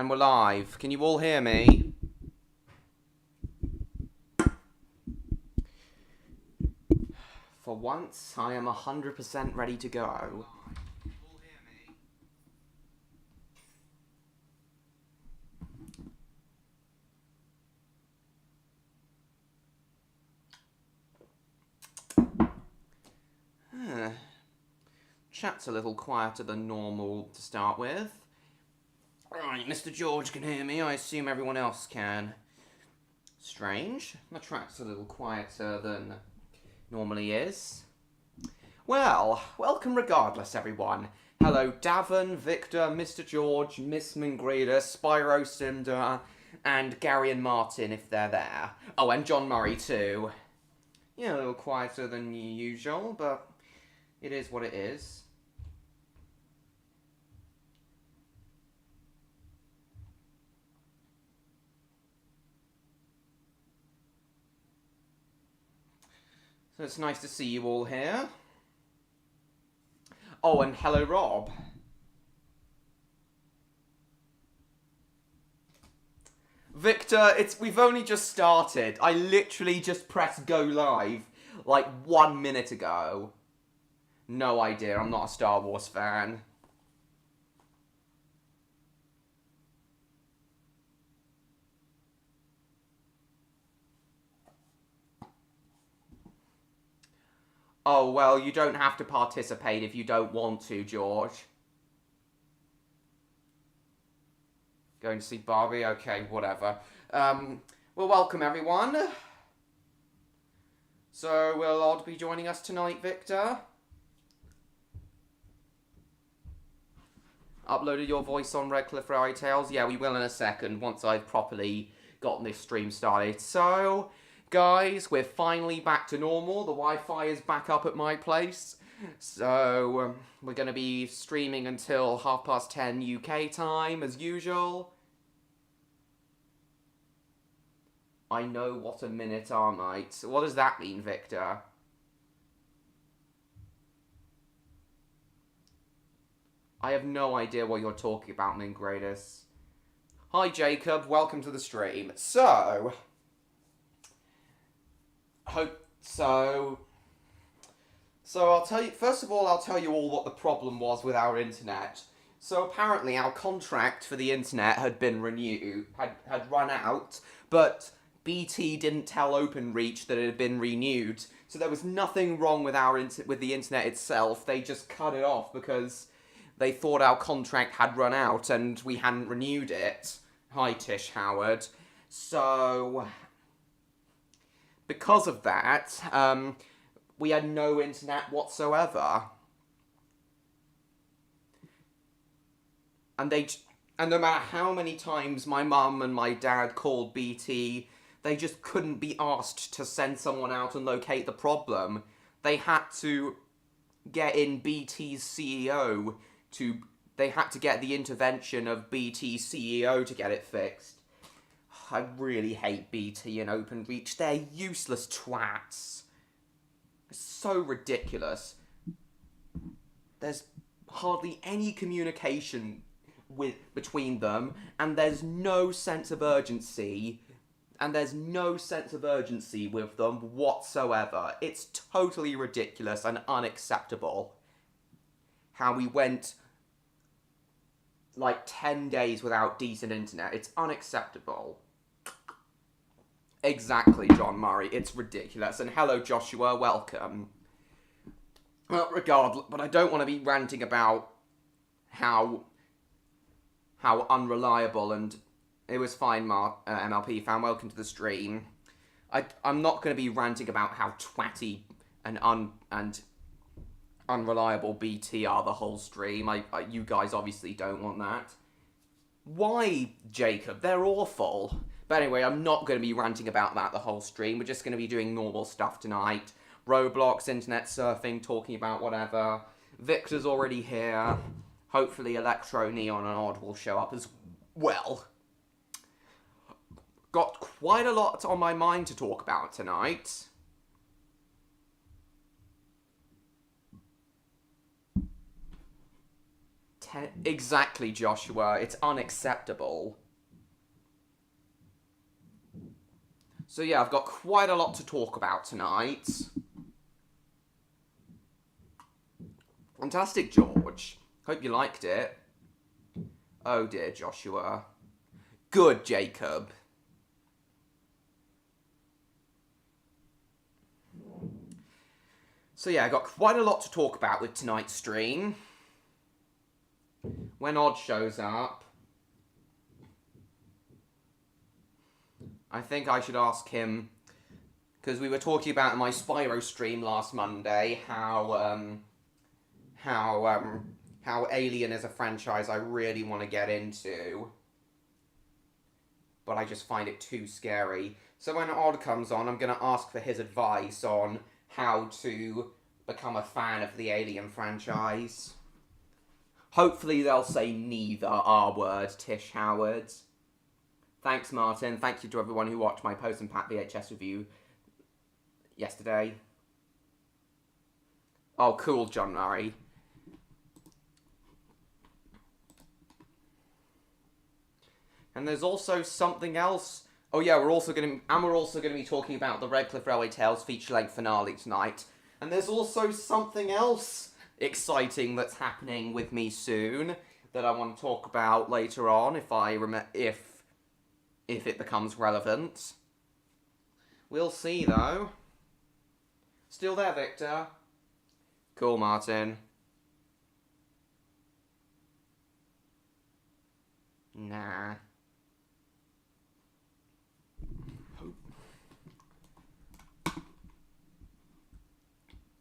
And we're live. Can you all hear me? For once, I am 100% ready to go. Chat's a little quieter than normal to start with. Right, Mr. George can hear me. I assume everyone else can. Strange. My track's a little quieter than normally is. Well, welcome regardless, everyone. Hello, Davin, Victor, Mr. George, Miss Mingreda, Spyro Cinder, and Gary and Martin, if they're there. Oh, and John Murray, too. Yeah, a little quieter than usual, but it is what it is. So it's nice to see you all here. Oh, and hello, Rob. Victor, we've only just started. I literally just pressed go live like 1 minute ago. No idea, I'm not a Star Wars fan. Oh, well, you don't have to participate if you don't want to, George. Going to see Barbie? Okay, whatever. Well, welcome, everyone. So, will Odd be joining us tonight, Victor? Uploaded your voice on Redcliff Railway Tales? Yeah, we will in a second, once I've properly gotten this stream started. So, guys, we're finally back to normal. The Wi-Fi is back up at my place. So, we're going to be streaming until 10:30 UK time, as usual. I know what a minute are, mate. What does that mean, Victor? I have no idea what you're talking about, Mingradus. Hi, Jacob. Welcome to the stream. So, I'll tell you, first of all, I'll tell you all what the problem was with our internet. So apparently our contract for the internet had been renewed, had run out, but BT didn't tell Openreach that it had been renewed. So there was nothing wrong with with the internet itself. They just cut it off because they thought our contract had run out and we hadn't renewed it. Hi, Tish Howard. So, because of that, we had no internet whatsoever. And no matter how many times my mum and my dad called BT, they just couldn't be asked to send someone out and locate the problem. They had to get in BT's CEO they had to get the intervention of BT's CEO to get it fixed. I really hate BT and Openreach. They're useless twats. It's so ridiculous. There's hardly any communication between them, and there's no sense of urgency. And there's no sense of urgency with them whatsoever. It's totally ridiculous and unacceptable. How we went like 10 days without decent internet. It's unacceptable. Exactly, John Murray. It's ridiculous. And hello, Joshua. Welcome. Well, regardless, but I don't want to be ranting about how unreliable and... It was fine, MLP fan. Welcome to the stream. I'm not going to be ranting about how twatty and unreliable BT are the whole stream. You guys obviously don't want that. Why, Jacob? They're awful. But anyway, I'm not going to be ranting about that the whole stream. We're just going to be doing normal stuff tonight. Roblox, internet surfing, talking about whatever. Victor's already here. Hopefully Electro, Neon, and Odd will show up as well. Got quite a lot on my mind to talk about tonight. Exactly, Joshua. It's unacceptable. So yeah, I've got quite a lot to talk about tonight. Fantastic, George. Hope you liked it. Oh dear, Joshua. Good, Jacob. So yeah, I got quite a lot to talk about with tonight's stream. When Odd shows up, I think I should ask him, because we were talking about in my Spyro stream last Monday, how Alien is a franchise I really want to get into, but I just find it too scary. So when Odd comes on, I'm going to ask for his advice on how to become a fan of the Alien franchise. Hopefully they'll say neither R-word, Tish Howard. Thanks, Martin. Thank you to everyone who watched my Post and Pat VHS review yesterday. Oh, cool, John Murray. And there's also something else. Oh yeah, we're also going to be talking about the Redcliff Railway Tales feature-length finale tonight. And there's also something else exciting that's happening with me soon that I want to talk about later on if it becomes relevant. We'll see though. Still there, Victor? Cool, Martin. Nah.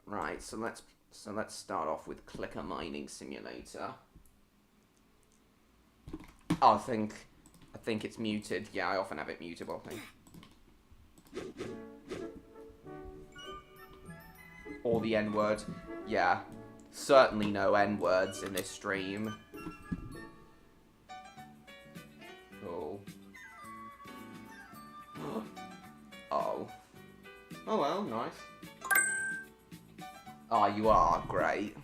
Right, so let's start off with Clicker Mining Simulator. Oh, I think it's muted. Yeah, I often have it muted, well, or the N-word. Yeah, certainly no N-words in this stream. Cool. Oh. Oh well, nice. Oh, you are? Great.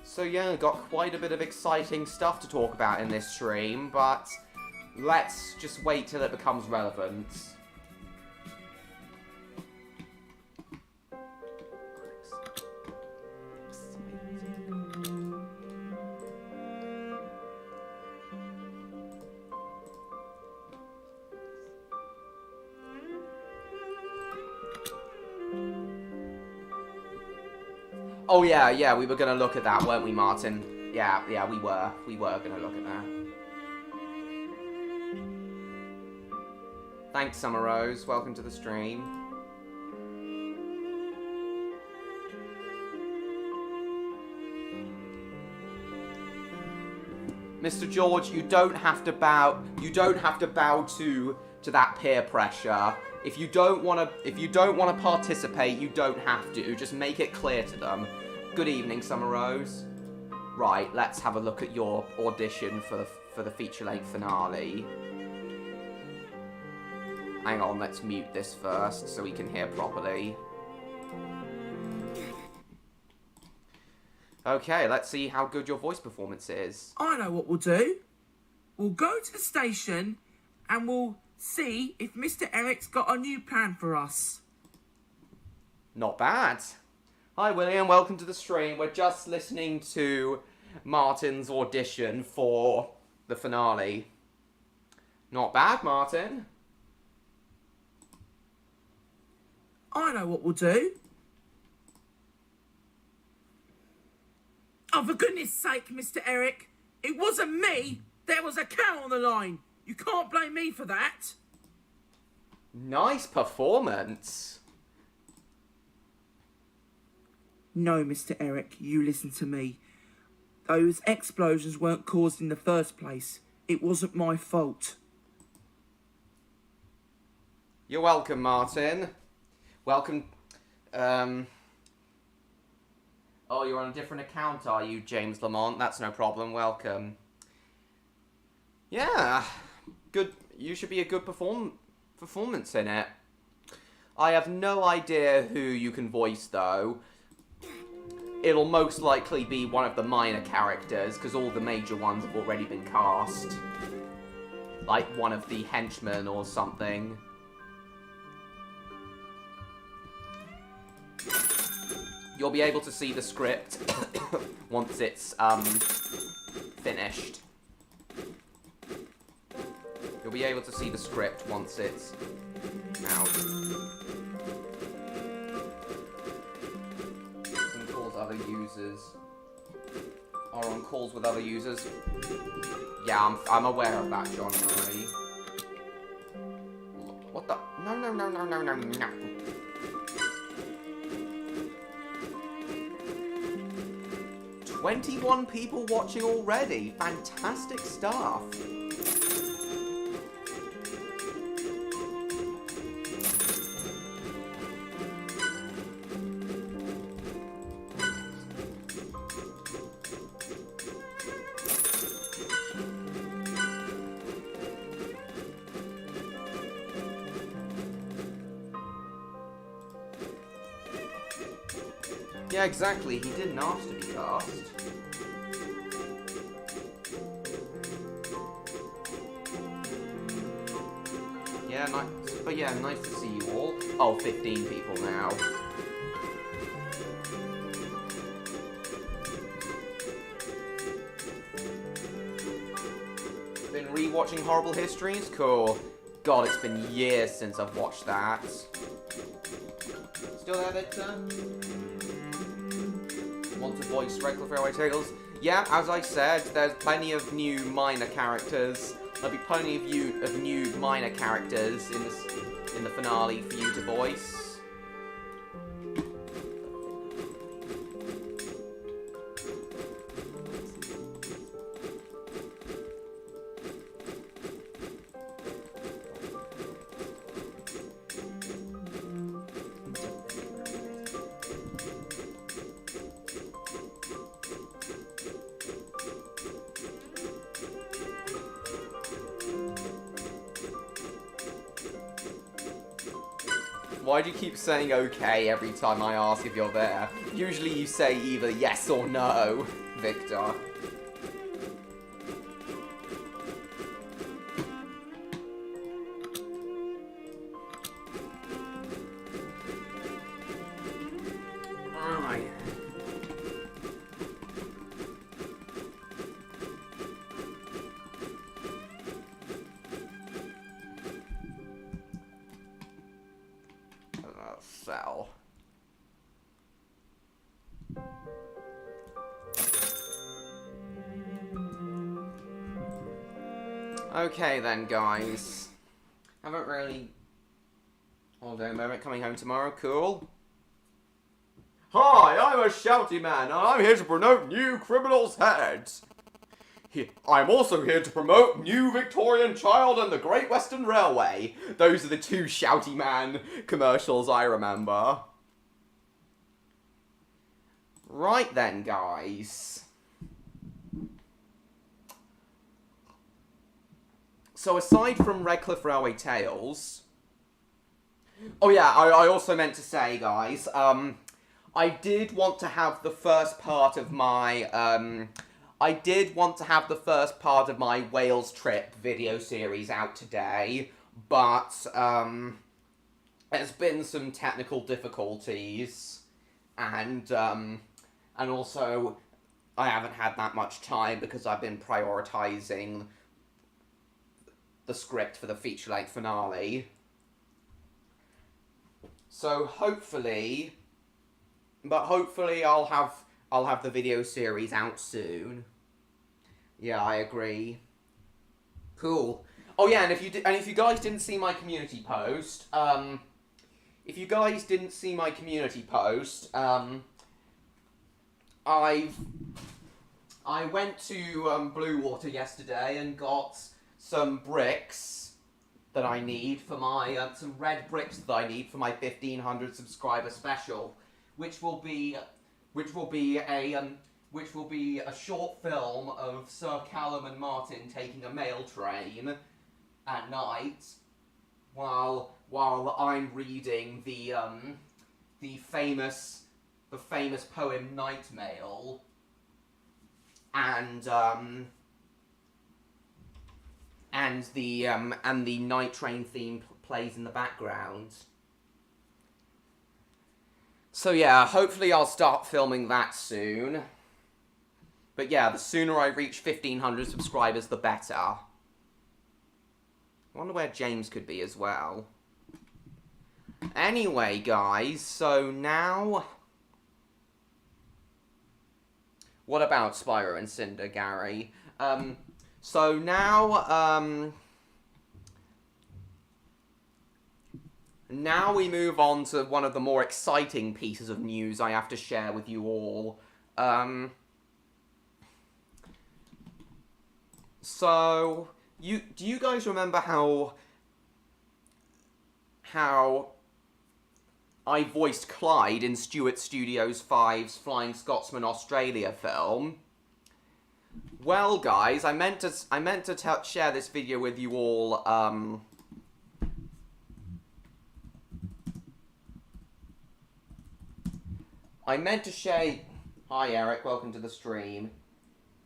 So yeah, got quite a bit of exciting stuff to talk about in this stream, but let's just wait till it becomes relevant. Oh yeah, we were gonna look at that, weren't we, Martin? Yeah, we were gonna look at that. Thanks, Summer Rose. Welcome to the stream. Mr. George, you don't have to bow to that peer pressure. If you don't want to participate, you don't have to. Just make it clear to them. Good evening, Summer Rose. Right, let's have a look at your audition for the feature-length finale. Hang on, let's mute this first so we can hear properly. Okay, let's see how good your voice performance is. I know what we'll do. We'll go to the station and we'll see if Mr. Eric's got a new plan for us. Not bad. Hi, William. Welcome to the stream. We're just listening to Martin's audition for the finale. Not bad, Martin. I know what we'll do. Oh, for goodness sake, Mr. Eric. It wasn't me. There was a cow on the line. You can't blame me for that. Nice performance. No, Mr. Eric, you listen to me. Those explosions weren't caused in the first place. It wasn't my fault. You're welcome, Martin. Welcome. Oh, you're on a different account, are you, James Lamont? That's no problem. Welcome. Yeah, good. You should be a good performance in it. I have no idea who you can voice, though. it'll most likely be one of the minor characters, because all the major ones have already been cast. Like one of the henchmen or something. You'll be able to see the script once it's finished. You'll be able to see the script once it's out. And calls other users. Or on calls with other users. Yeah, I'm aware of that, John Murray. What the? No. 21 people watching already. Fantastic stuff. Yeah, exactly. He didn't ask to be cast. Yeah, nice. But yeah, nice to see you all. Oh, 15 people now. Been rewatching Horrible Histories? Cool. God, it's been years since I've watched that. Still there, Victor? Want to voice Redcliff Railway Tales? Yeah, as I said, there's plenty of new minor characters. There'll be plenty of new minor characters in the finale for you to voice. Why do you keep saying okay every time I ask if you're there? Usually you say either yes or no, Victor. Alright. Cell. Okay then, guys. Haven't really... Hold on a moment, coming home tomorrow, cool. Hi, I'm a shouty man, and I'm here to promote new criminals' heads. I'm also here to promote New Victorian Child and the Great Western Railway. Those are the two Shouty Man commercials I remember. Right then, guys. So aside from Redcliff Railway Tales... Oh yeah, I also meant to say, guys, I did want to have the first part of my, Wales trip video series out today, but, there's been some technical difficulties, and also, I haven't had that much time because I've been prioritising the script for the feature-length finale. So hopefully I'll have the video series out soon. Yeah, I agree. Cool. Oh yeah, and if you guys didn't see my community post, I went to Blue Water yesterday and got some bricks that I need for my some red bricks that I need for my 1500 subscriber special, which will be a short film of Sir Callum and Martin taking a mail train at night while I'm reading the famous the famous poem Night Mail, and the Night Train theme plays in the background. So yeah, hopefully I'll start filming that soon. But yeah, the sooner I reach 1,500 subscribers, the better. I wonder where James could be as well. Anyway, guys, so now... What about Spyro and Cinder, Gary? So now, now we move on to one of the more exciting pieces of news I have to share with you all. So, do you guys remember how I voiced Clyde in Stuart Studios 5's Flying Scotsman Australia film? Well, guys, I meant to share this video with you all, I meant to share... Hi, Eric, welcome to the stream.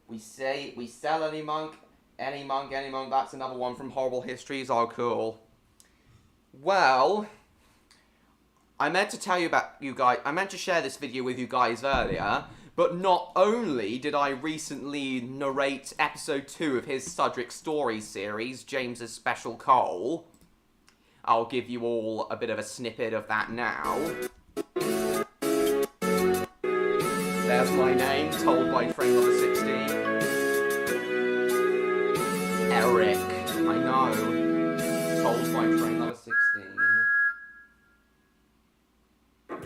We sell any monk, that's another one from Horrible Histories, oh cool. Well, I meant to tell you about I meant to share this video with you guys earlier, but not only did I recently narrate episode 2 of his Sudrick Stories series, James's Special Coal. I'll give you all a bit of a snippet of that now. There's my name, told by friend number 16. Eric, I know. Told by friend number 16.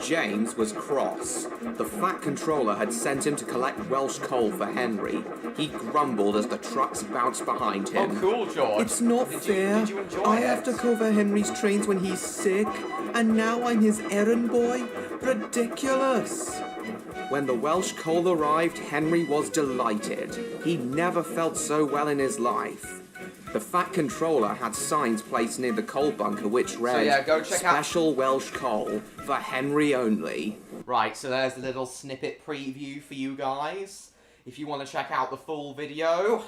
James was cross. The Fat Controller had sent him to collect Welsh coal for Henry. He grumbled as the trucks bounced behind him. Oh, cool, George. It's not fair. Did you enjoy I it? have to cover Henry's trains when he's sick, and now I'm his errand boy? Ridiculous. When the Welsh coal arrived, Henry was delighted. He'd never felt so well in his life. The Fat Controller had signs placed near the coal bunker which read, go check out Special Welsh Coal for Henry only. Right, so there's a little snippet preview for you guys. If you want to check out the full video,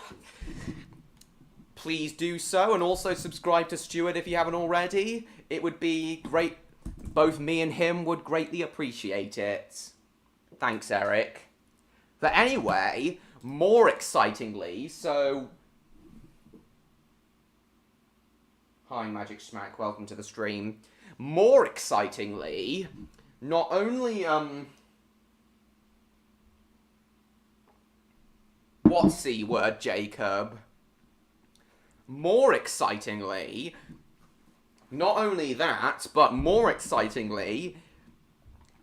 please do so, and also subscribe to Stuart if you haven't already. It would be great. Both me and him would greatly appreciate it. Thanks, Eric. But anyway, more excitingly, so... Hi, Magic Smack, welcome to the stream. More excitingly, not only, What C word, Jacob? More excitingly, not only that, but more excitingly,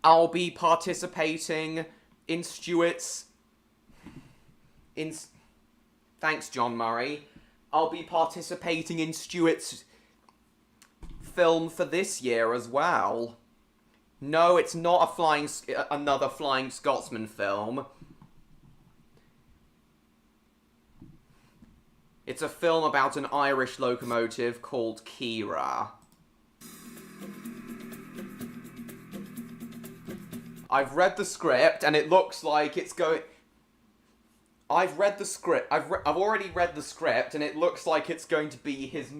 I'll be participating in Stuart's... Thanks, John Murray. I'll be participating in Stuart's film for this year as well. No, it's not another Flying Scotsman film. It's a film about an Irish locomotive called Kira. I've read the script and it looks like it's going... I've read the script. I've already read the script and it looks like it's going to be his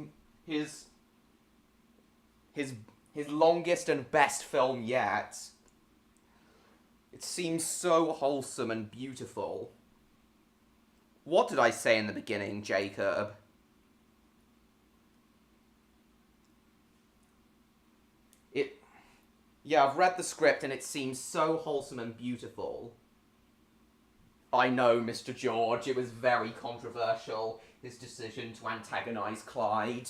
longest and best film yet. It seems so wholesome and beautiful. What did I say in the beginning, Jacob? Yeah, I've read the script and it seems so wholesome and beautiful. I know, Mr. George, it was very controversial, his decision to antagonize Clyde.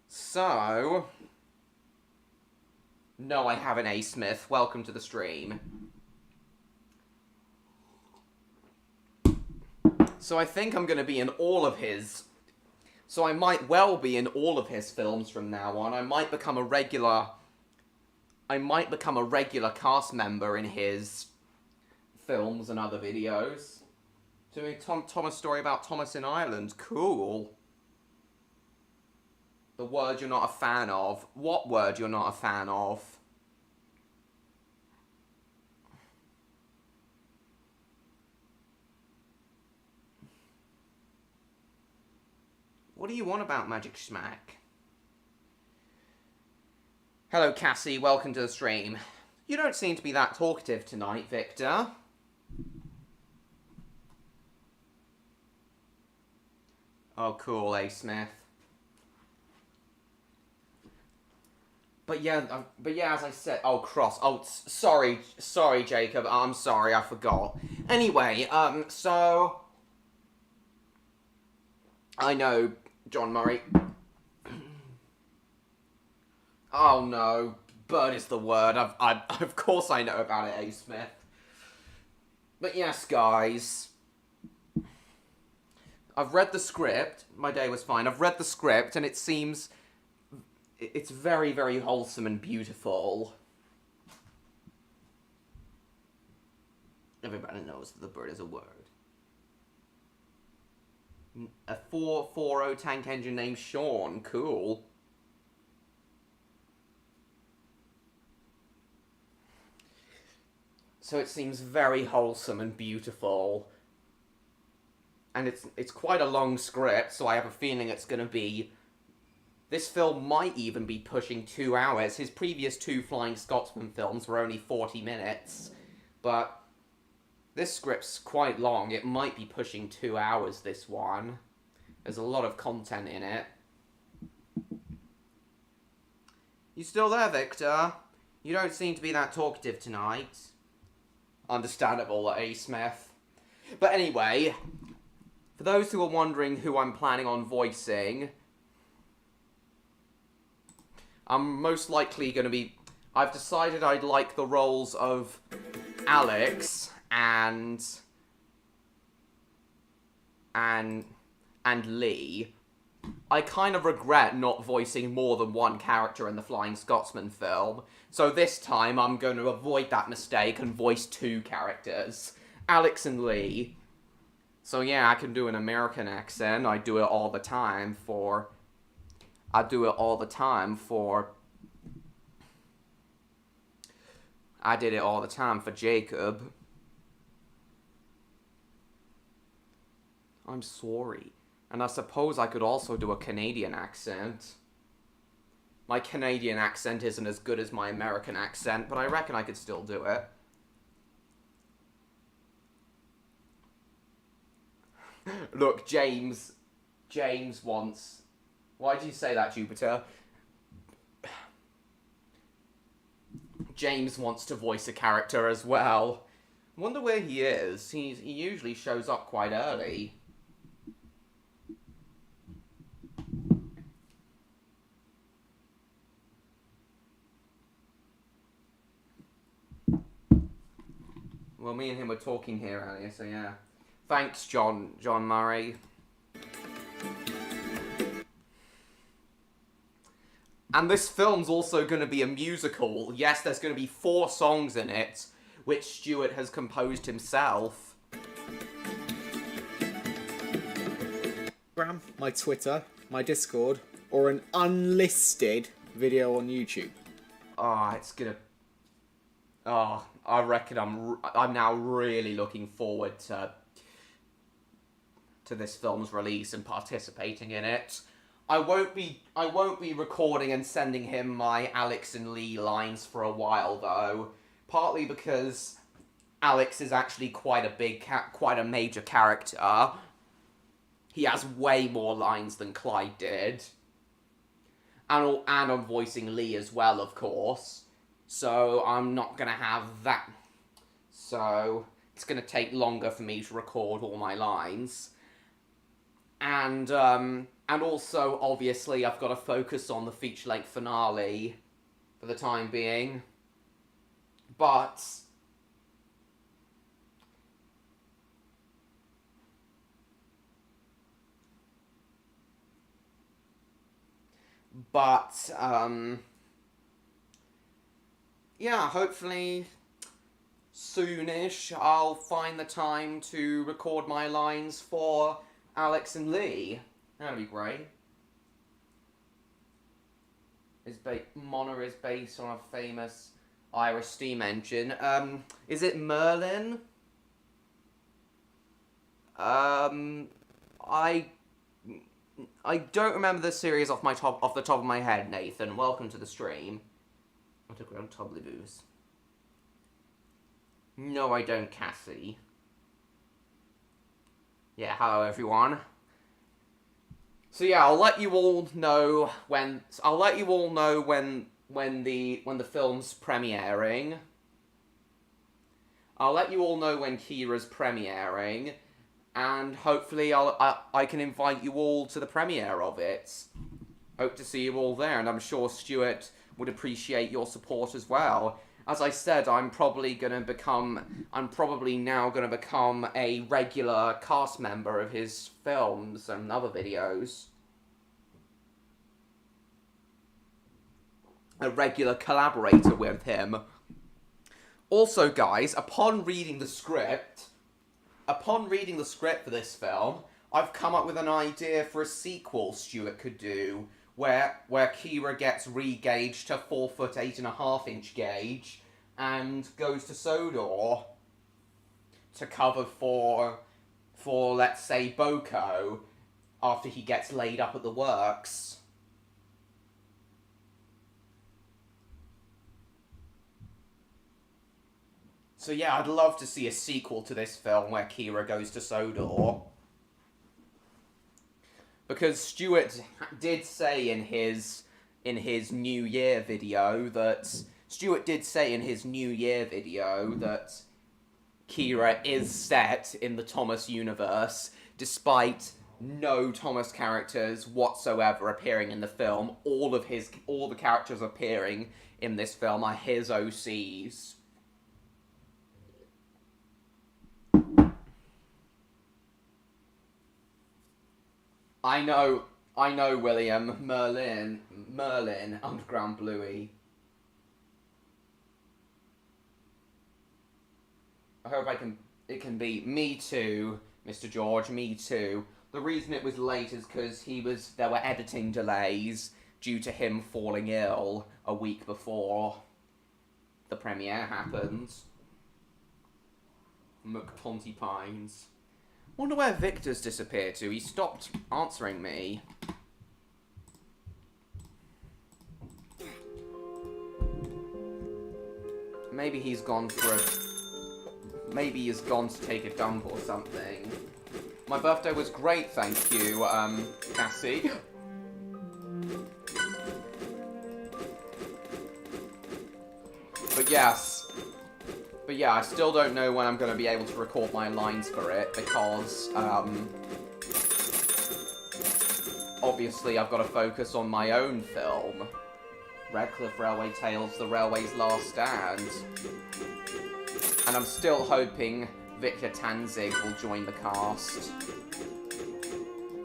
So... No, I haven't, A. Smith. Welcome to the stream. So I think I'm going to be in all of his... So I might well be in all of his films from now on. I might become a regular cast member in his films and other videos. Doing Thomas story about Thomas in Ireland. Cool. The word you're not a fan of. What word you're not a fan of? What do you want about Magic Schmack? Hello, Cassie. Welcome to the stream. You don't seem to be that talkative tonight, Victor. Oh, cool, A. Smith. But yeah, as I said, oh, cross. Oh, sorry, Jacob. I'm sorry, I forgot. Anyway, so I know, John Murray. Oh no, bird is the word. Of course I know about it, A. Smith. But yes, guys. I've read the script. My day was fine. I've read the script, and it seems it's very, very wholesome and beautiful. Everybody knows that the bird is a word. A 440 tank engine named Sean. Cool. So it seems very wholesome and beautiful. And it's quite a long script, so I have a feeling it's going to be... This film might even be pushing 2 hours. His previous 2 Flying Scotsman films were only 40 minutes. But this script's quite long. It might be pushing 2 hours, this one. There's a lot of content in it. You still there, Victor? You don't seem to be that talkative tonight. Understandable, A. Smith. But anyway, for those who are wondering who I'm planning on voicing, I'm most likely going to be... I've decided I'd like the roles of Alex and Lee. I kind of regret not voicing more than one character in the Flying Scotsman film, so this time I'm going to avoid that mistake and voice 2 characters, Alex and Lee. So yeah, I can do an American accent. I do it all the time for... I did it all the time for Jacob. I'm sorry. And I suppose I could also do a Canadian accent. My Canadian accent isn't as good as my American accent, but I reckon I could still do it. Look, James wants... Why did you say that, Jupiter? James wants to voice a character as well. I wonder where he is. He usually shows up quite early. Well, me and him were talking here earlier, so yeah. Thanks, John Murray. And this film's also going to be a musical. Yes, there's going to be 4 songs in it, which Stuart has composed himself. My Twitter, my Discord, or an unlisted video on YouTube. Oh, it's gonna... Oh, I reckon I'm now really looking forward to this film's release and participating in it. I won't be recording and sending him my Alex and Lee lines for a while though, partly because Alex is actually quite a major character. He has way more lines than Clyde did, and I'm voicing Lee as well, of course. So I'm not gonna have that. So it's gonna take longer for me to record all my lines. And also, obviously, I've got to focus on the feature-length finale for the time being. But yeah, hopefully soonish, I'll find the time to record my lines for Alex and Lee. That'd be great. Mona is based on a famous Irish steam engine. Is it Merlin? I don't remember the series off the top of my head, Nathan. Welcome to the stream. I took around Tobliboo's. No, I don't, Cassie. Yeah, hello everyone. So yeah, I'll let you all know when the film's premiering. I'll let you all know when Kira's premiering, and hopefully I can invite you all to the premiere of it. Hope to see you all there, and I'm sure Stuart would appreciate your support as well. As I said, I'm probably now gonna become a regular cast member of his films and other videos. A regular collaborator with him. Also, guys, upon reading the script for this film, I've come up with an idea for a sequel Stuart could do, where Kira gets re-gauged to 4'8" 8.5" gauge and goes to Sodor to cover for let's say Boko after he gets laid up at the works. So yeah, I'd love to see a sequel to this film where Kira goes to Sodor. Because Stuart did say in his New Year video that Kira is set in the Thomas universe, despite no Thomas characters whatsoever appearing in the film. All the characters appearing in this film are his OCs. I know, William. Merlin, Underground Bluey. I hope it can be. Me too, Mr. George, me too. The reason it was late is because there were editing delays due to him falling ill a week before the premiere happened. McPontypines. Wonder where Victor's disappeared to. He stopped answering me. Maybe he's gone maybe he's gone to take a dump or something. My birthday was great, thank you, Cassie. But yeah, I still don't know when I'm going to be able to record my lines for it, because, obviously I've got to focus on my own film. Redcliff Railway Tales, The Railway's Last Stand. And I'm still hoping Victor Tanzig will join the cast.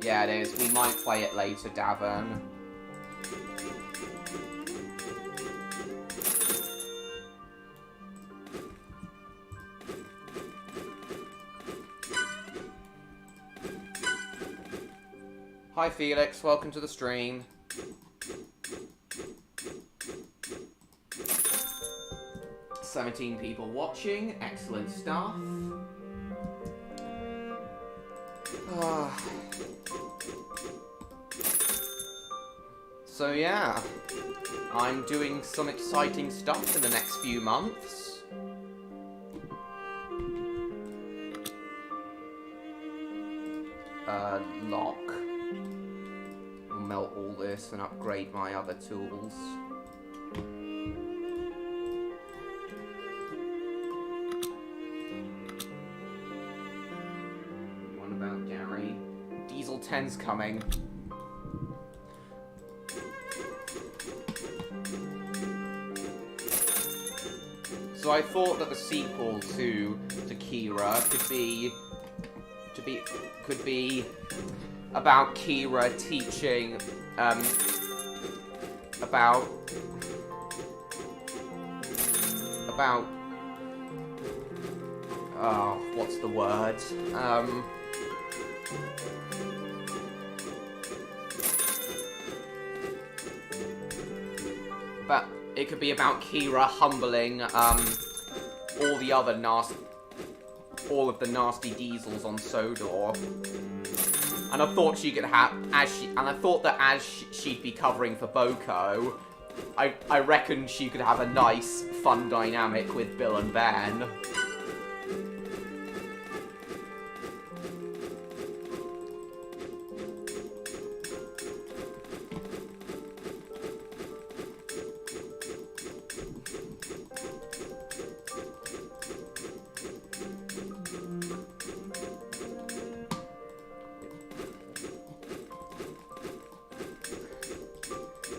Yeah, it is. We might play it later, Davin. Hi Felix, welcome to the stream. "17 people watching, excellent stuff. So yeah, I'm doing some exciting stuff in the next few months. Lock. I'll melt all this and upgrade my other tools. What about Gary? Diesel 10's coming. So I thought that the sequel to Kira could be about Kira teaching about oh, what's the word? But it could be about Kira humbling, all of the nasty diesels on Sodor. And I thought she could have, she'd be covering for Boko, I reckon she could have a nice, fun dynamic with Bill and Ben.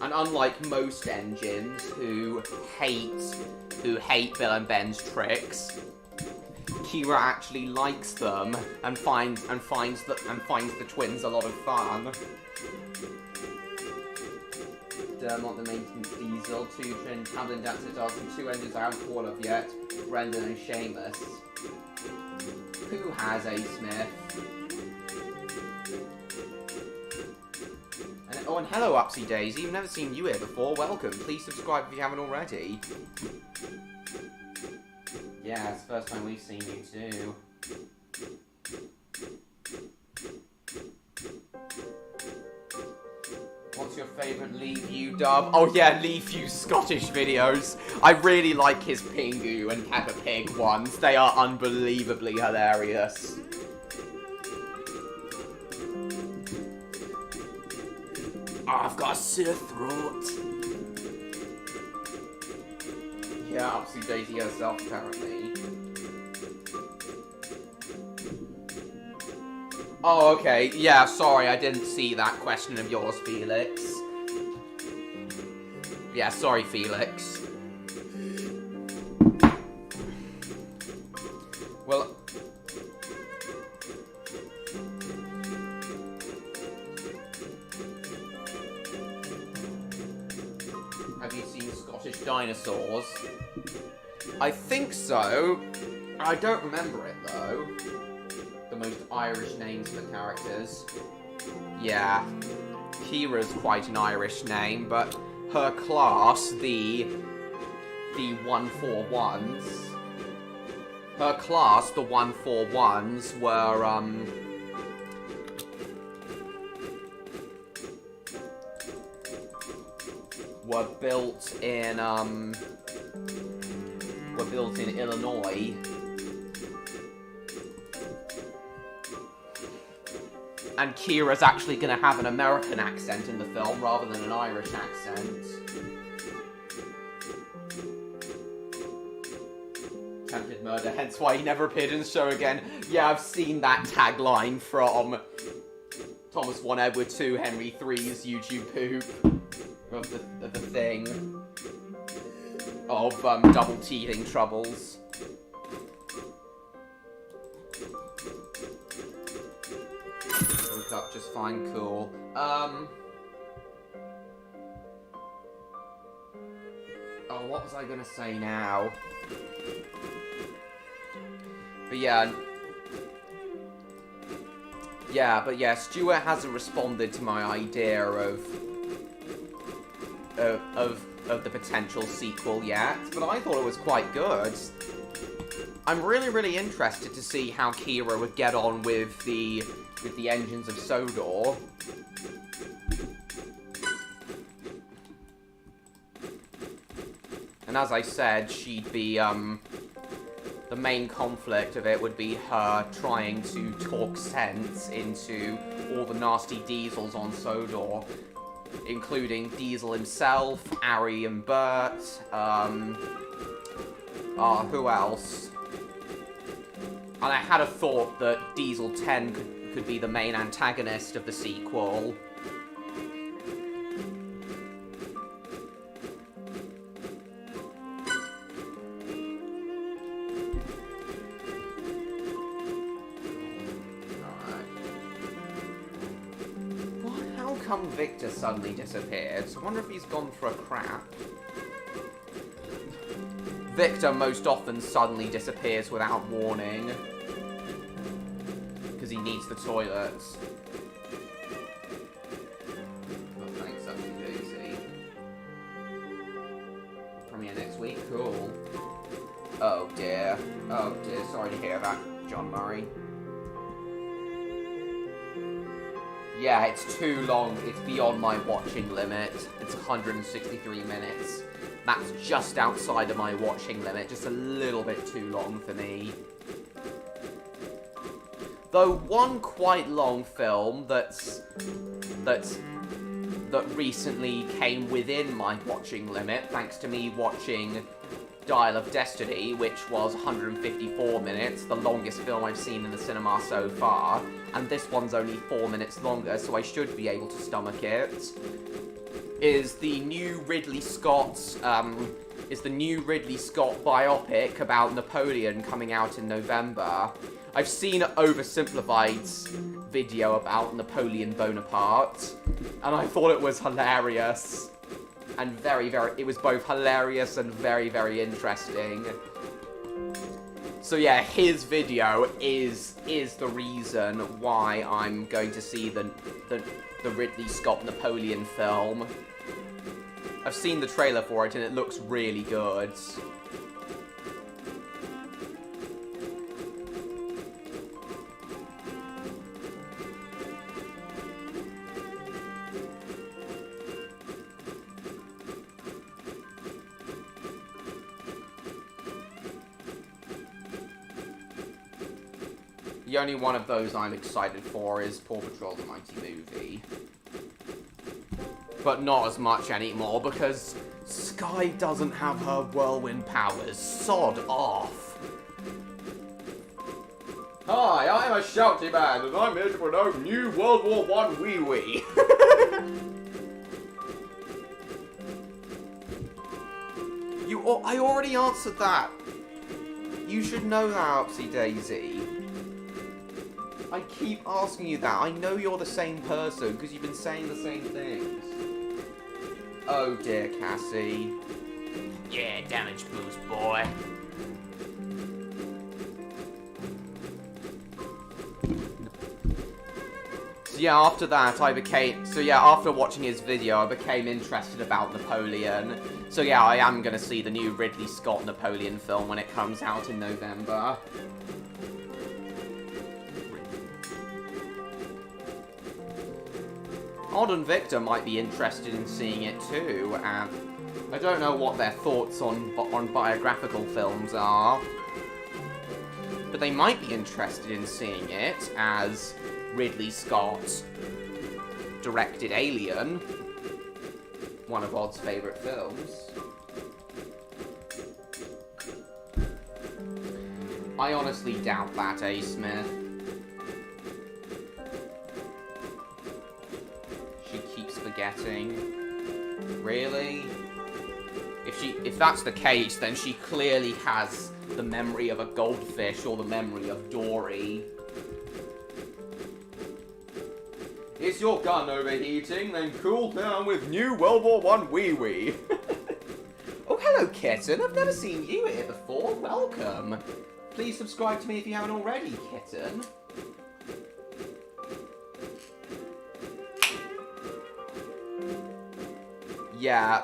And unlike most engines who hate Bill and Ben's tricks, Kira actually likes them and finds the twins a lot of fun. Dermot, the maintenance diesel, 2 twin Camden Dancer dogs, and 2 engines I haven't thought of yet, Brendan and Seamus. Who has a Smith? Oh, and hello, Upsy Daisy. I've never seen you here before. Welcome. Please subscribe if you haven't already. Yeah, it's the first time we've seen you, too. What's your favourite Leave You dub? Oh, yeah, Leave You Scottish videos. I really like his Pingu and Peppa Pig ones. They are unbelievably hilarious. I've got a sore throat. Yeah, Upsy Daisy herself, apparently. Oh, okay. Yeah, sorry, I didn't see that question of yours, Felix. Yeah, sorry, Felix. Well... Have you seen Scottish Dinosaurs? I think so. I don't remember it, though. The most Irish names for characters. Yeah. Kira's quite an Irish name, but her class, the 141s... Her class, the 141s, were built in Illinois. And Kira's actually gonna have an American accent in the film rather than an Irish accent. Attempted murder, hence why he never appeared in the show again. Yeah, I've seen that tagline from Thomas 1 Edward 2 Henry 3's YouTube poop. Of the thing of double teething troubles. Woke up just fine, cool. Oh, what was I gonna say now? But yeah, Stuart hasn't responded to my idea of the potential sequel yet, but I thought it was quite good. I'm really interested to see how Kira would get on with the engines of Sodor. And as I said, she'd be the main conflict of it would be her trying to talk sense into all the nasty diesels on Sodor, including Diesel himself, Ari and Bert, who else? And I had a thought that Diesel 10 could be the main antagonist of the sequel. Victor suddenly disappeared. I wonder if he's gone for a crap. Victor most often suddenly disappears without warning. Because he needs the toilets. Oh, thanks, Upsy Daisy. Premiere next week? Cool. Oh dear. Oh dear, sorry to hear that, John Murray. Yeah, it's too long. It's beyond my watching limit. It's 163 minutes. That's just outside of my watching limit. Just a little bit too long for me. Though one quite long film that recently came within my watching limit, thanks to me watching Dial of Destiny, which was 154 minutes, the longest film I've seen in the cinema so far, and this one's only 4 minutes longer, so I should be able to stomach it, is the new Ridley Scott biopic about Napoleon coming out in November. I've seen an oversimplified video about Napoleon Bonaparte, and I thought it was hilarious. And it was both hilarious and very, very interesting. So yeah, his video is the reason why I'm going to see the Ridley Scott Napoleon film. I've seen the trailer for it and it looks really good. The only one of those I'm excited for is Paw Patrol the Mighty Movie. But not as much anymore, because Sky doesn't have her whirlwind powers. Sod off. Hi, I'm a shouty man, and I'm here to promote new World War I Wee Wee. I already answered that. You should know that, Upsy Daisy. I keep asking you that. I know you're the same person, because you've been saying the same things. Oh dear, Cassie. Yeah, damage boost, boy. So yeah, after that, after watching his video, I became interested about Napoleon. So yeah, I am gonna see the new Ridley Scott Napoleon film when it comes out in November. Odd and Victor might be interested in seeing it too, and I don't know what their thoughts on biographical films are, but they might be interested in seeing it as Ridley Scott directed Alien, one of Odd's favourite films. I honestly doubt that, A. Smith. Forgetting. Really? If that's the case, then she clearly has the memory of a goldfish or the memory of Dory. Is your gun overheating? Then cool down with new World War I Wee Wee. Oh, hello, kitten. I've never seen you here before. Welcome. Please subscribe to me if you haven't already, kitten. Yeah.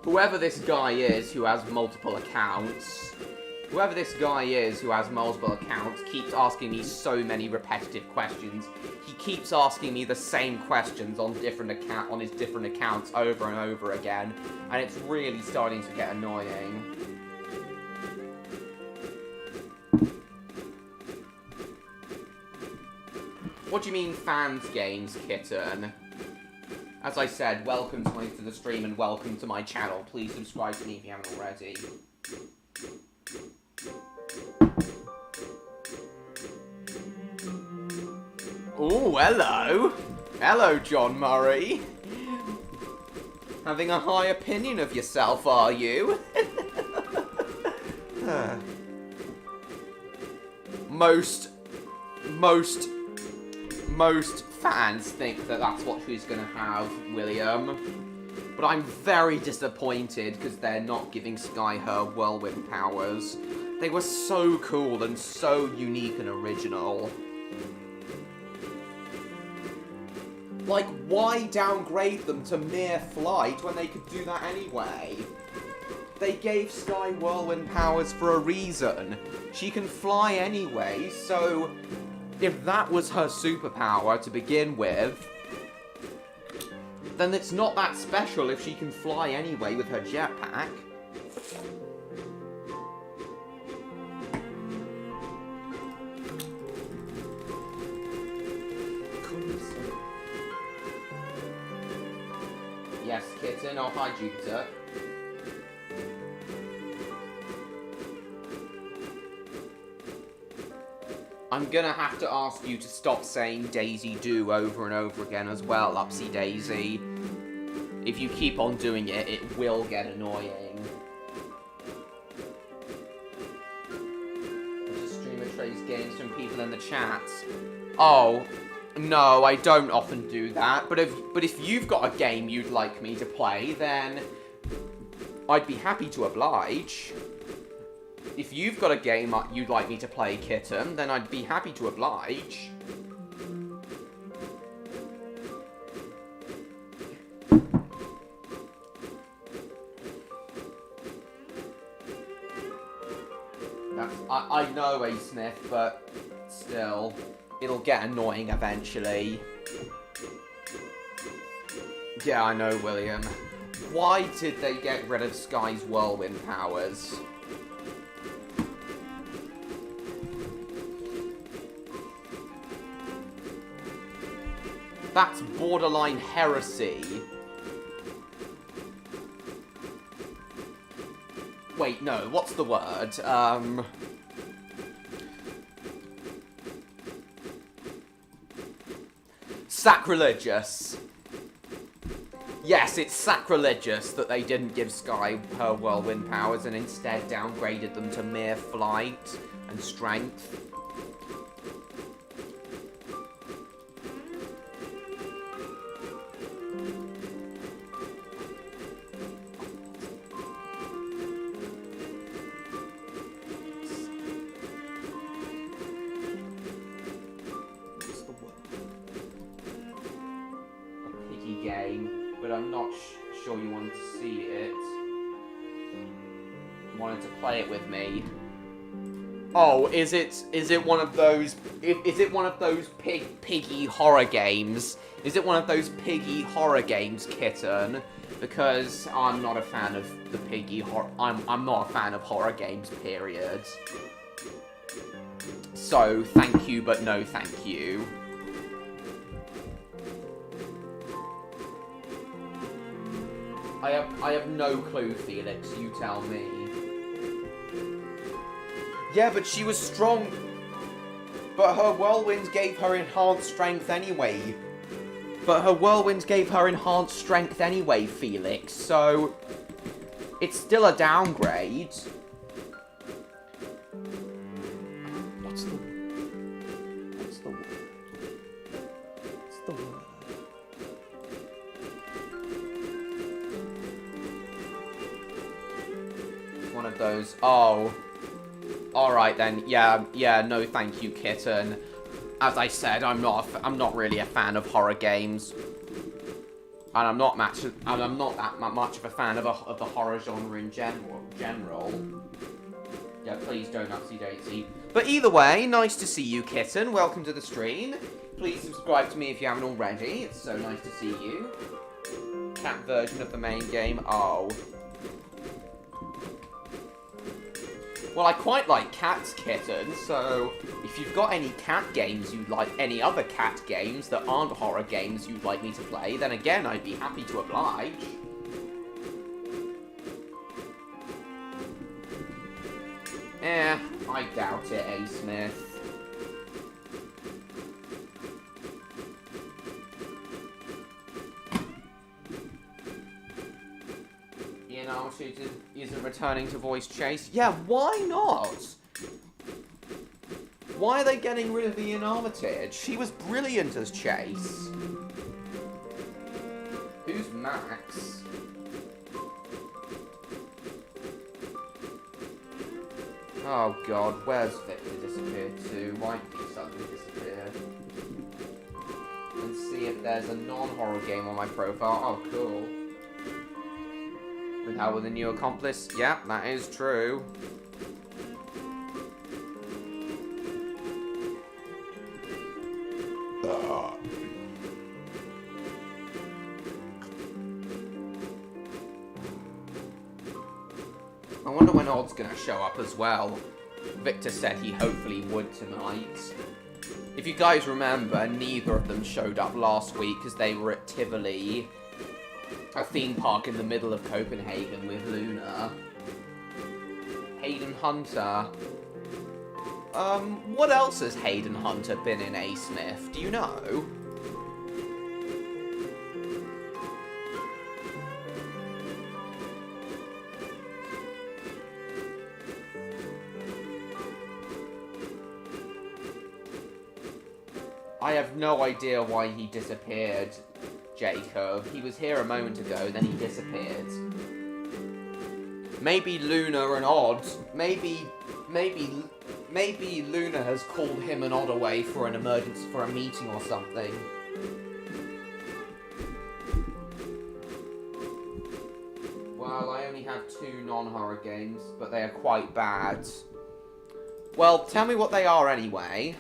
Whoever this guy is who has multiple accounts, keeps asking me so many repetitive questions. He keeps asking me the same questions on his different accounts over and over again, and it's really starting to get annoying. What do you mean fans games, kitten? As I said, welcome to the stream and welcome to my channel. Please subscribe to me if you haven't already. Oh, hello. Hello, John Murray. Having a high opinion of yourself, are you? Most fans think that that's what she's gonna have, William. But I'm very disappointed because they're not giving Skye her whirlwind powers. They were so cool and so unique and original. Like, why downgrade them to mere flight when they could do that anyway? They gave Skye whirlwind powers for a reason. She can fly anyway, so if that was her superpower to begin with, then it's not that special if she can fly anyway with her jetpack. Yes, kitten. Oh, hi, Jupiter. I'm gonna have to ask you to stop saying Daisy Do over and over again as well, Upsy Daisy. If you keep on doing it, it will get annoying. The streamer trades games from people in the chat. Oh, no, I don't often do that. But if you've got a game you'd like me to play, then I'd be happy to oblige. If you've got a game you'd like me to play, Kitten, then I'd be happy to oblige. I know, A. Smith, but still, it'll get annoying eventually. Yeah, I know, William. Why did they get rid of Skye's whirlwind powers? That's borderline heresy. Wait, no, what's the word? Sacrilegious. Yes, it's sacrilegious that they didn't give Skye her whirlwind powers and instead downgraded them to mere flight and strength. Sure you wanted to see it. Wanted to play it with me. Oh, is it one of those? Is it one of those piggy horror games? Is it one of those piggy horror games, Kitten? Because I'm not a fan of the piggy horror. I'm not a fan of horror games. Period. So thank you, but no thank you. I have no clue, Felix. You tell me. Yeah, but she was strong. But her whirlwinds gave her enhanced strength anyway. Felix. So it's still a downgrade. What's the word? One of those. Oh. Alright then. Yeah, no thank you, Kitten. As I said, I'm not really a fan of horror games. And I'm not that much of a fan of the horror genre in general. Yeah, please don't upsy daisy. But either way, nice to see you, Kitten. Welcome to the stream. Please subscribe to me if you haven't already. It's so nice to see you. Cat version of the main game. Oh. Well, I quite like cats, Kitten, so if you've got any cat games you'd like, any other cat games that aren't horror games you'd like me to play, then again, I'd be happy to oblige. I doubt it, A. Smith. She isn't returning to voice Chase. Yeah, why not? Why are they getting rid of Ian Armitage? She was brilliant as Chase. Who's Max? Oh god, where's Victor disappeared to? Why did he suddenly disappear? And see if there's a non-horror game on my profile. Oh, cool. With Hal with a new accomplice? Yeah, that is true. I wonder when Odd's gonna show up as well. Victor said he hopefully would tonight. If you guys remember, neither of them showed up last week because they were at Tivoli, a theme park in the middle of Copenhagen with Luna. Hayden Hunter. What else has Hayden Hunter been in, A. Smith? Do you know? I have no idea why he disappeared, Jacob. He was here a moment ago, then he disappeared. Maybe Luna and Odd. Maybe Luna has called him and Odd away for an emergency, for a meeting or something. Well, I only have 2 non-horror games, but they are quite bad. Well, tell me what they are anyway.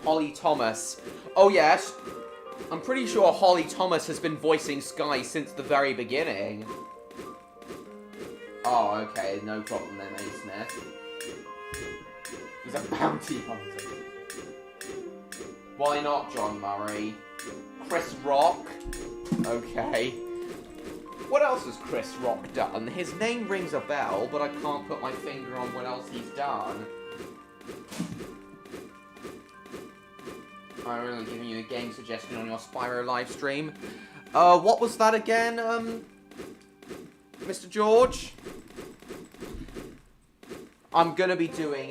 Holly Thomas. Oh yes, I'm pretty sure Holly Thomas has been voicing Skye since the very beginning. Oh, okay, no problem then, A. Smith. He's a bounty hunter. Why not John Murray? Chris Rock? Okay. What else has Chris Rock done? His name rings a bell, but I can't put my finger on what else he's done. I'm really giving you a game suggestion on your Spyro live stream. What was that again, Mr. George? I'm gonna be doing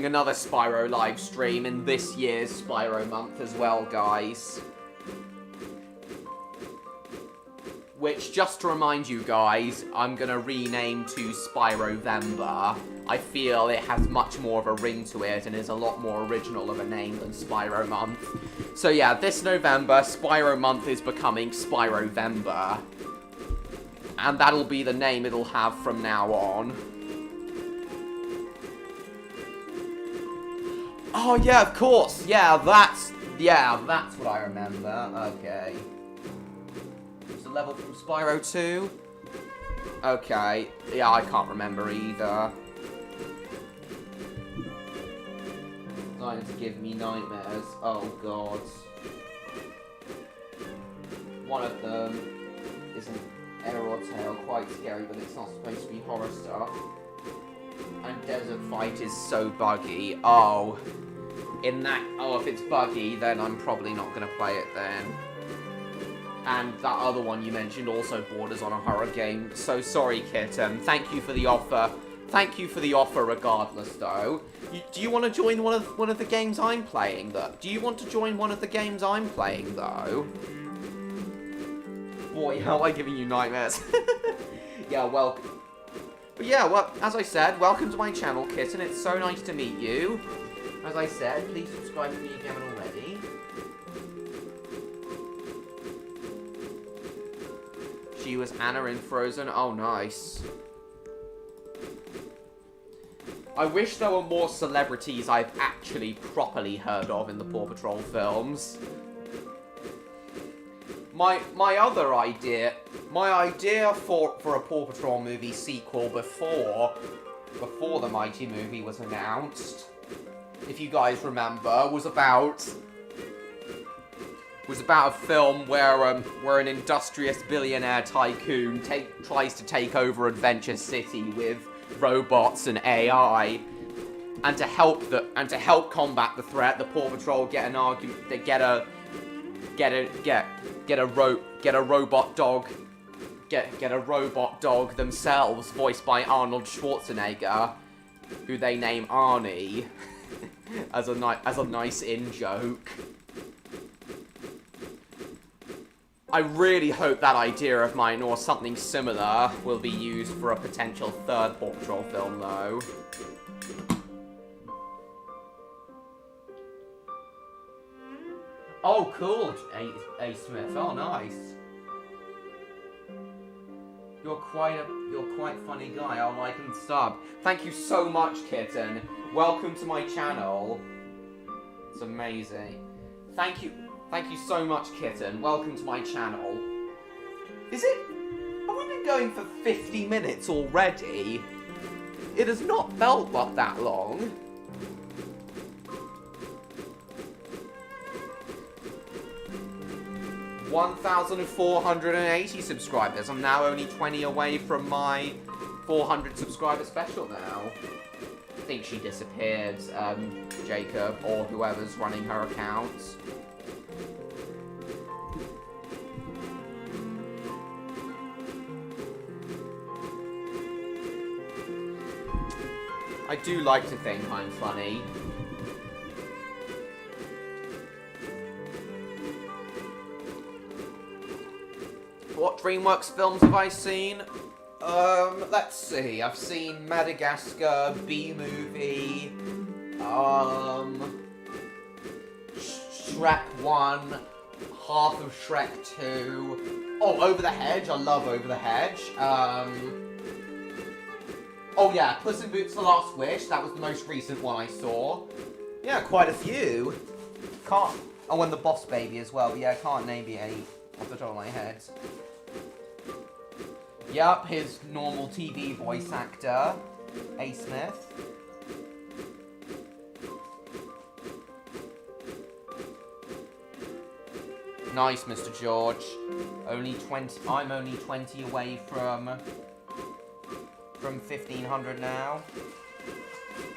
another Spyro live stream in this year's Spyro month as well, guys. Which, just to remind you guys, I'm gonna rename to Spyrovember. I feel it has much more of a ring to it and is a lot more original of a name than Spyro Month. So yeah, this November, Spyro Month is becoming Spyrovember. And that'll be the name it'll have from now on. Oh yeah, of course! Yeah, that's what I remember. Okay. It's a level from Spyro 2. Okay. Yeah, I can't remember either. Starting to give me nightmares. Oh god. One of them is an error tale, quite scary, but it's not supposed to be horror stuff. And Desert Fight is so buggy. Oh. If it's buggy, then I'm probably not gonna play it then. And that other one you mentioned also borders on a horror game. So sorry, Kitten. Thank you for the offer. Thank you for the offer regardless, though. Do you want to join one of the games I'm playing, though? Do you want to join one of the games I'm playing, though? Boy, how am I giving you nightmares? Yeah, welcome. But yeah, well, as I said, welcome to my channel, Kitten. It's so nice to meet you. As I said, please subscribe to me if you haven't already. She was Anna in Frozen. Oh, nice. I wish there were more celebrities I've actually properly heard of in the Paw Patrol films. My idea for a Paw Patrol movie sequel before the Mighty movie was announced, if you guys remember, was about a film where an industrious billionaire tycoon tries to take over Adventure City with robots and AI, and to help combat the threat, the Paw Patrol get a robot dog, get a robot dog themselves, voiced by Arnold Schwarzenegger, who they name Arnie, as a nice in-joke. I really hope that idea of mine, or something similar, will be used for a potential third Paw Patrol film, though. Oh, cool, A. Smith. Oh, nice. You're quite funny guy. I'll like and sub. Thank you so much, Kitten. Welcome to my channel. It's amazing. Thank you so much, Kitten. Welcome to my channel. Have we been going for 50 minutes already? It has not felt like that long. $1,480 subscribers. I'm now only 20 away from my 400 subscriber special now. I think she disappeared, Jacob, or whoever's running her account. I do like to think I'm funny. What DreamWorks films have I seen? Let's see. I've seen Madagascar, B-Movie, Shrek 1, half of Shrek 2. Oh, Over the Hedge. I love Over the Hedge. Oh yeah, Puss in Boots: The Last Wish. That was the most recent one I saw. Yeah, quite a few. Oh, and The Boss Baby as well. But yeah, I can't name the 8 off the top of my head. Yup, his normal TV voice actor, A. Smith. Nice, Mr. George. I'm only 20 away from 1,500 now.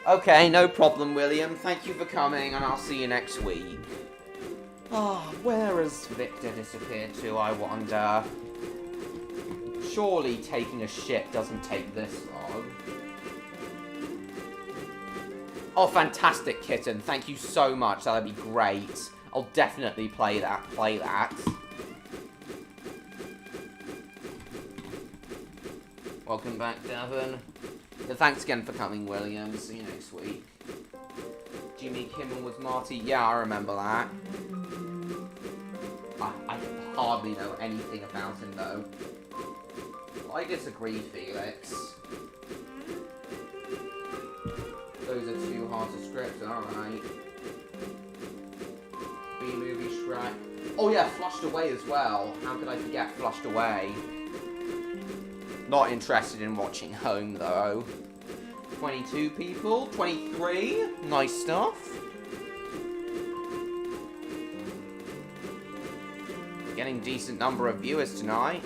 Okay, no problem, William. Thank you for coming, and I'll see you next week. Ah, where has Victor disappeared to, I wonder? Surely taking a shit doesn't take this long. Oh, fantastic, Kitten. Thank you so much. That'd be great. I'll definitely play that. Welcome back, Devon. Thanks again for coming, William. See you next week. Jimmy Kimmel with Marty. Yeah, I remember that. I hardly know anything about him, though. I disagree, Felix. Those are too hard to script, alright. B-movie Shrek. Oh yeah, Flushed Away as well. How could I forget Flushed Away? Not interested in watching Home, though. 22 people. 23. Nice stuff. Getting decent number of viewers tonight.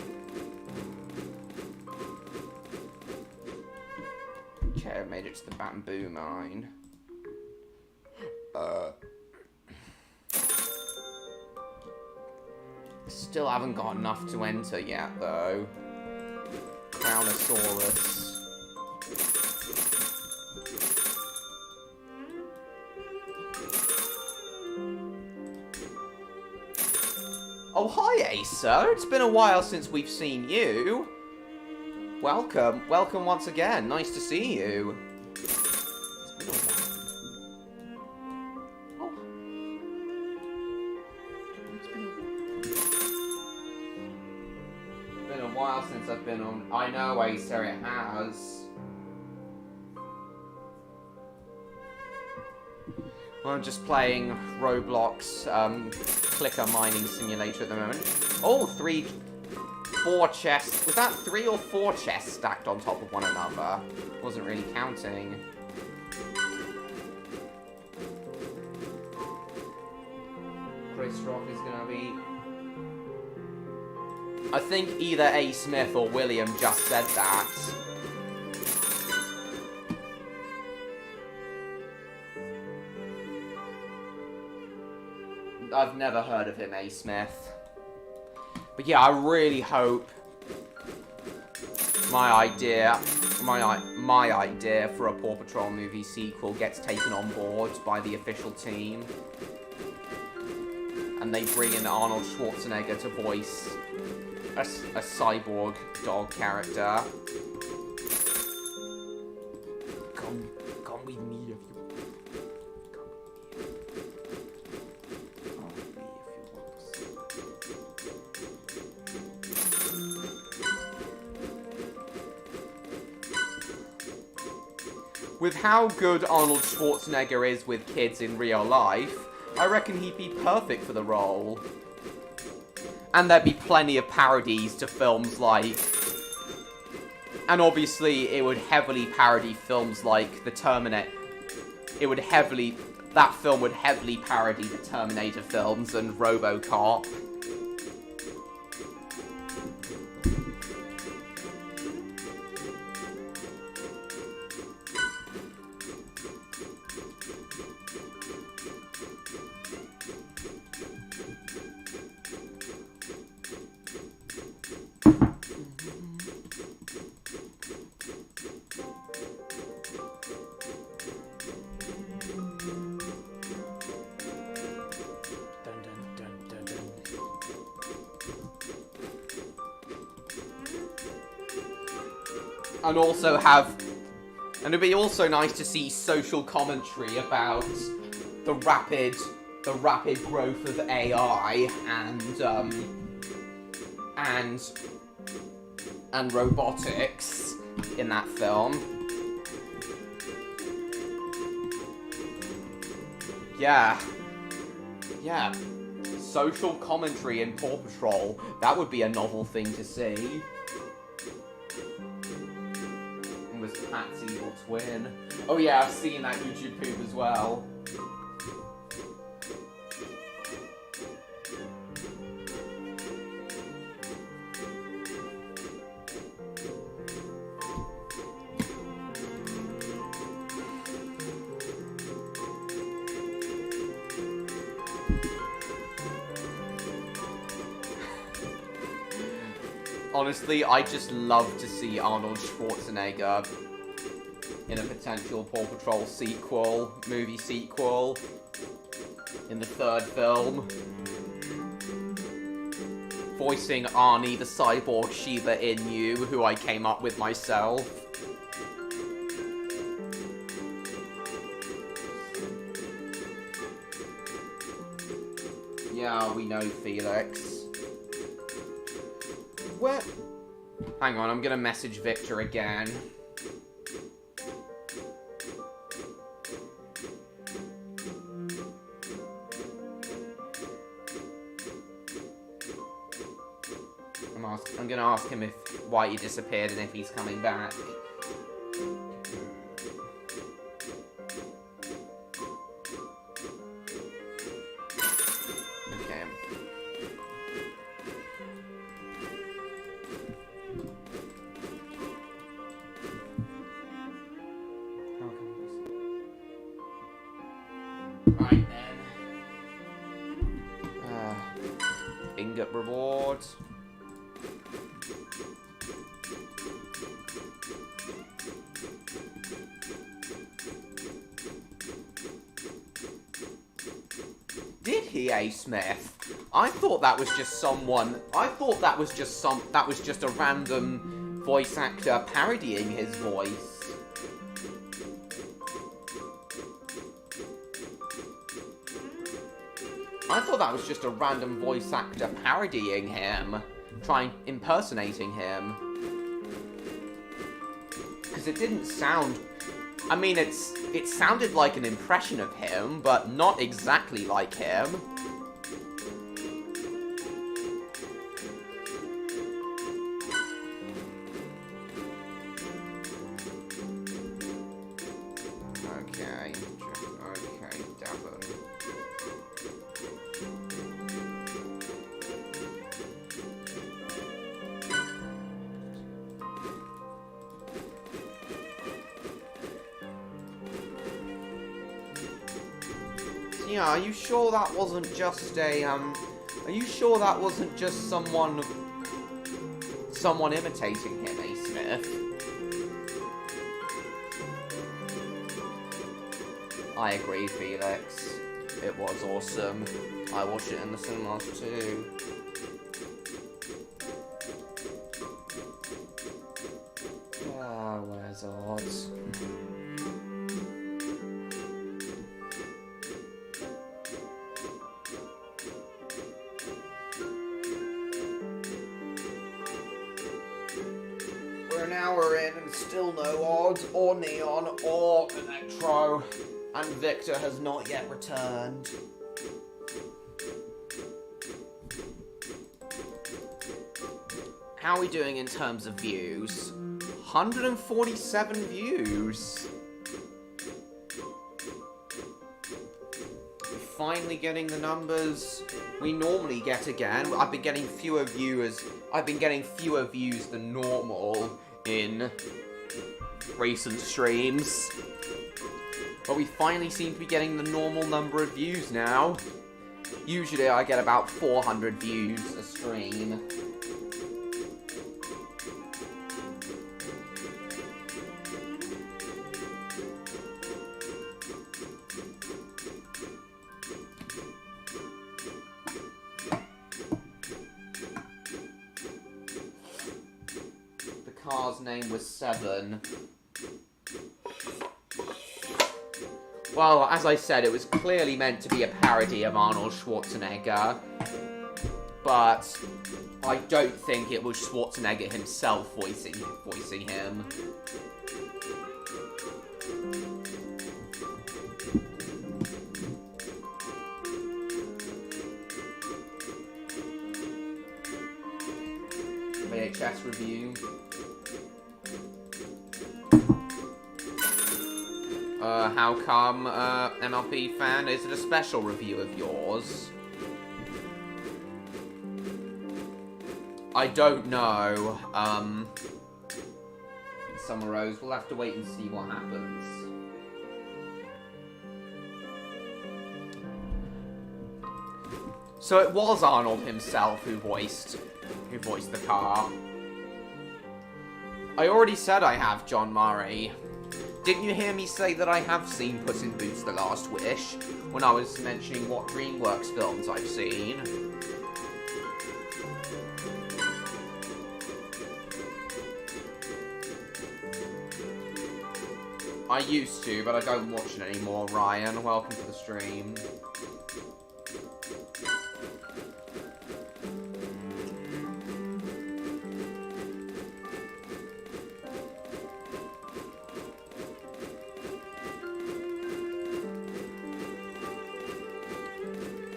Okay, I made it to the bamboo mine. Still haven't got enough to enter yet, though. Crownosaurus. Oh, hi, Asa. It's been a while since we've seen you. Welcome. Welcome once again. Nice to see you. It's been a while. Oh. It's been a while since I've been on. I know, Asa, it has. I'm just playing Roblox, clicker mining simulator at the moment. Oh, 4 chests. Was that 3 or 4 chests stacked on top of one another? Wasn't really counting. Chris Rock is gonna be... I think either A. Smith or William just said that. I've never heard of him, A. Smith. But yeah, I really hope my idea for a Paw Patrol movie sequel gets taken on board by the official team. And they bring in Arnold Schwarzenegger to voice a cyborg dog character. Come with me if you With how good Arnold Schwarzenegger is with kids in real life, I reckon he'd be perfect for the role. And there'd be plenty of parodies to films like... And obviously, it would heavily parody films like The Terminator. That film would heavily parody the Terminator films and RoboCop. And it'd be also nice to see social commentary about the rapid growth of AI and robotics in that film. Yeah. Social commentary in Paw Patrol. That would be a novel thing to see. Pat's evil twin. Oh yeah, I've seen that YouTube poop as well. Honestly, I just love to see Arnold Schwarzenegger in a potential Paw Patrol movie sequel, in the third film. Voicing Arnie the cyborg Shiba Inu, who I came up with myself. Yeah, we know Felix. Where? Hang on, I'm gonna message Victor again. I'm gonna ask him why he disappeared and if he's coming back. Okay. Right then. Ingot reward. Did he, A. Smith? I thought that was just someone. I thought that was just a random voice actor parodying his voice. I thought that was just a random voice actor parodying him, impersonating him. Because it didn't sound... I mean, it sounded like an impression of him, but not exactly like him. Okay, Devon. Yeah, are you sure that wasn't just a, are you sure that wasn't just someone imitating him, A. Smith. I agree, Felix. It was awesome. I watched it in the cinemas too. Ah, where's odds? We're an hour in and still no odds, or neon, or electro. And Victor has not yet returned. How are we doing in terms of views? 147 views. Finally getting the numbers we normally get again. I've been getting fewer views than normal in recent streams. But we finally seem to be getting the normal number of views now. Usually I get about 400 views a stream. The car's name was Seven. Well, as I said, it was clearly meant to be a parody of Arnold Schwarzenegger, but I don't think it was Schwarzenegger himself voicing him. VHS review. How come, MLP fan? Is it a special review of yours? I don't know. Summer Rose, we'll have to wait and see what happens. So it was Arnold himself who voiced the car. I already said I have John Murray. Didn't you hear me say that I have seen Puss in Boots: The Last Wish when I was mentioning what DreamWorks films I've seen? I used to, but I don't watch it anymore, Ryan. Welcome to the stream.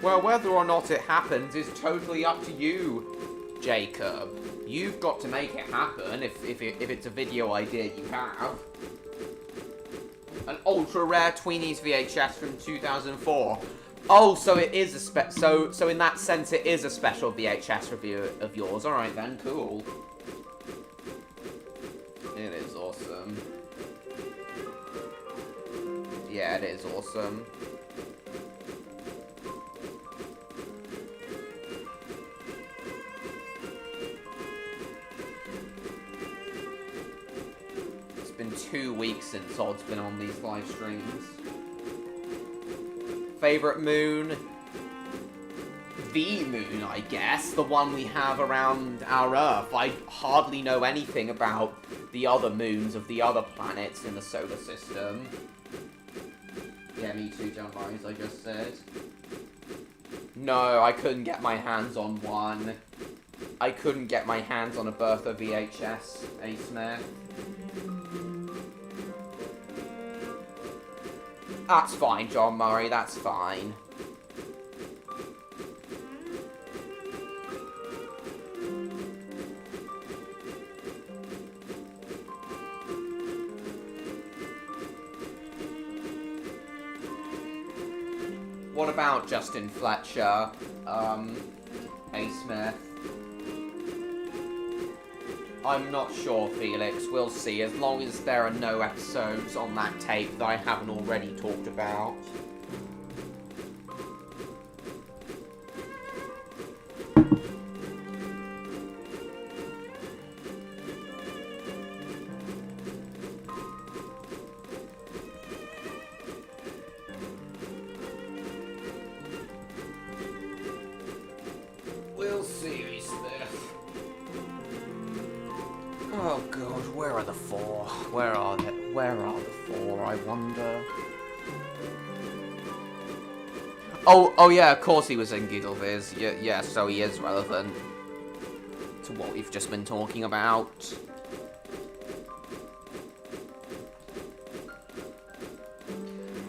Well, whether or not it happens is totally up to you, Jacob. You've got to make it happen if it's a video idea you have. An ultra rare Tweenies VHS from 2004. Oh, so it is a so in that sense it is a special VHS review of yours. All right then, cool. It is awesome. Yeah, it is awesome. It's been 2 weeks since Odd's been on these live streams. Favorite moon? The moon, I guess. The one we have around our Earth. I hardly know anything about the other moons of the other planets in the solar system. Yeah, me too, John Barnes, I just said. No, I couldn't get my hands on one. I couldn't get my hands on a Bertha VHS, A. Smith. That's fine, John Murray, that's fine. What about Justin Fletcher, A. Smith? I'm not sure, Felix. We'll see, as long as there are no episodes on that tape that I haven't already talked about. Oh god, where are the four? Where are the four, I wonder? Oh yeah, of course he was in Giggleviz. Yeah, so he is relevant to what we've just been talking about.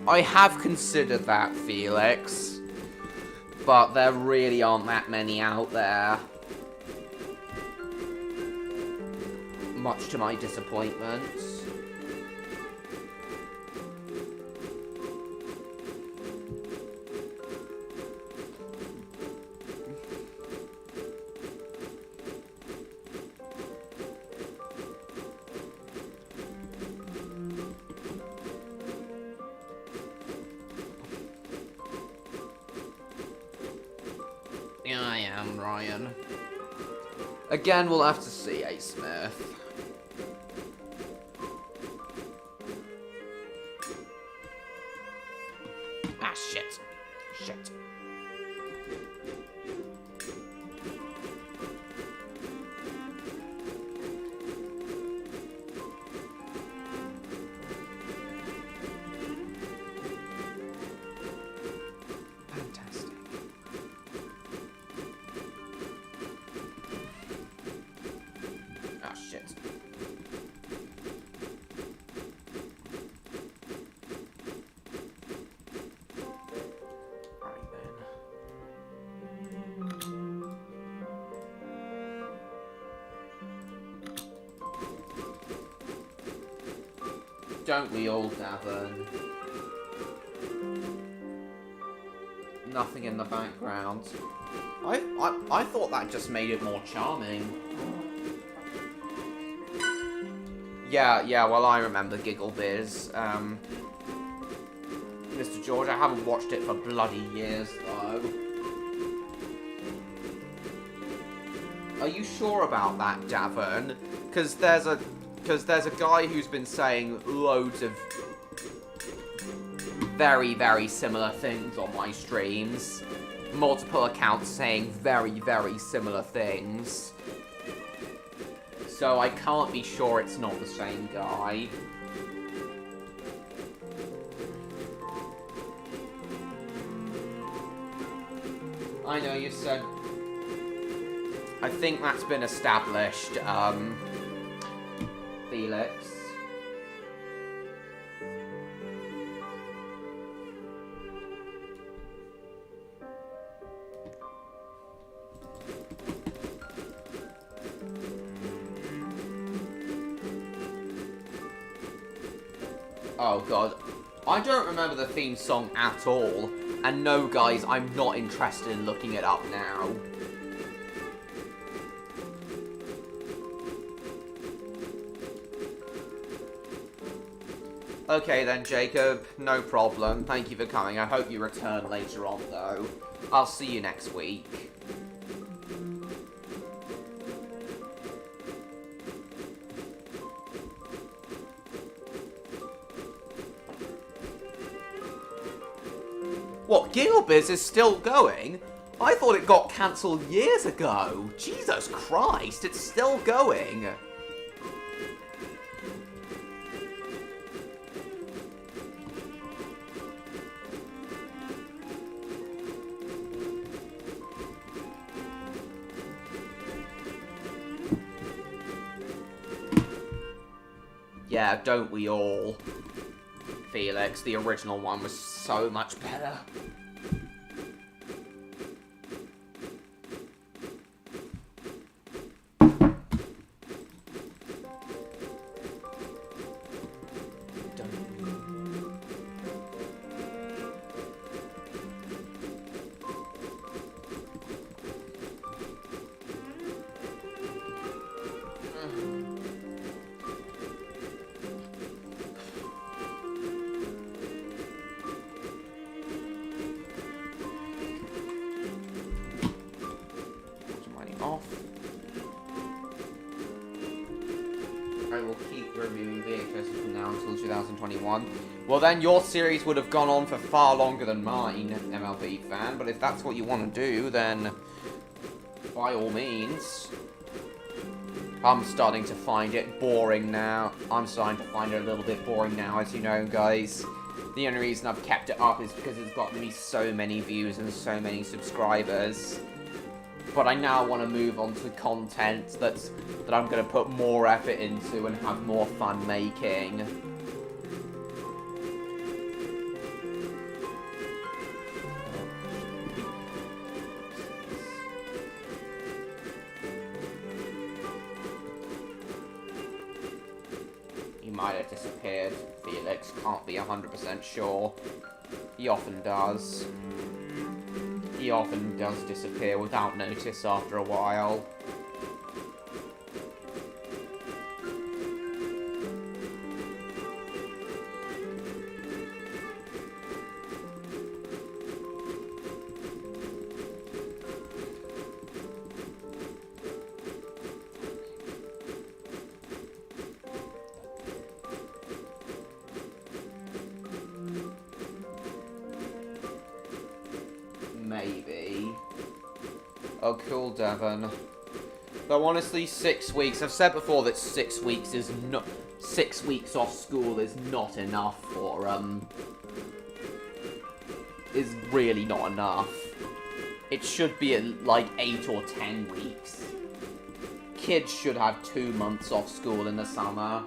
I have considered that, Felix, but there really aren't that many out there. Much to my disappointment. Yeah, I am, Ryan. Again, we'll have to see, A. Smith. Ah, shit. Shit. Fantastic. Ah, shit. Don't we all, Davin? Nothing in the background. I thought that just made it more charming. Yeah, well, I remember Giggleviz. Mr. George, I haven't watched it for bloody years, though. Are you sure about that, Davin? Because there's a guy who's been saying loads of very, very similar things on my streams. Multiple accounts saying very, very similar things. So I can't be sure it's not the same guy. I know you said... I think that's been established, Felix. Oh god, I don't remember the theme song at all, and no guys, I'm not interested in looking it up now. Okay then, Jacob, no problem. Thank you for coming. I hope you return later on, though. I'll see you next week. What, Gigglebiz is still going? I thought it got cancelled years ago. Jesus Christ, it's still going. Yeah, don't we all? Felix, the original one was so much better. Well then, your series would have gone on for far longer than mine, MLB fan, but if that's what you want to do, then by all means. I'm starting to find it boring now. I'm starting to find it a little bit boring now, as you know, guys. The only reason I've kept it up is because it's gotten me so many views and so many subscribers. But I now want to move on to content that I'm going to put more effort into and have more fun making. He might have disappeared. Felix can't be 100% sure. He often does. He often does disappear without notice after a while. Maybe. Oh, cool, Devon. Though honestly, 6 weeks. I've said before that 6 weeks is not. 6 weeks off school is not enough for is really not enough. It should be at like 8 or 10 weeks. Kids should have 2 months off school in the summer.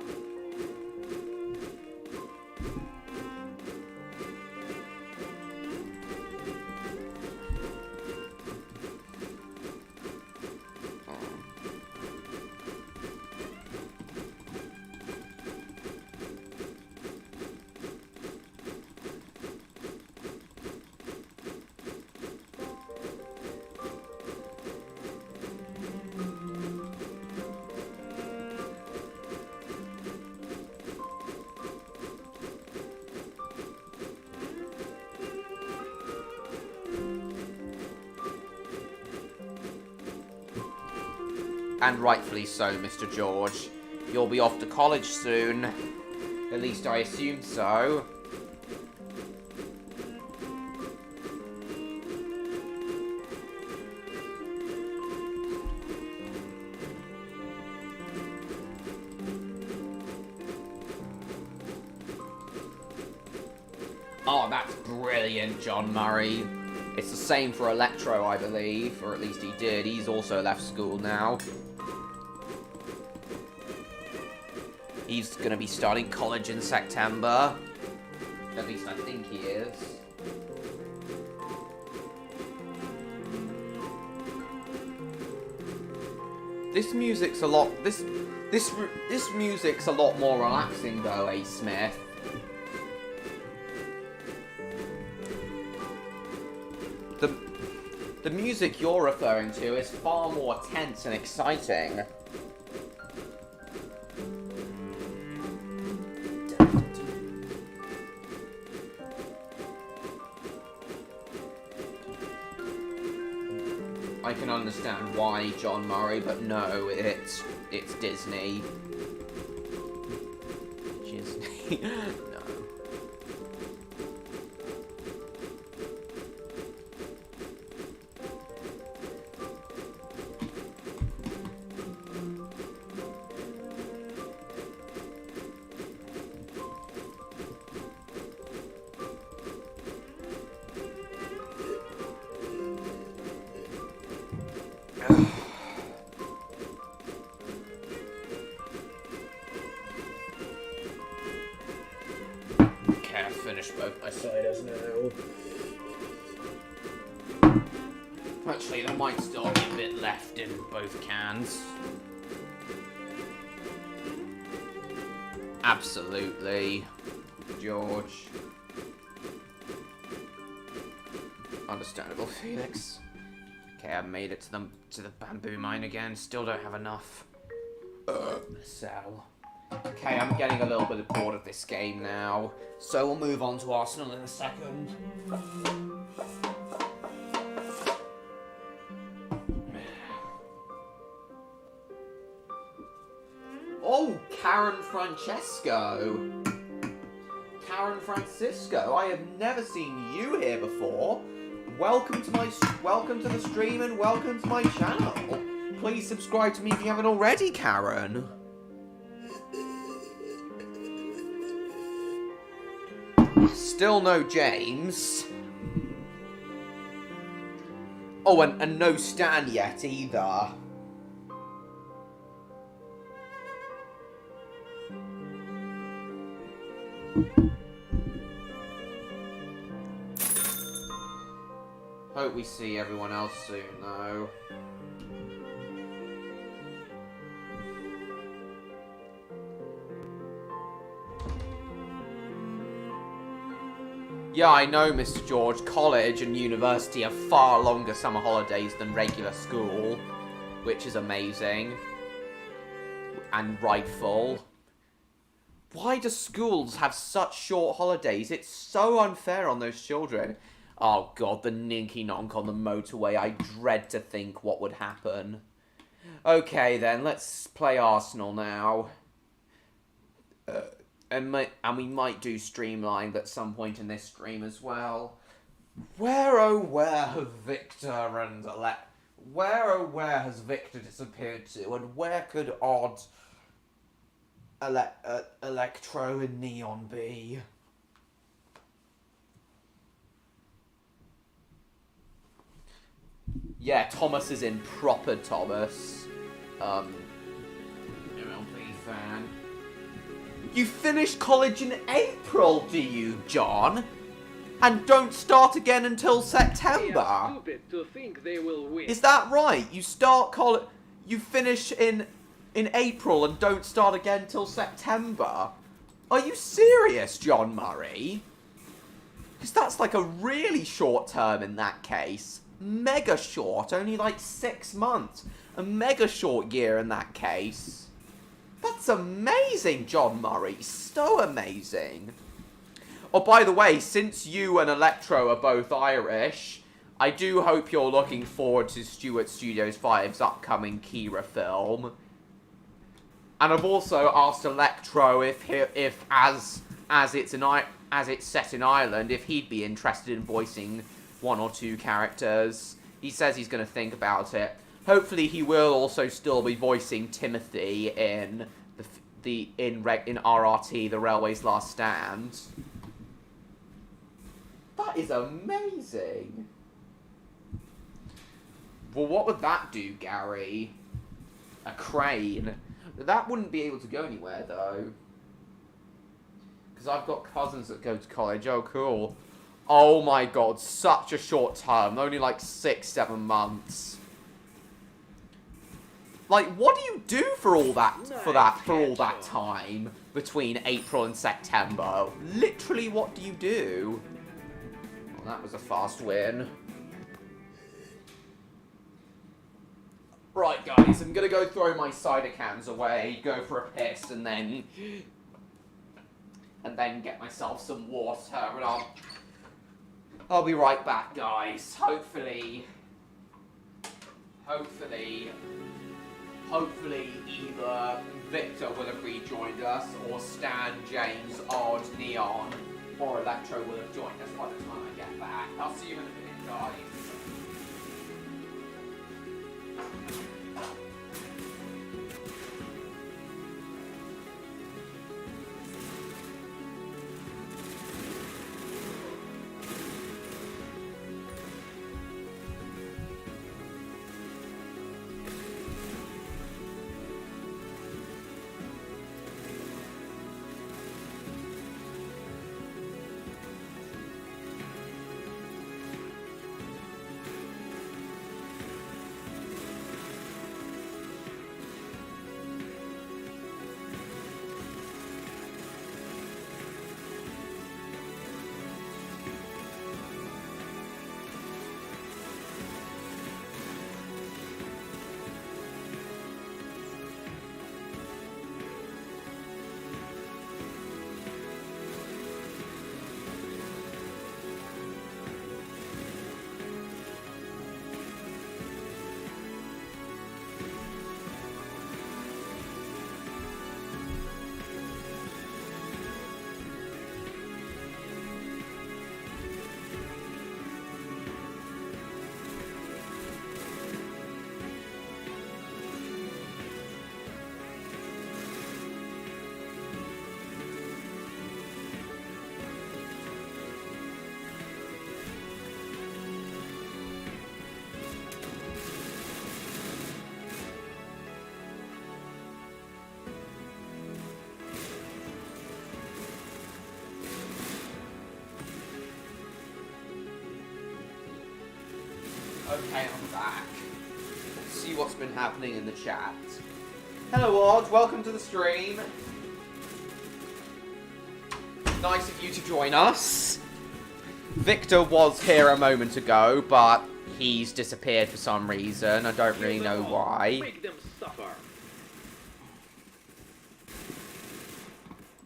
And rightfully so, Mr. George. You'll be off to college soon. At least I assume so. Oh, that's brilliant, John Murray. It's the same for Electro, I believe, or at least he did. He's also left school now. He's going to be starting college in September. At least I think he is. This music's a lot... This music's a lot more relaxing, though, A. Smith. The music you're referring to is far more tense and exciting. I can understand why, John Murray, but no, it's Disney. Disney. No. Both my ciders now. Actually, there might still be a bit left in both cans. Absolutely, George. Understandable, Felix. Okay, I've made it to the bamboo mine again. Still don't have enough. Sell. Okay, I'm getting a little bit bored of this game now, so we'll move on to Arsenal in a second. Oh, Karen Francesco! Karen Francisco, I have never seen you here before. Welcome to the stream and welcome to my channel. please subscribe to me if you haven't already, Karen. Still no James. Oh, and no Stan yet either. Hope we see everyone else soon, though. Yeah, I know, Mr. George. College and university have far longer summer holidays than regular school, which is amazing. And rightful. Why do schools have such short holidays? It's so unfair on those children. Oh god, the ninky nonk on the motorway. I dread to think what would happen. Okay then, let's play Arsenal now. And we might do Streamline at some point in this stream as well. Where oh where have Victor and where oh where has Victor disappeared to, and where could odd Electro and Neon be? Yeah, Thomas is in proper Thomas. MLB fan. You finished college in April, do you, John? And don't start again until September? They are stupid to think they will win. Is that right? You start college... You finish in April and don't start again till September? Are you serious, John Murray? Because that's like a really short term in that case. Mega short, only like 6 months. A mega short year in that case. That's amazing, John Murray. So amazing. Oh, by the way, since you and Electro are both Irish, I do hope you're looking forward to Stuart Studios 5's upcoming Kira film. And I've also asked Electro if as it's set in Ireland, if he'd be interested in voicing 1 or 2 characters. He says he's going to think about it. Hopefully he will also still be voicing Timothy in in RRT, The Railway's Last Stand. That is amazing. Well, what would that do, Gary? A crane. That wouldn't be able to go anywhere, though. Because I've got cousins that go to college. Oh, cool. Oh my god, such a short term. Only like 6-7 months. Like, what do you do for all that time between April and September? Literally, what do you do? Well, that was a fast win. Right, guys, I'm gonna go throw my cider cans away, go for a piss, and then get myself some water, and I'll be right back, guys. Hopefully either Victor will have rejoined us, or Stan, James, Odd, Neon, or Electro will have joined us by the time I get back. I'll see you in a minute, guys. Okay, I'm back. Let's see what's been happening in the chat. Hello, Odd. Welcome to the stream. Nice of you to join us. Victor was here a moment ago, but he's disappeared for some reason. I don't really know why. Make them suffer.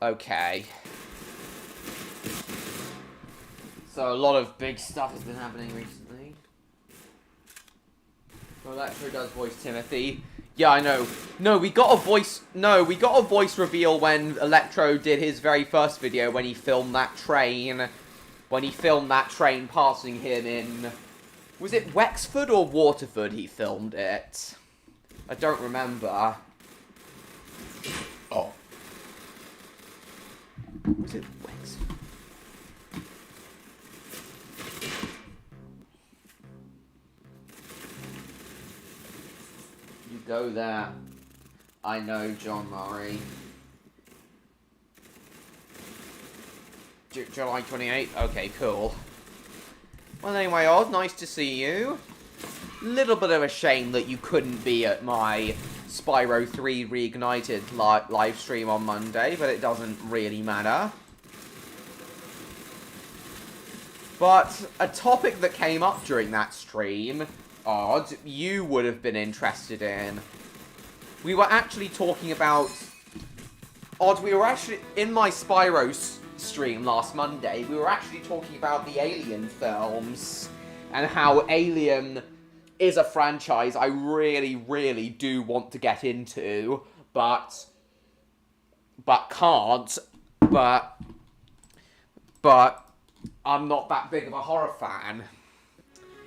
Okay. So a lot of big stuff has been happening recently. Well, Electro does voice Timothy. Yeah, I know. No, we got a voice reveal when Electro did his very first video when he filmed that train. When he filmed that train passing him in... Was it Wexford or Waterford he filmed it? I don't remember. Oh. Was it Wexford? You go there. I know, John Murray. July 28th? Okay, cool. Well, anyway, Oz, nice to see you. Little bit of a shame that you couldn't be at my Spyro 3 Reignited live stream on Monday, but it doesn't really matter. But a topic that came up during that stream, Odd, you would have been interested in. We were actually talking about... Odd, we were actually... In my Spyro stream last Monday, we were actually talking about the Alien films and how Alien is a franchise I really, really do want to get into, but can't, but I'm not that big of a horror fan.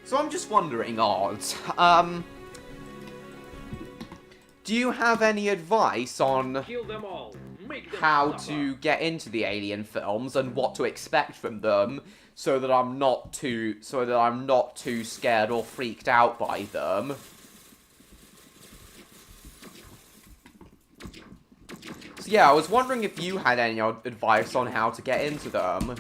So I'm just wondering, Odd, do you have any advice on Kill them all. Make them how suffer. to get into the Alien films and what to expect from them, so that I'm not too scared or freaked out by them? So yeah, I was wondering if you had any advice on how to get into them.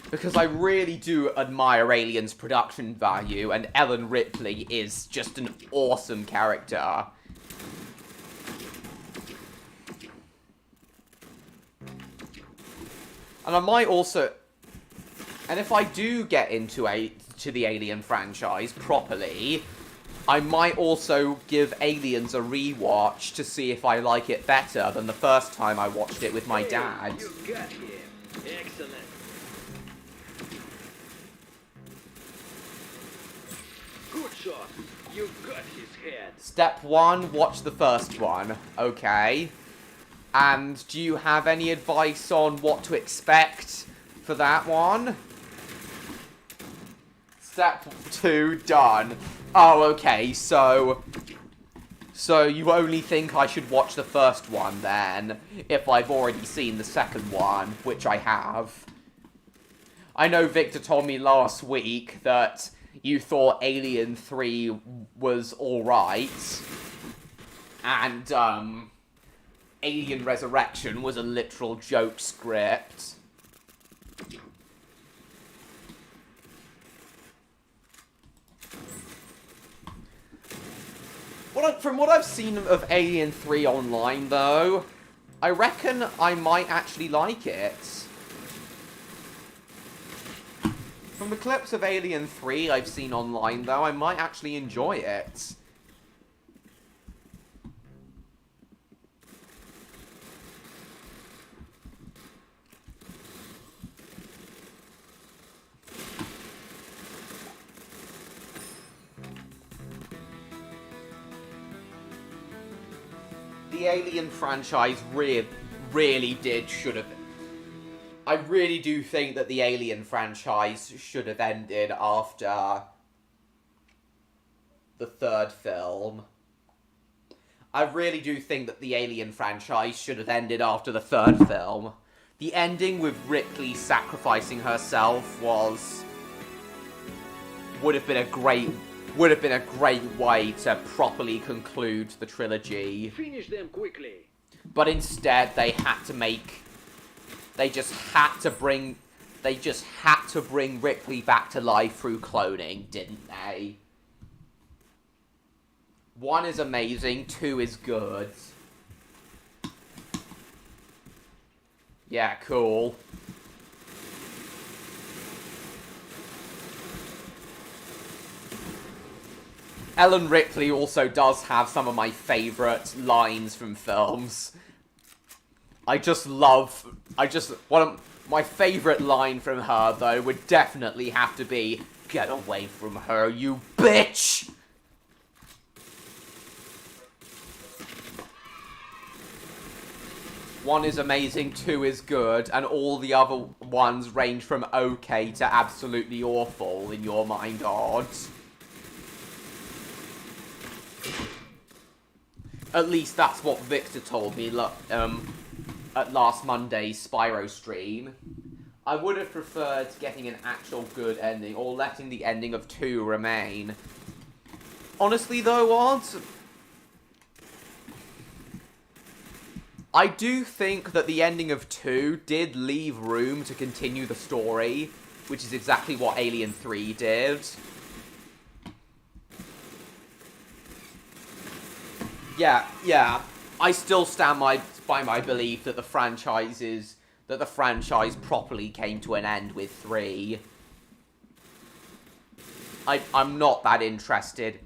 Because I really do admire Alien's production value, and Ellen Ripley is just an awesome character. And I might also... And if I do get into the Alien franchise properly, I might also give Aliens a rewatch to see if I like it better than the first time I watched it with my dad. You got him. Excellent. Good shot. You got his head. Step 1, watch the first one. Okay. And do you have any advice on what to expect for that one? Step 2, done. Oh, okay, so you only think I should watch the first one, then, if I've already seen the second one, which I have. I know Victor told me last week that you thought Alien 3 was alright, and, Alien Resurrection was a literal joke script. From what I've seen of Alien 3 online, though, I reckon I might actually like it. From the clips of Alien 3 I've seen online, though, I might actually enjoy it. The Alien franchise really should have... I really do think that the Alien franchise should have ended after the third film. I really do think that the Alien franchise should have ended after the third film. The ending with Ripley sacrificing herself would have been a great way to properly conclude the trilogy. Finish them quickly. But instead, they just had to bring Ripley back to life through cloning, didn't they? 1 is amazing, 2 is good. Yeah, cool. Ellen Ripley also does have some of my favourite lines from films. One of my favourite line from her, though, would definitely have to be, "Get away from her, you bitch!" One is amazing, 2 is good, and all the other ones range from okay to absolutely awful in your mind, odds. At least that's what Victor told me at last Monday's Spyro stream. I would have preferred getting an actual good ending, or letting the ending of 2 remain. Honestly though, odds, I do think that the ending of 2 did leave room to continue the story, which is exactly what Alien 3 did. Yeah. I still stand by my belief that the franchise properly came to an end with 3. I'm not that interested.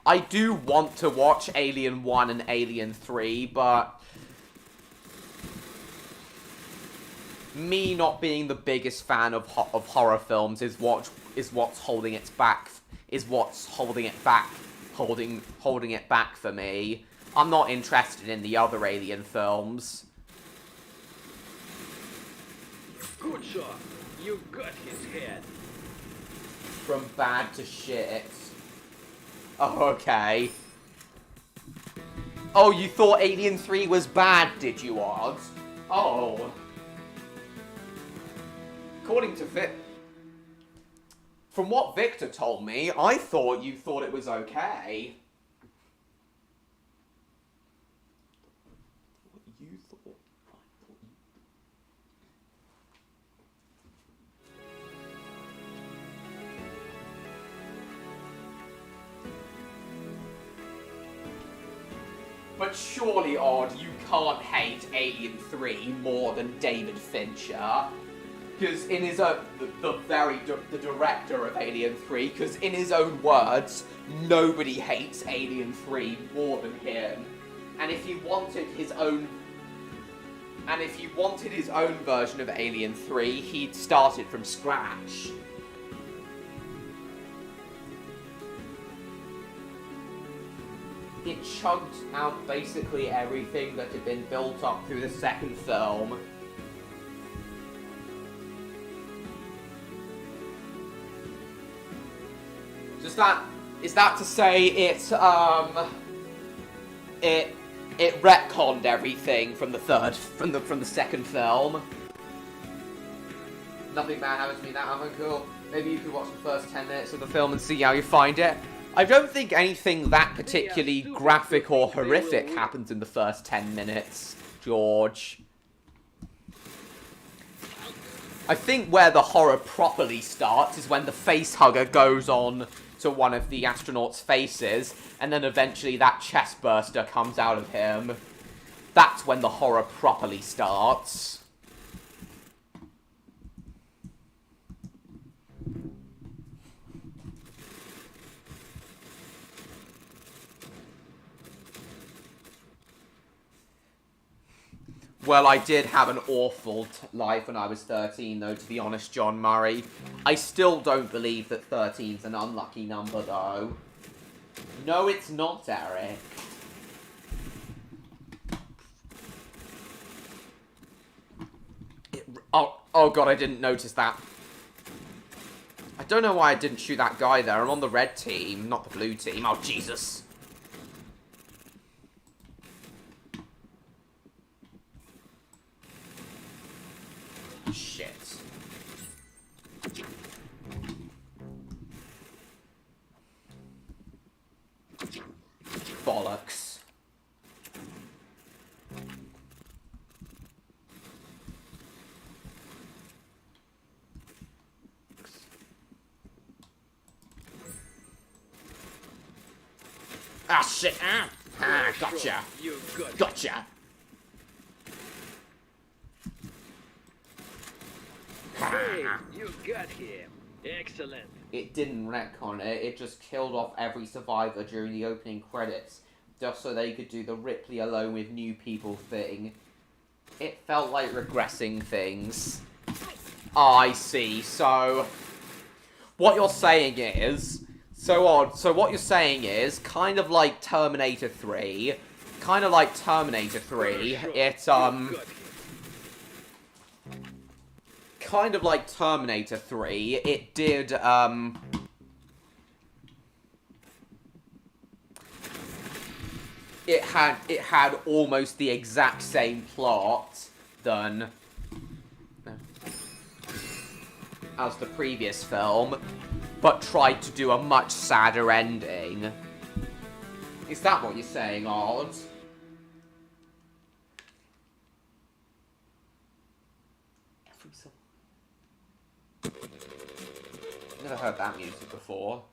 I do want to watch Alien 1 and Alien 3, but me not being the biggest fan of horror films is what's holding it back for me. I'm not interested in the other Alien films. Good shot. You got his head. From bad to shit. Oh, okay. Oh, you thought Alien 3 was bad, did you, Odds? Oh. According to from what Victor told me, I thought you thought it was okay. What you thought? But surely, Odd, you can't hate Alien 3 more than David Fincher. Because in his own, the director of Alien 3, because in his own words, nobody hates Alien 3 more than him. And if he wanted his own version of Alien 3, he'd started from scratch. It chugged out basically everything that had been built up through the second film. Is that to say it retconned everything from the second film? Nothing bad happens to me, that other cool. Maybe you could watch the first 10 minutes of the film and see how you find it. I don't think anything that particularly graphic or horrific happens in the first 10 minutes, George. I think where the horror properly starts is when the facehugger goes on to one of the astronauts' faces, and then eventually that chest burster comes out of him. That's when the horror properly starts. Well, I did have an awful life when I was 13, though, to be honest, John Murray. I still don't believe that 13's an unlucky number, though. No, it's not, Eric. Oh god, I didn't notice that. I don't know why I didn't shoot that guy there. I'm on the red team, not the blue team. Oh, Jesus. Shit. Bollocks. Ah, shit. Ah, gotcha. You got Gotcha. Hey, you got him. Excellent. It didn't retcon it, it just killed off every survivor during the opening credits, just so they could do the Ripley alone with new people thing. It felt like regressing things. Oh, I see, so... What you're saying is... So odd, so what you're saying is, kind of like Terminator 3, kind of like Terminator 3, it, kind of like Terminator 3, it did, it had almost the exact same plot than as the previous film, but tried to do a much sadder ending. Is that what you're saying, Odd? Never heard that music before.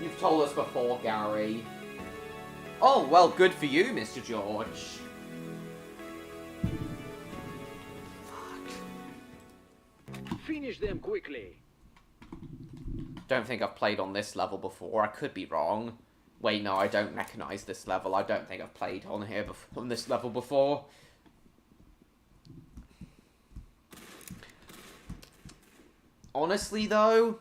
You've told us before, Gary. Oh, well, good for you, Mr. George. Finish them quickly. Don't think I've played on this level before. I could be wrong. Wait, no, I don't recognize this level. I don't think I've played on here on this level before. Honestly, though,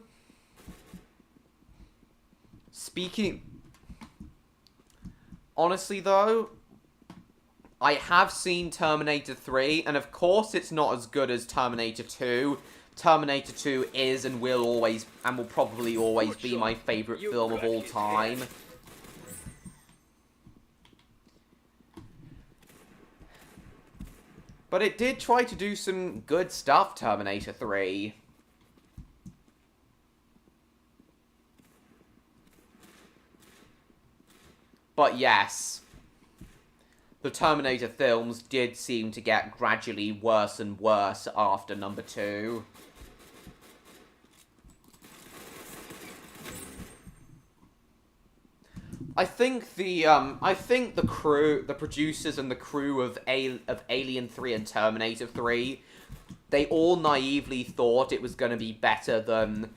I have seen Terminator 3, and of course it's not as good as Terminator 2. Terminator 2 is and will probably always be my favorite film of all time. But it did try to do some good stuff, Terminator 3. But yes, the Terminator films did seem to get gradually worse and worse after number 2. I think the crew, the producers and the crew of Alien 3 and Terminator 3, they all naively thought it was going to be better than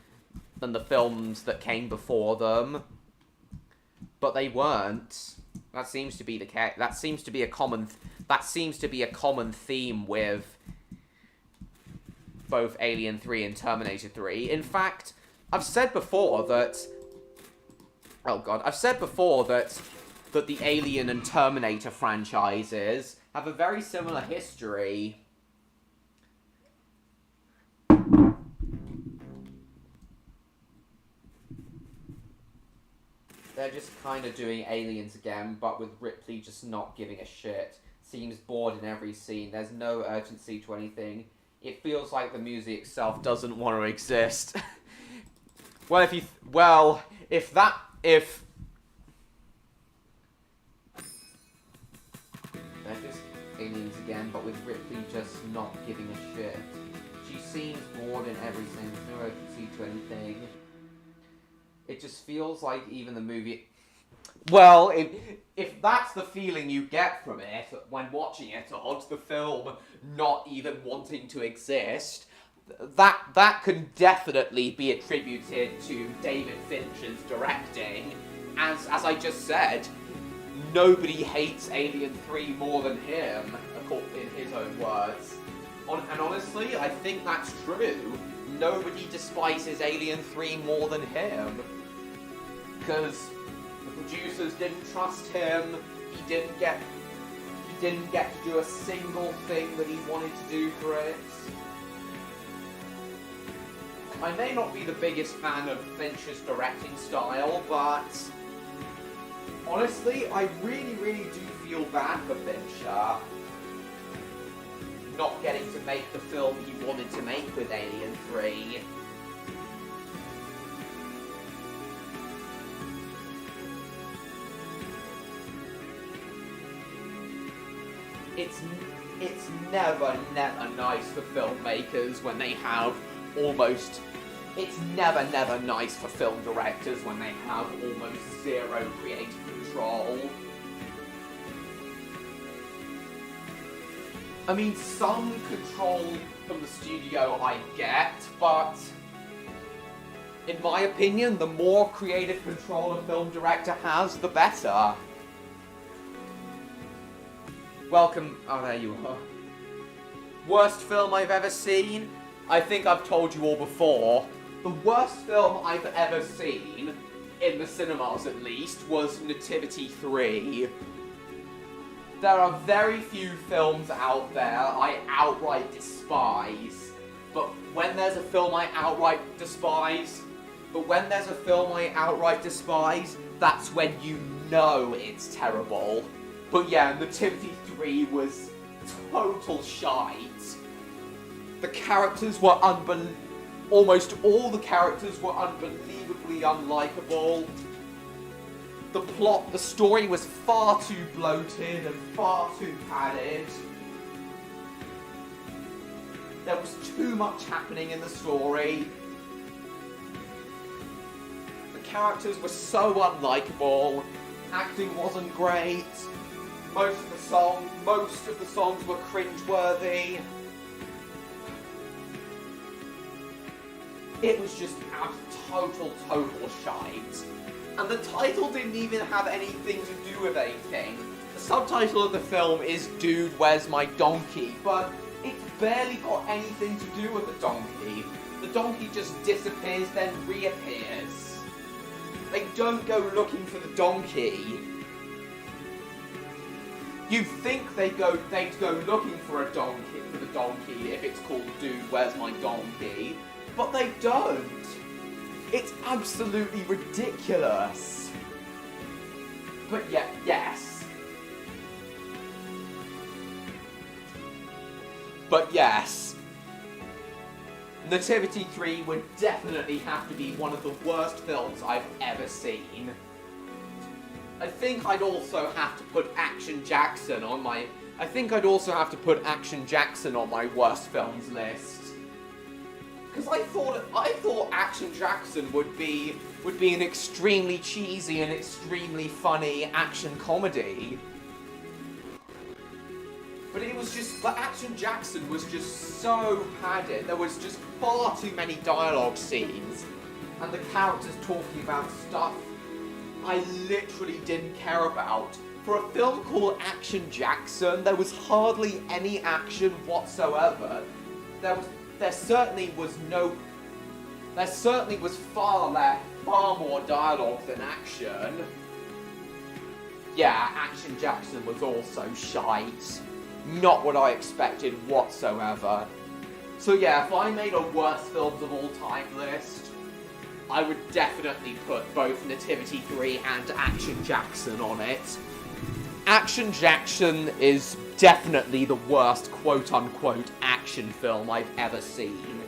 the films that came before them. But they weren't. That seems to be the case. That seems to be a common theme with both Alien 3 and Terminator 3. In fact, I've said before that the Alien and Terminator franchises have a very similar history. They're just kind of doing Aliens again, but with Ripley just not giving a shit. Seems bored in every scene. There's no urgency to anything. It feels like the music itself doesn't want to exist. They're just Aliens again, but with Ripley just not giving a shit. She seems bored in every scene. There's no urgency to anything. It just feels like even the movie... Well, if that's the feeling you get from it when watching it, Odd, the film not even wanting to exist, that can definitely be attributed to David Fincher's directing. As I just said, nobody hates Alien 3 more than him, in his own words. And honestly, I think that's true. Nobody despises Alien 3 more than him. Because the producers didn't trust him, he didn't get to do a single thing that he wanted to do for it. I may not be the biggest fan of Fincher's directing style, but honestly, I really, really do feel bad for Fincher not getting to make the film he wanted to make with Alien 3. It's never nice for filmmakers when they have almost... It's never nice for film directors when they have almost zero creative control. I mean, some control from the studio I get, but in my opinion, the more creative control a film director has, the better. Welcome. Oh, there you are. Worst film I've ever seen? I think I've told you all before. The worst film I've ever seen, in the cinemas at least, was Nativity 3. There are very few films out there I outright despise. But when there's a film I outright despise, that's when you know it's terrible. But yeah, Nativity 3 was total shite. The characters were almost all the characters were unbelievably unlikable. The story was far too bloated and far too padded. There was too much happening in the story. The characters were so unlikable. Acting wasn't great. Most of the songs were cringeworthy. It was just total shite. And the title didn't even have anything to do with anything. The subtitle of the film is Dude, Where's My Donkey? But it's barely got anything to do with the donkey. The donkey just disappears, then reappears. They don't go looking for the donkey. You'd think they'd go looking for the donkey if it's called Dude, Where's My Donkey? But they don't. It's absolutely ridiculous. But yeah, yes. But yes. Nativity 3 would definitely have to be one of the worst films I've ever seen. I think I'd also have to put Action Jackson on my worst films list. Because I thought Action Jackson would be an extremely cheesy and extremely funny action comedy. But Action Jackson was just so padded. There was just far too many dialogue scenes, and the characters talking about stuff I literally didn't care about. For a film called Action Jackson, there was hardly any action whatsoever. There certainly was far more dialogue than action. Yeah, Action Jackson was also shite. Not what I expected whatsoever. So yeah, if I made a worst films of all time list, I would definitely put both Nativity 3 and Action Jackson on it. Action Jackson is definitely the worst quote-unquote action film I've ever seen.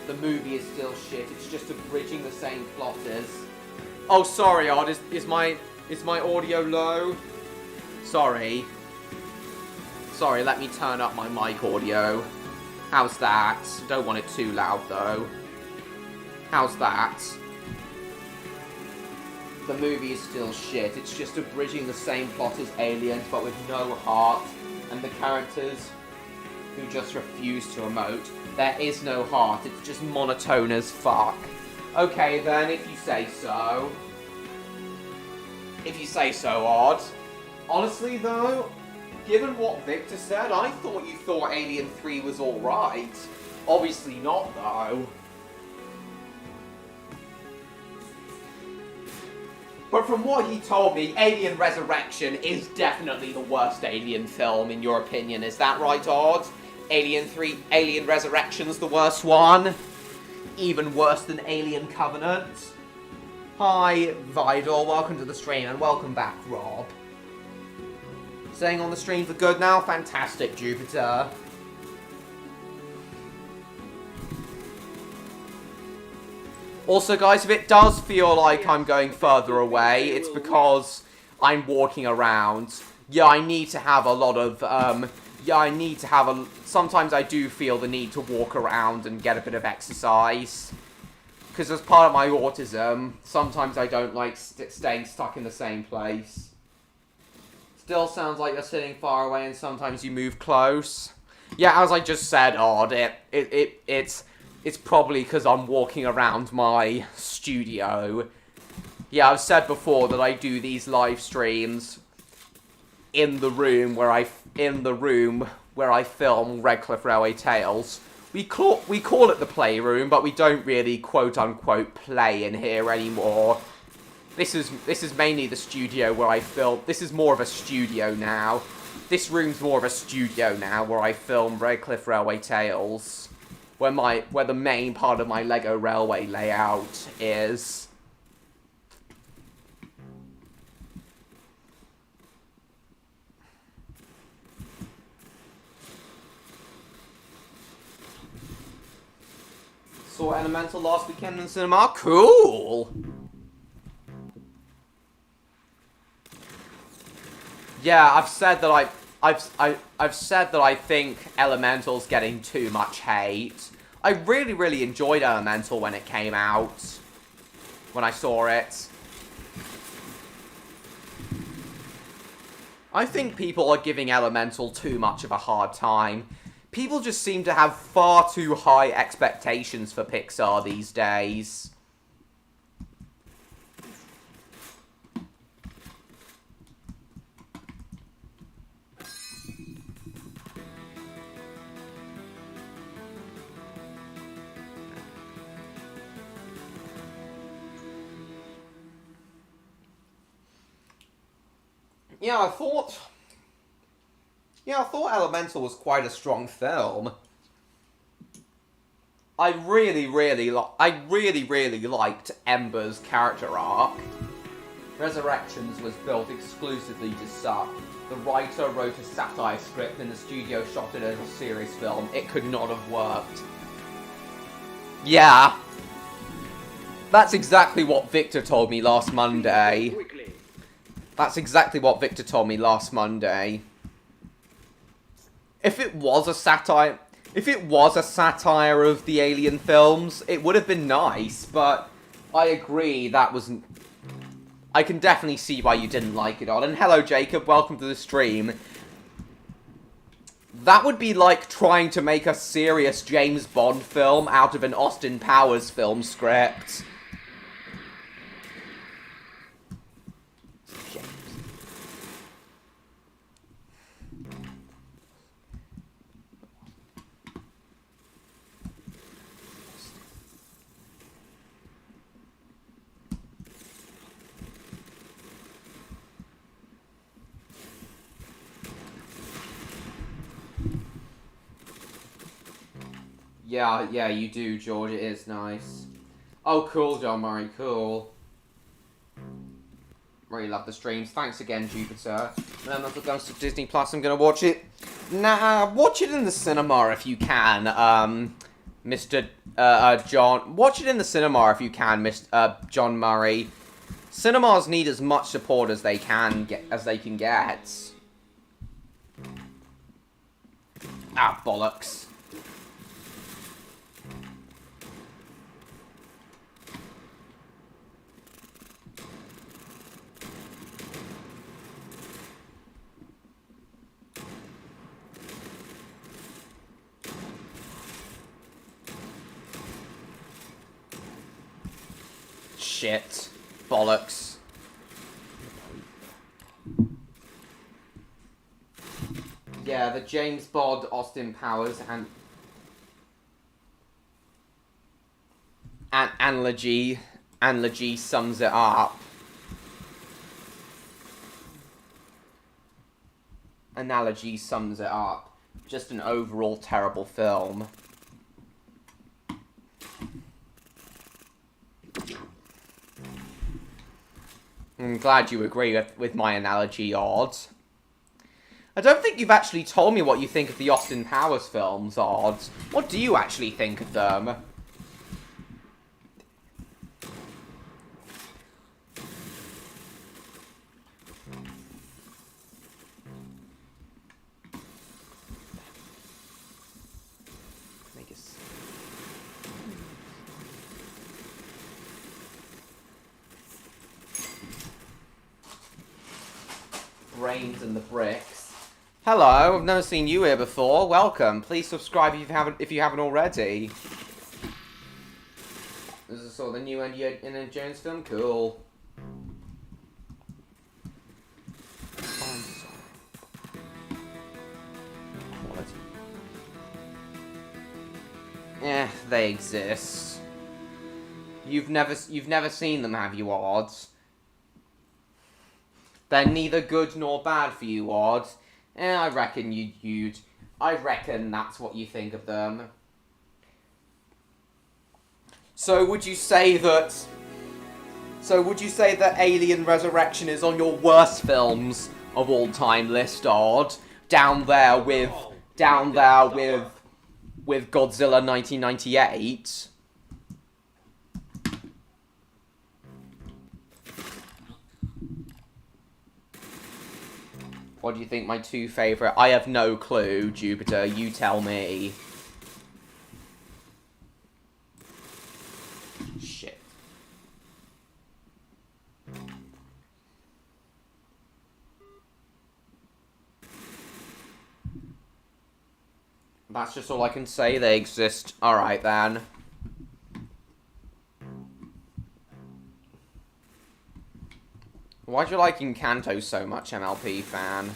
The movie is still shit, it's just abridging the same plot as... Oh, sorry, Odd, is my audio low? Sorry, let me turn up my mic audio. How's that? Don't want it too loud, though. How's that? The movie is still shit. It's just abridging the same plot as Aliens, but with no heart. And the characters who just refuse to emote. There is no heart. It's just monotone as fuck. Okay, then, if you say so. If you say so, Odd. Honestly, though, given what Victor said, I thought you thought Alien 3 was alright. Obviously not, though. But from what he told me, Alien Resurrection is definitely the worst Alien film, in your opinion. Is that right, Odd? Alien Resurrection's the worst one? Even worse than Alien Covenant? Hi, Vidal. Welcome to the stream, and welcome back, Rob. Staying on the stream for good now? Fantastic, Jupiter. Also, guys, if it does feel like I'm going further away, it's because I'm walking around. Yeah, I need to have a lot of yeah, I need to have a... Sometimes I do feel the need to walk around and get a bit of exercise. Because as part of my autism, sometimes I don't like staying stuck in the same place. Still sounds like you're sitting far away and sometimes you move close. Yeah, as I just said, Odd, it's probably because I'm walking around my studio. Yeah, I've said before that I do these live streams in the room where I film Redcliff Railway Tales. We call it the playroom, but we don't really quote unquote play in here anymore. This is mainly the studio where I film. This is more of a studio now. This room's more of a studio now where I film Redcliff Railway Tales, where the main part of my Lego railway layout is. Saw Elemental last weekend in the cinema. Cool. Yeah, I've said that I've said that I think Elemental's getting too much hate. I really, really enjoyed Elemental when it came out. When I saw it. I think people are giving Elemental too much of a hard time. People just seem to have far too high expectations for Pixar these days. Yeah, I thought Elemental was quite a strong film. I really, really liked Ember's character arc. Resurrections was built exclusively to suck. The writer wrote a satire script and the studio shot it as a serious film. It could not have worked. Yeah. That's exactly what Victor told me last Monday. That's exactly what Victor told me last Monday. If it was a satire of the Alien films, it would have been nice, but I agree that wasn't... I can definitely see why you didn't like it, Odd. And hello, Jacob, welcome to the stream. That would be like trying to make a serious James Bond film out of an Austin Powers film script. Yeah, you do, George. It is nice. Oh, cool, John Murray. Cool. Really love the streams. Thanks again, Jupiter. And then goes to Disney Plus. I'm gonna watch it. Nah, watch it in the cinema if you can. Mr. John. Watch it in the cinema if you can, Mr. John Murray. Cinemas need as much support as they can get. Ah, bollocks. Shit. Bollocks. Yeah, the James Bond, Austin Powers, and analogy sums it up. Analogy sums it up. Just an overall terrible film. I'm glad you agree with my analogy, Odd. I don't think you've actually told me what you think of the Austin Powers films, Odd. What do you actually think of them? brains and the bricks. Hello, I've never seen you here before. Welcome. Please subscribe if you haven't already. This is sort of the new Indiana Jones film. Cool. They exist. You've never seen them, have you, Odds? They're neither good nor bad for you, Odds. I reckon I reckon that's what you think of them. So would you say that Alien Resurrection is on your worst films of all time list, Odd? Down there with Godzilla 1998. What do you think my two favourite? I have no clue, Jupiter. You tell me. Shit. That's just all I can say. They exist. Alright, then. Why do you like Encanto so much, MLP fan?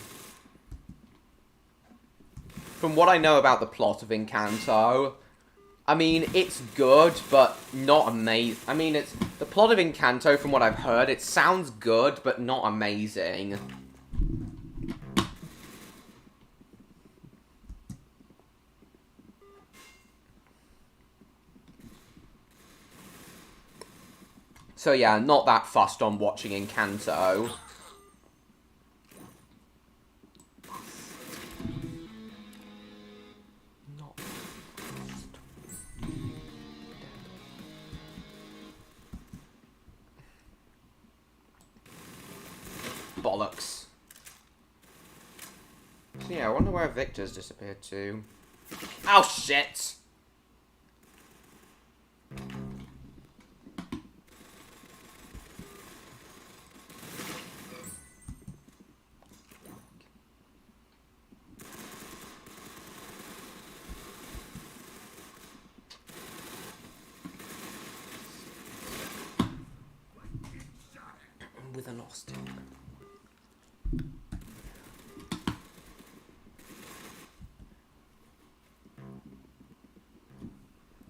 From what I know about the plot of Encanto, I mean, it's good, but not amazing. I mean, the plot of Encanto, from what I've heard, it sounds good, but not amazing. So yeah, not that fussed on watching Encanto. Bollocks. So yeah, I wonder where Victor's disappeared to. Oh shit! With an Austin.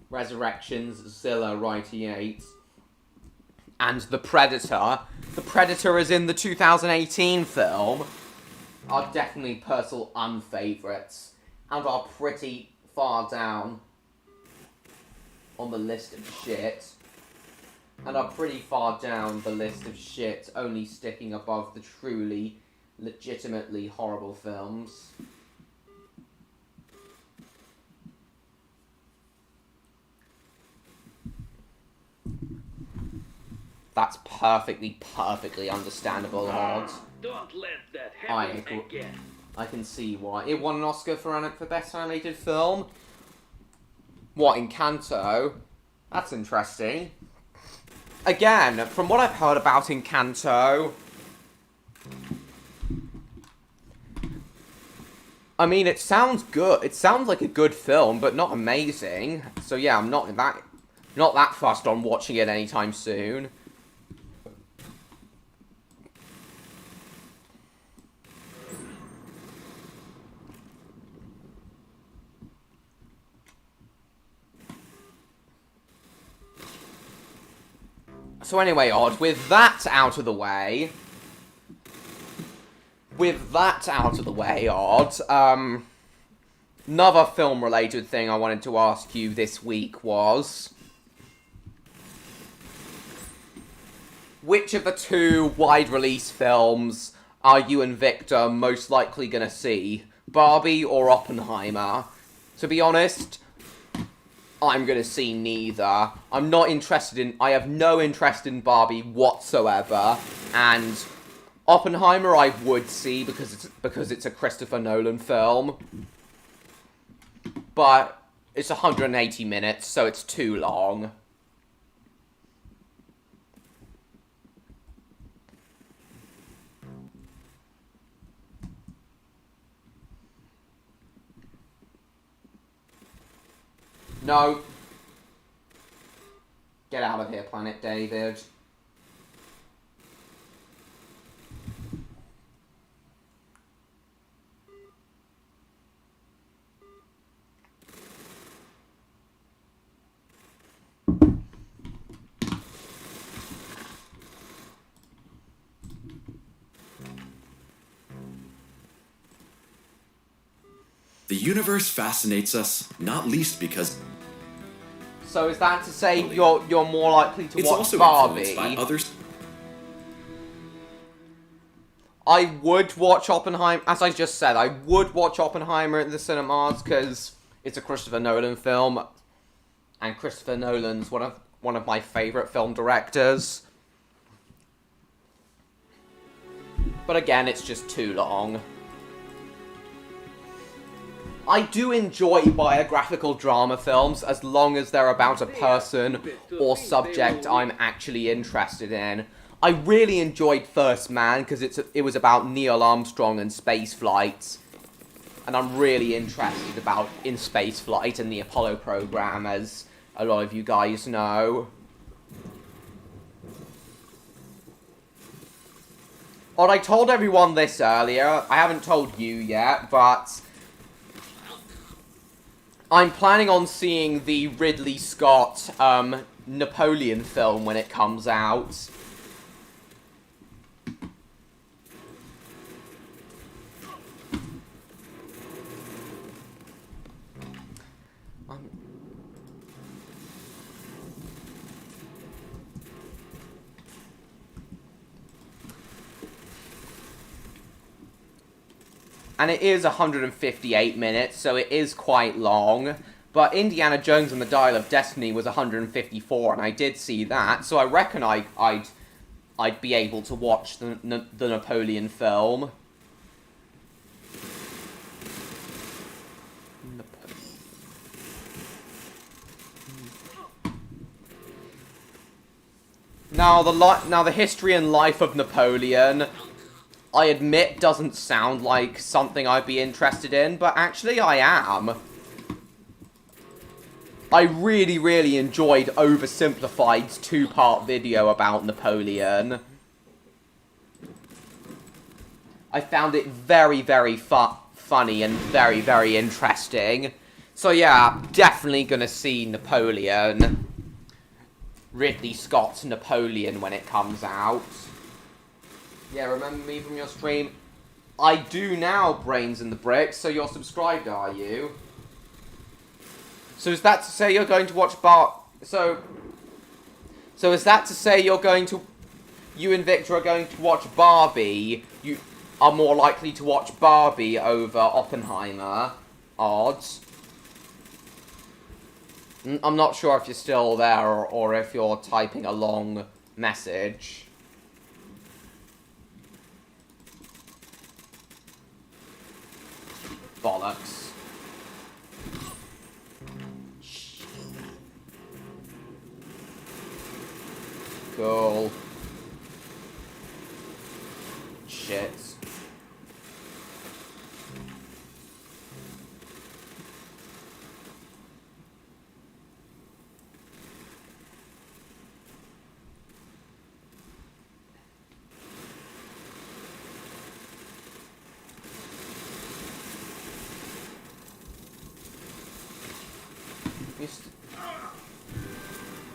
Resurrections, Zilla, Righty 8, and The Predator. The Predator is in the 2018 film. Are definitely personal unfavourites, and are pretty far down on the list of shit. And are pretty far down the list of shit, only sticking above the truly, legitimately horrible films. That's perfectly understandable, Odd. Don't let that happen again. I can see why. It won an Oscar for Best Animated Film. What, Encanto? That's interesting. Again, from what I've heard about Encanto, I mean, it sounds good. It sounds like a good film, but not amazing. So yeah, I'm not that fussed on watching it anytime soon. So anyway, Odd, with that out of the way, Odd, another film-related thing I wanted to ask you this week was, which of the two wide-release films are you and Victor most likely gonna see? Barbie or Oppenheimer? To be honest, I'm gonna see neither. I'm not interested in... I have no interest in Barbie whatsoever. And Oppenheimer I would see because it's a Christopher Nolan film. But it's 180 minutes, so it's too long. No. Get out of here, Planet David. The universe fascinates us, not least because So is that to say you're more likely to it's watch also Barbie? influenced by others. I would watch Oppenheimer, as I just said, I would watch Oppenheimer at the cinemas because it's a Christopher Nolan film, and Christopher Nolan's one of my favorite film directors. But again, it's just too long. I do enjoy biographical drama films as long as they're about a person or subject I'm actually interested in. I really enjoyed First Man because it was about Neil Armstrong and space flight, and I'm really interested in space flight and the Apollo program, as a lot of you guys know. Oh, I told everyone this earlier. I haven't told you yet, but I'm planning on seeing the Ridley Scott Napoleon film when it comes out. And it is 158 minutes, so it is quite long. But Indiana Jones and the Dial of Destiny was 154, and I did see that. So I reckon I'd be able to watch the Napoleon film. Now the history and life of Napoleon, I admit, doesn't sound like something I'd be interested in, but actually I am. I really, really enjoyed Oversimplified's 2-part video about Napoleon. I found it very, very funny and very, very interesting. So yeah, definitely gonna see Napoleon. Ridley Scott's Napoleon when it comes out. Yeah, remember me from your stream? I do now, Brains in the Bricks, so you're subscribed, are you? So is that to say you're going to watch So is that to say you're going to... You and Victor are going to watch Barbie? You are more likely to watch Barbie over Oppenheimer? Odds. I'm not sure if you're still there or if you're typing a long message. Bollocks. Cool. Shit.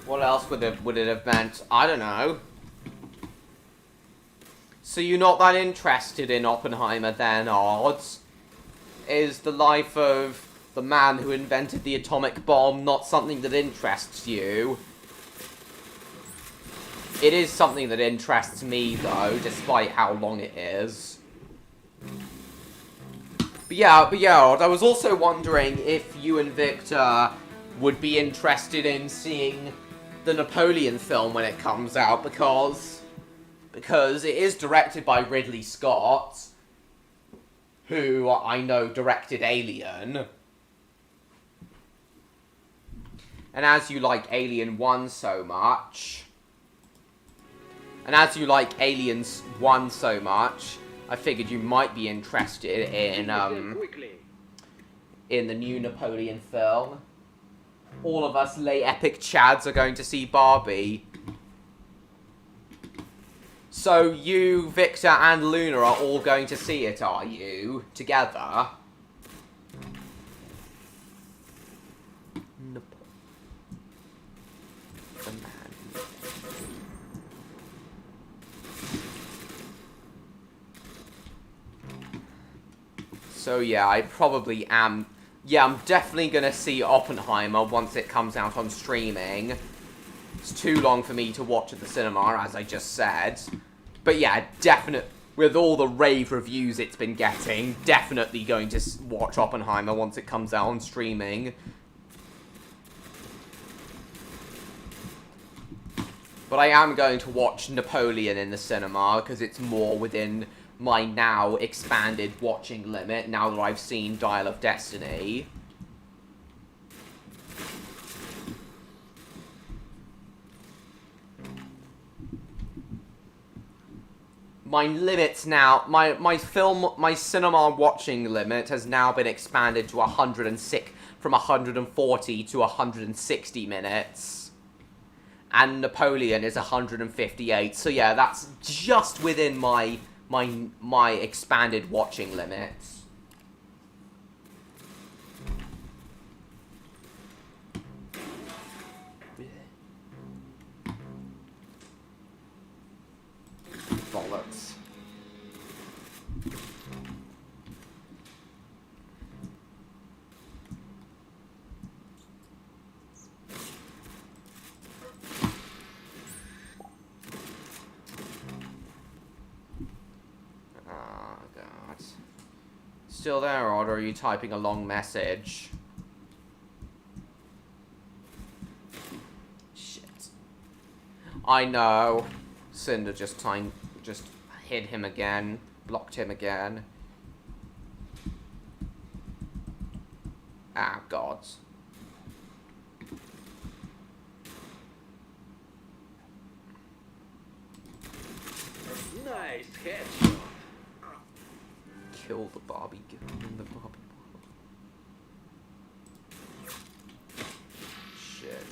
What else would it have meant? I don't know. So you're not that interested in Oppenheimer then, Odds? Is the life of the man who invented the atomic bomb not something that interests you? It is something that interests me, though, despite how long it is. But yeah, I was also wondering if you and Victor would be interested in seeing the Napoleon film when it comes out, because it is directed by Ridley Scott, who I know directed Alien. And as you like Alien 1 so much, I figured you might be interested in the new Napoleon film. all of us lay epic chads are going to see Barbie. So you, Victor, and Luna are all going to see it, are you? Together? So yeah, I probably am... Yeah, I'm definitely gonna see Oppenheimer once it comes out on streaming. It's too long for me to watch at the cinema, as I just said. But yeah, definitely, with all the rave reviews it's been getting, definitely going to watch Oppenheimer once it comes out on streaming. But I am going to watch Napoleon in the cinema, because it's more within my now expanded watching limit, now that I've seen Dial of Destiny. My limits now, my cinema watching limit has now been expanded to 106, from 140 to 160 minutes. And Napoleon is 158, so yeah, that's just within my expanded watching limits. Bollocks. Still there, or are you typing a long message? Shit. I know. Cinder just hid him again. Blocked him again. Ah, gods. Nice headshot. Kill the Barbie. Give him the Barbie. Shit.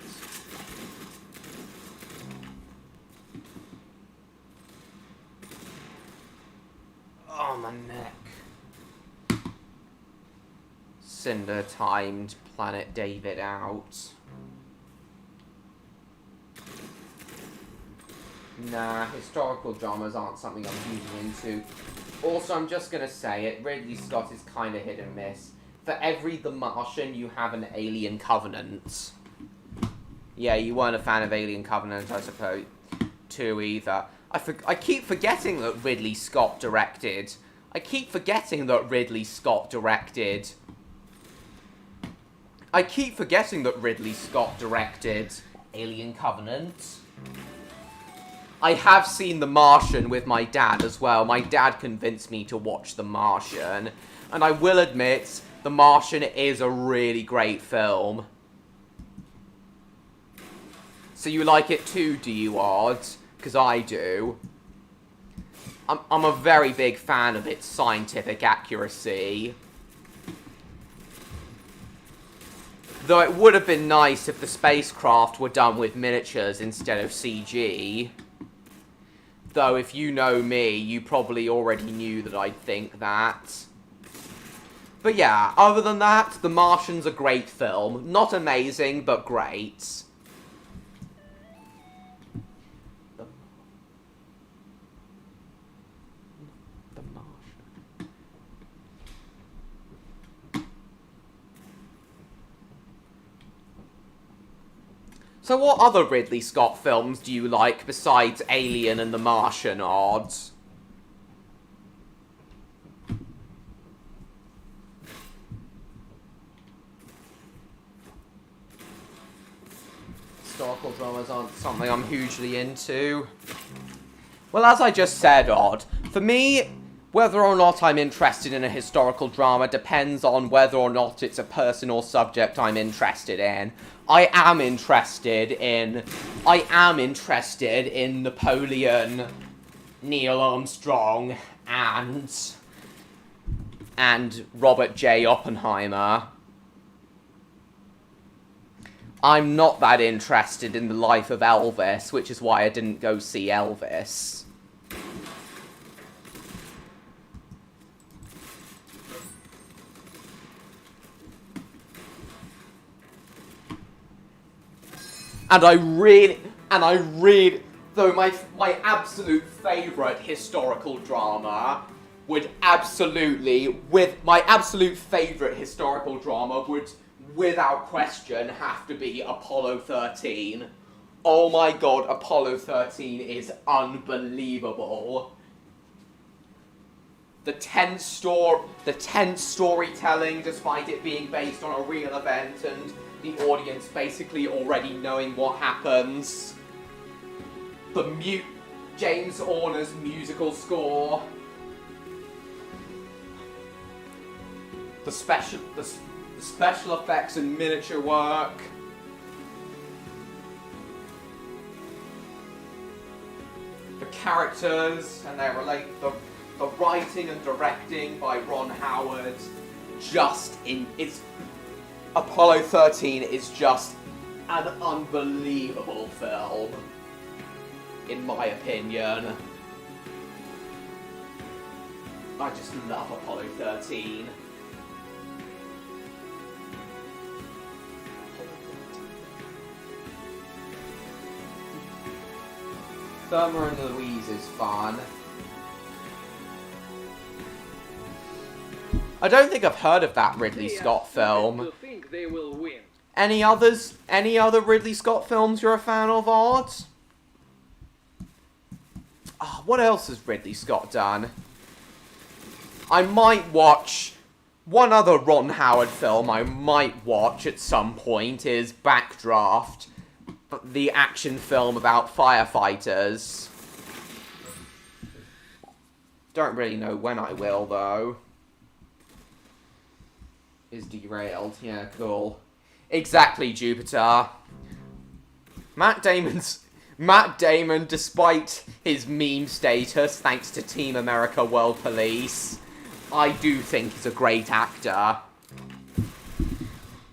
Oh, my neck. Cinder timed Planet David out. Nah, historical dramas aren't something I'm hugely into. Also, I'm just gonna say it, Ridley Scott is kinda hit and miss. For every The Martian, you have an Alien Covenant. Yeah, you weren't a fan of Alien Covenant, I suppose, too, either. I keep forgetting that Ridley Scott directed. I keep forgetting that Ridley Scott directed Alien Covenant. I have seen The Martian with my dad as well. My dad convinced me to watch The Martian. And I will admit, The Martian is a really great film. So you like it too, do you, Odd? Because I do. I'm a very big fan of its scientific accuracy. Though it would have been nice if the spacecraft were done with miniatures instead of CG. Though, if you know me, you probably already knew that I'd think that. But yeah, other than that, The Martian's a great film. Not amazing, but great. The Martian. So what other Ridley Scott films do you like besides Alien and The Martian, Odds? Historical dramas aren't something I'm hugely into. Well, as I just said, Odd, for me, whether or not I'm interested in a historical drama depends on whether or not it's a person or subject I'm interested in. I am interested in Napoleon, Neil Armstrong, and Robert J. Oppenheimer. I'm not that interested in the life of Elvis, which is why I didn't go see Elvis. And I really, though my absolute favourite historical drama would without question have to be Apollo 13. Oh my god, Apollo 13 is unbelievable. The tense storytelling, despite it being based on a real event and the audience basically already knowing what happens. James Horner's musical score. The special effects and miniature work. The characters and their the writing and directing by Ron Howard. Apollo 13 is just an unbelievable film, in my opinion. I just love Apollo 13. Thelma and Louise is fun. I don't think I've heard of that Ridley Scott film. Any other Ridley Scott films you're a fan of, Odd? Oh, what else has Ridley Scott done? I might watch... One other Ron Howard film I might watch at some point is Backdraft, the action film about firefighters. Don't really know when I will, though. Is derailed. Yeah, cool. Exactly, Jupiter. Matt Damon, despite his meme status, thanks to Team America World Police, I do think he's a great actor.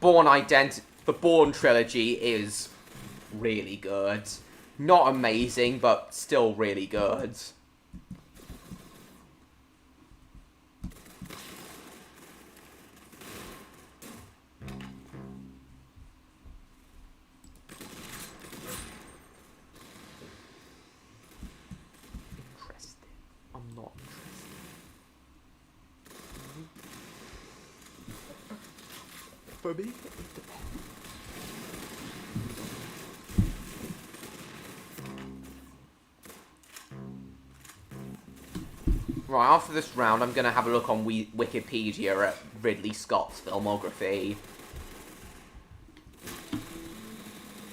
The Bourne trilogy is really good. Not amazing, but still really good. For me, it depends. Right, after this round, I'm going to have a look on Wikipedia at Ridley Scott's filmography.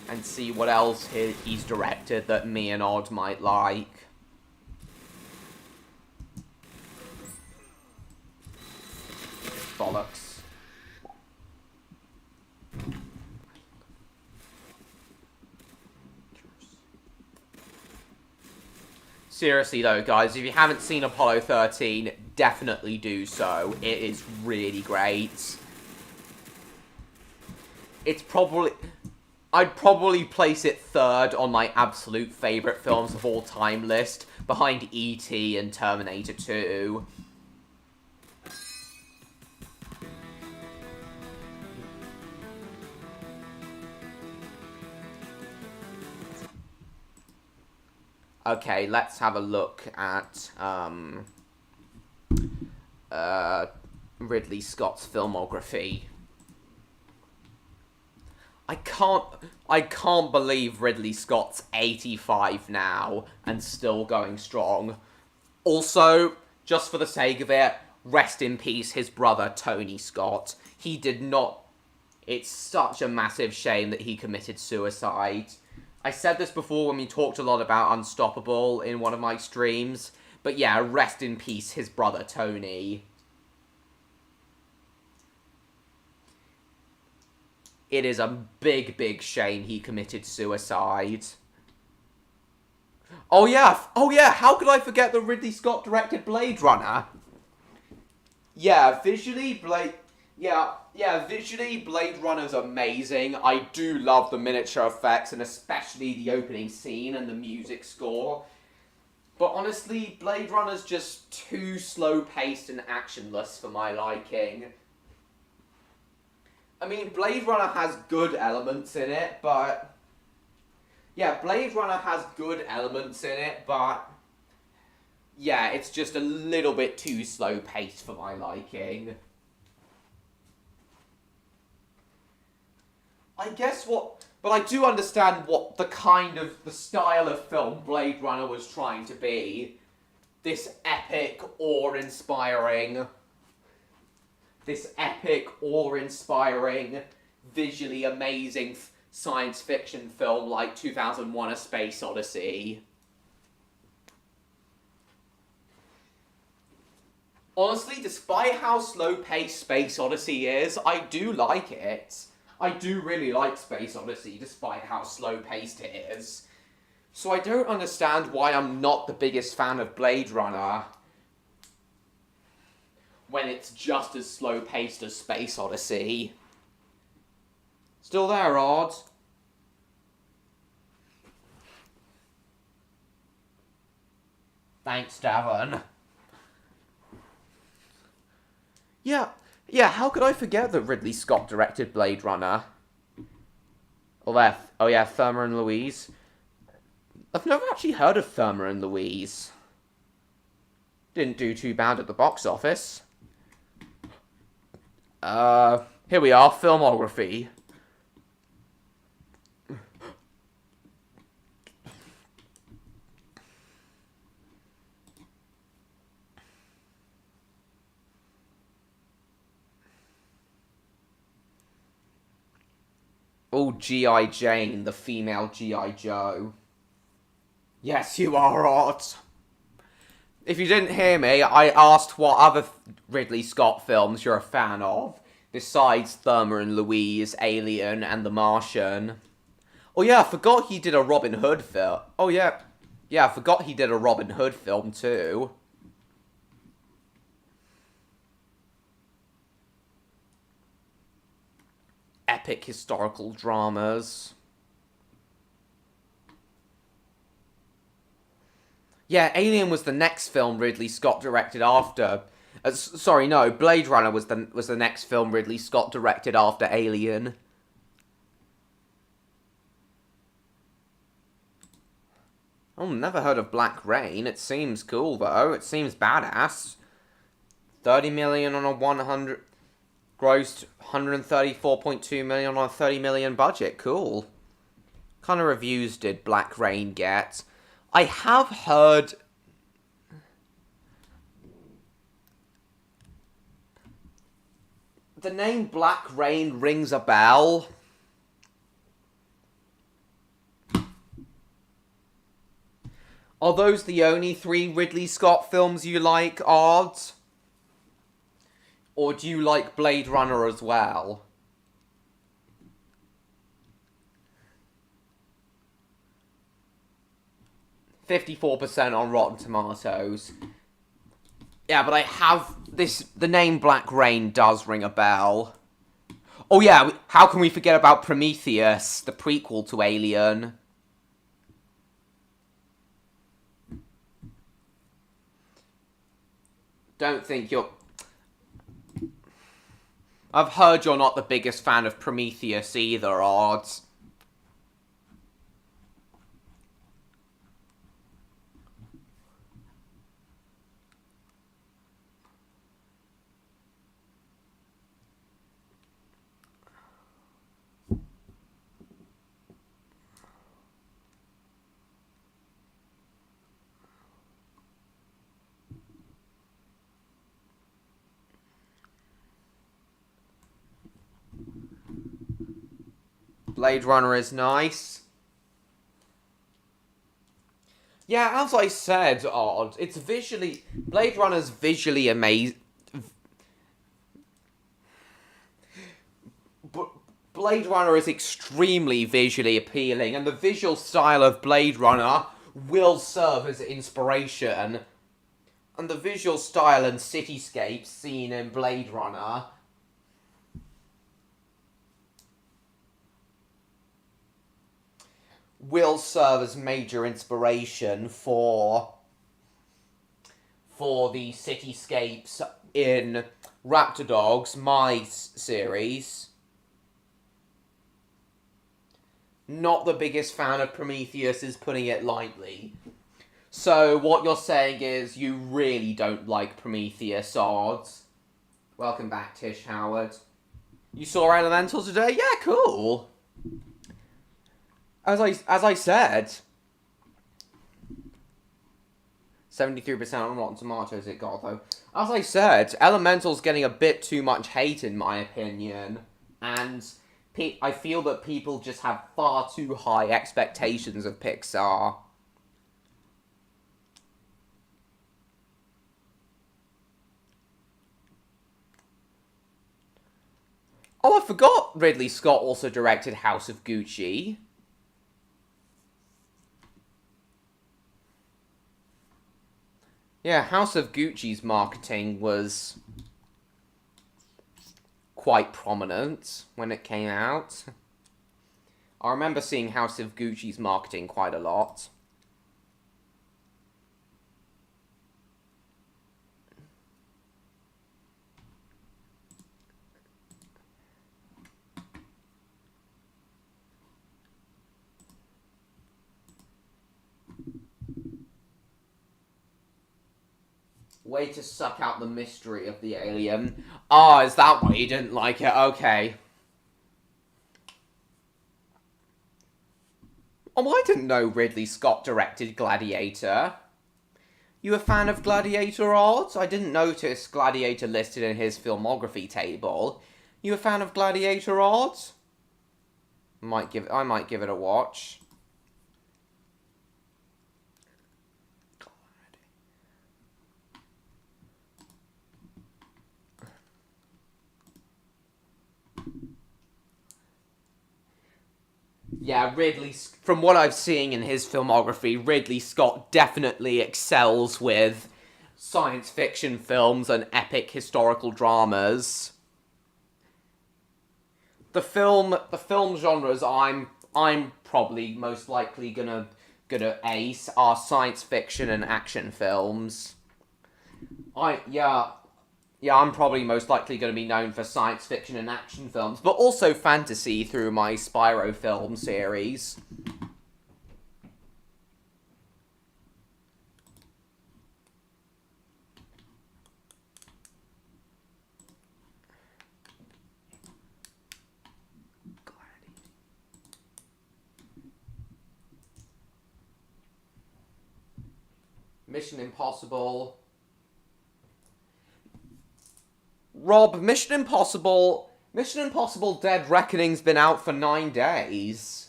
And see what else he's directed that me and Odd might like. Bollocks. Seriously though, guys, if you haven't seen Apollo 13, definitely do so. It is really great. I'd probably place it third on my absolute favourite films of all time list, behind E.T. and Terminator 2. Okay, let's have a look at Ridley Scott's filmography. I can't believe Ridley Scott's 85 now and still going strong. Also, just for the sake of it, rest in peace his brother Tony Scott. He did not... It's such a massive shame that he committed suicide. I said this before when we talked a lot about Unstoppable in one of my streams, but yeah, rest in peace his brother Tony. It is a big, big shame he committed suicide. Oh yeah, how could I forget that Ridley Scott directed Blade Runner? Yeah, visually, Yeah, visually, Blade Runner's amazing. I do love the miniature effects, and especially the opening scene and the music score. But honestly, Blade Runner's just too slow-paced and actionless for my liking. I mean, Blade Runner has good elements in it, but... Yeah, Blade Runner has good elements in it, but... Yeah, it's just a little bit too slow-paced for my liking. I guess what... But I do understand what the style of film Blade Runner was trying to be. This epic, awe-inspiring, visually amazing science fiction film like 2001: A Space Odyssey. Honestly, despite how slow-paced Space Odyssey is, I do like it. I do really like Space Odyssey, despite how slow-paced it is. So I don't understand why I'm not the biggest fan of Blade Runner when it's just as slow-paced as Space Odyssey. Still there, Odd? Thanks, Davin. Yeah, how could I forget that Ridley Scott directed Blade Runner? Oh yeah, Thelma and Louise. I've never actually heard of Thelma and Louise. Didn't do too bad at the box office. Here we are, filmography. Oh, G.I. Jane, the female G.I. Joe. Yes, you are, Odd. If you didn't hear me, I asked what other Ridley Scott films you're a fan of, besides Thelma and Louise, Alien, and The Martian. Oh yeah, I forgot he did a Robin Hood film. Oh yeah, I forgot he did a Robin Hood film too. Epic historical dramas. Yeah, Alien was the next film Ridley Scott directed after... sorry, no, Blade Runner was the next film Ridley Scott directed after Alien. Oh, never heard of Black Rain. It seems cool, though. It seems badass. 30 million on a 100... Grossed 134.2 million on a 30 million budget. Cool. What kind of reviews did Black Rain get? I have heard... The name Black Rain rings a bell. Are those the only 3 Ridley Scott films you like, Odd? Or do you like Blade Runner as well? %54% on Rotten Tomatoes. Yeah, but I have this... The name Black Rain does ring a bell. Oh yeah, how can we forget about Prometheus, the prequel to Alien? Don't think you're... I've heard you're not the biggest fan of Prometheus either, Odd. Blade Runner is nice. Yeah, as I said, Odd, it's visually... Blade Runner's visually amazing. Blade Runner is extremely visually appealing, and the visual style of Blade Runner will serve as inspiration. And the visual style and cityscapes seen in Blade Runner will serve as major inspiration for the cityscapes in Raptor Dogs, my series. Not the biggest fan of Prometheus, is putting it lightly. So what you're saying is you really don't like Prometheus odds. Welcome back, Tish Howard. You saw Elemental today? Yeah, cool. As I said, 73% on Rotten Tomatoes it got, though. As I said, Elemental's getting a bit too much hate, in my opinion. And I feel that people just have far too high expectations of Pixar. Oh, I forgot Ridley Scott also directed House of Gucci. Yeah, House of Gucci's marketing was quite prominent when it came out. I remember seeing House of Gucci's marketing quite a lot. Way to suck out the mystery of the alien. Ah, is that why you didn't like it? Okay. Oh, I didn't know Ridley Scott directed Gladiator. You a fan of Gladiator, Odd? I didn't notice Gladiator listed in his filmography table. You a fan of Gladiator, Odd? I might give it a watch. Yeah, from what I've seen in his filmography, Ridley Scott definitely excels with science fiction films and epic historical dramas. The film genres I'm probably most likely gonna ace are science fiction and action films. I'm probably most likely going to be known for science fiction and action films, but also fantasy through my Spyro film series. Mission Impossible. Rob, Mission Impossible Dead Reckoning's been out for 9 days.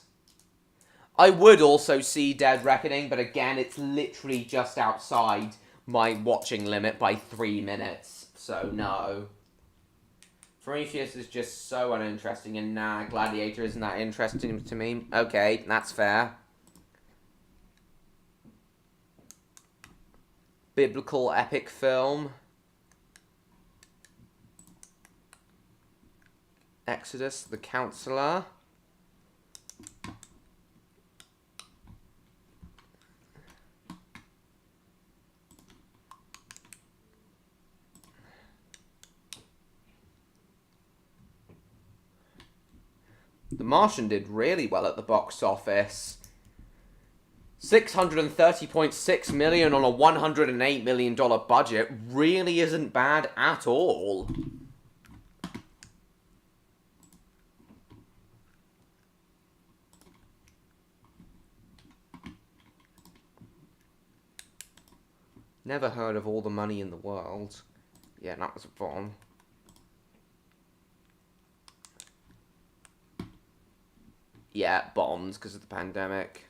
I would also see Dead Reckoning, but again, it's literally just outside my watching limit by 3 minutes, so no. Prometheus is just so uninteresting, and nah, Gladiator isn't that interesting to me. Okay, that's fair. Biblical epic film. Exodus, the Counselor. The Martian did really well at the box office. $630.6 million on a $108 million budget really isn't bad at all. Never heard of All the Money in the World. Yeah, that was a bomb. Yeah, bombed because of the pandemic.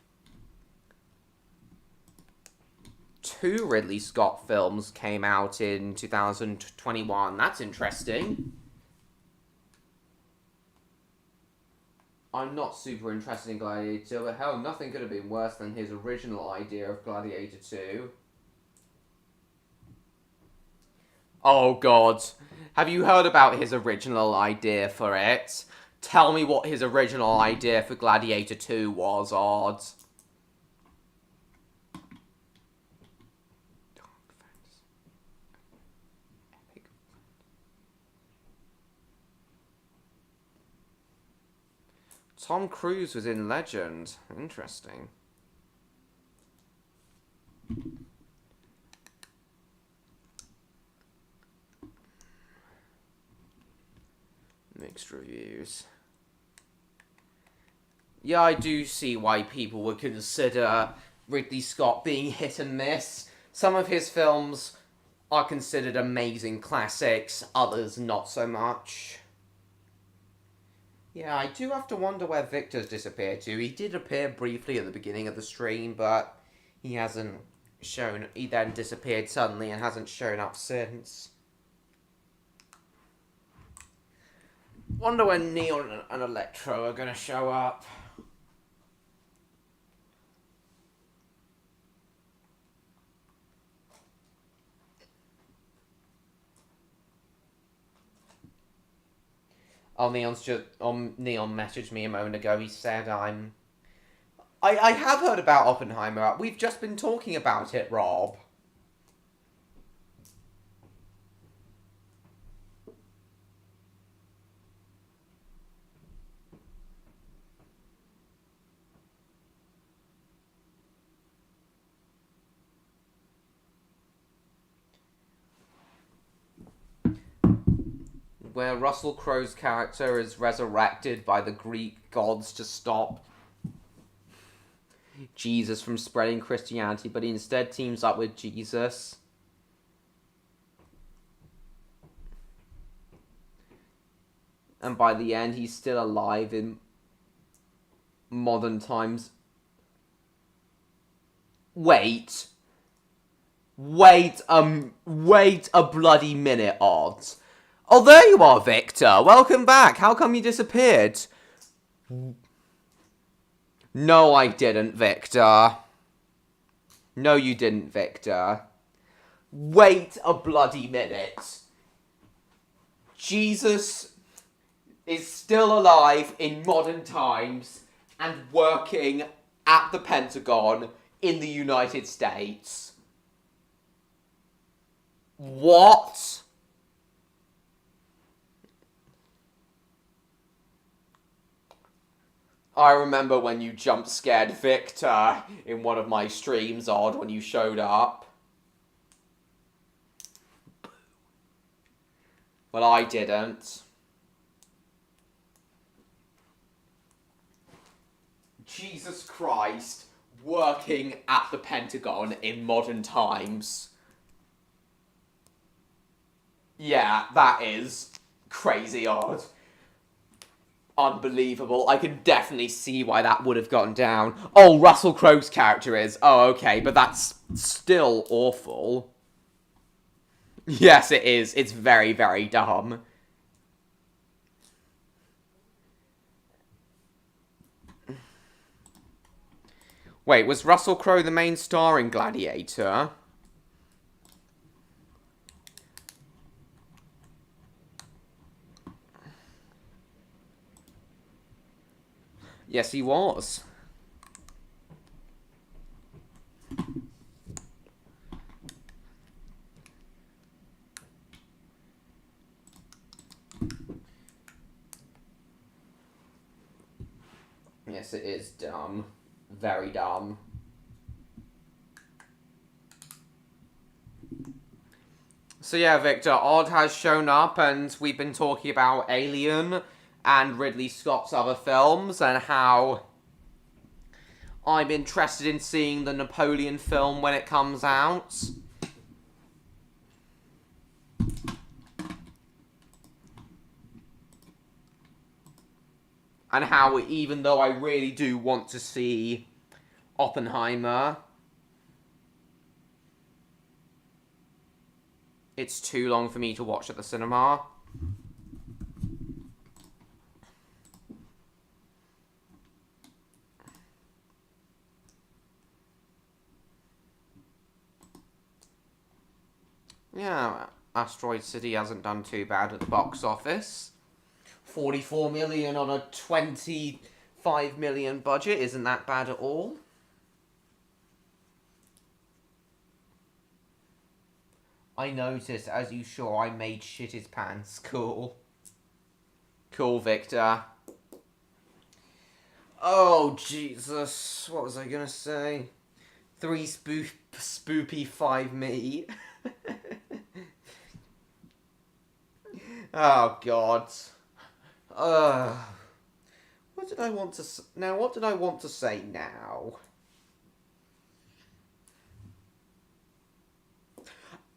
2 Ridley Scott films came out in 2021. That's interesting. I'm not super interested in Gladiator, but hell, nothing could have been worse than his original idea of Gladiator 2. Oh god. Have you heard about his original idea for it? tell me what his original idea for Gladiator 2 was, Odd. Tom Cruise was in Legend. Interesting. Mixed reviews. Yeah, I do see why people would consider Ridley Scott being hit and miss. Some of his films are considered amazing classics, others not so much. Yeah, I do have to wonder where Victor's disappeared to. He did appear briefly at the beginning of the stream, but he hasn't shown... He then disappeared suddenly and hasn't shown up since. Wonder when Neon and Electro are going to show up. Oh, Neon messaged me a moment ago. He said I have heard about Oppenheimer. We've just been talking about it, Rob. Where Russell Crowe's character is resurrected by the Greek gods to stop Jesus from spreading Christianity, but he instead teams up with Jesus. And by the end, he's still alive in modern times. Wait a bloody minute, Odds. Oh, there you are, Victor. Welcome back. How come you disappeared? No, I didn't, Victor. No, you didn't, Victor. Wait a bloody minute. Jesus is still alive in modern times and working at the Pentagon in the United States. What? I remember when you jump-scared Victor in one of my streams, Odd, when you showed up. Well, I didn't. Jesus Christ, working at the Pentagon in modern times. Yeah, that is crazy, Odd. Unbelievable. I can definitely see why that would have gotten down. Oh, Russell Crowe's character is. Oh, okay, but that's still awful. Yes, it is. It's very, very dumb. Wait, was Russell Crowe the main star in Gladiator? Yes, he was. Yes, it is dumb. Very dumb. So yeah, Victor, Odd has shown up and we've been talking about Alien and Ridley Scott's other films, and how I'm interested in seeing the Napoleon film when it comes out. And how, even though I really do want to see Oppenheimer, it's too long for me to watch at the cinema. Yeah, Asteroid City hasn't done too bad at the box office. 44 million on a 25 million budget isn't that bad at all. I noticed, as you saw, I made shit his pants. Cool. Cool, Victor. Oh, Jesus. What was I gonna say? 3 spoopy, 5 me. Oh, God. What did I want to now? What did I want to say now?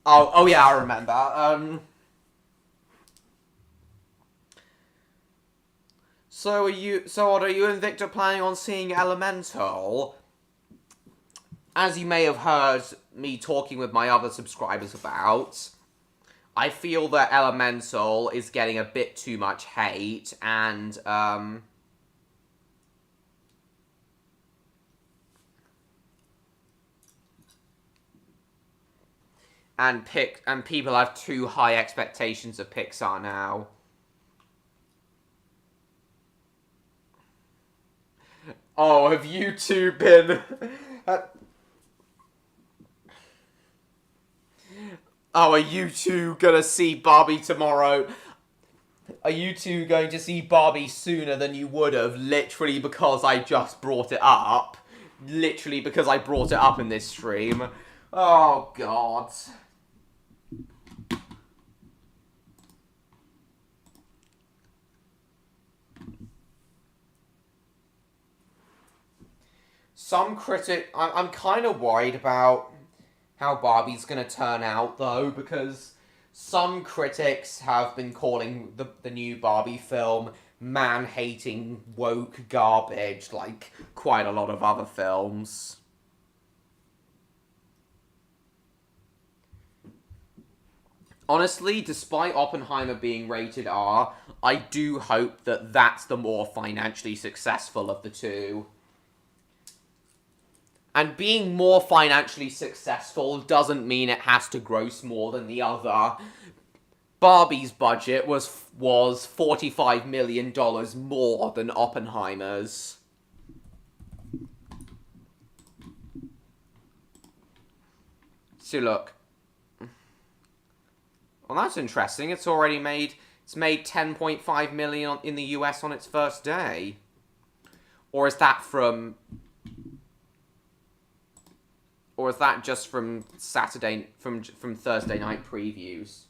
Oh yeah, I remember. So are you and Victor planning on seeing Elemental? As you may have heard me talking with my other subscribers about, I feel that Elemental is getting a bit too much hate, and people have too high expectations of Pixar now. Oh, have you two been... Oh, are you two gonna see Barbie tomorrow? Are you two going to see Barbie sooner than you would have, literally because I just brought it up? Literally because I brought it up in this stream. Oh, God. I'm kind of worried about how Barbie's going to turn out, though, because some critics have been calling the new Barbie film man-hating woke garbage, like quite a lot of other films. Honestly, despite Oppenheimer being rated R, I do hope that that's the more financially successful of the two. And being more financially successful doesn't mean it has to gross more than the other. Barbie's budget was $45 million more than Oppenheimer's. So look. Well, that's interesting. It's made 10.5 million in the US on its first day. Or is that from... Or is that just from from Thursday night previews?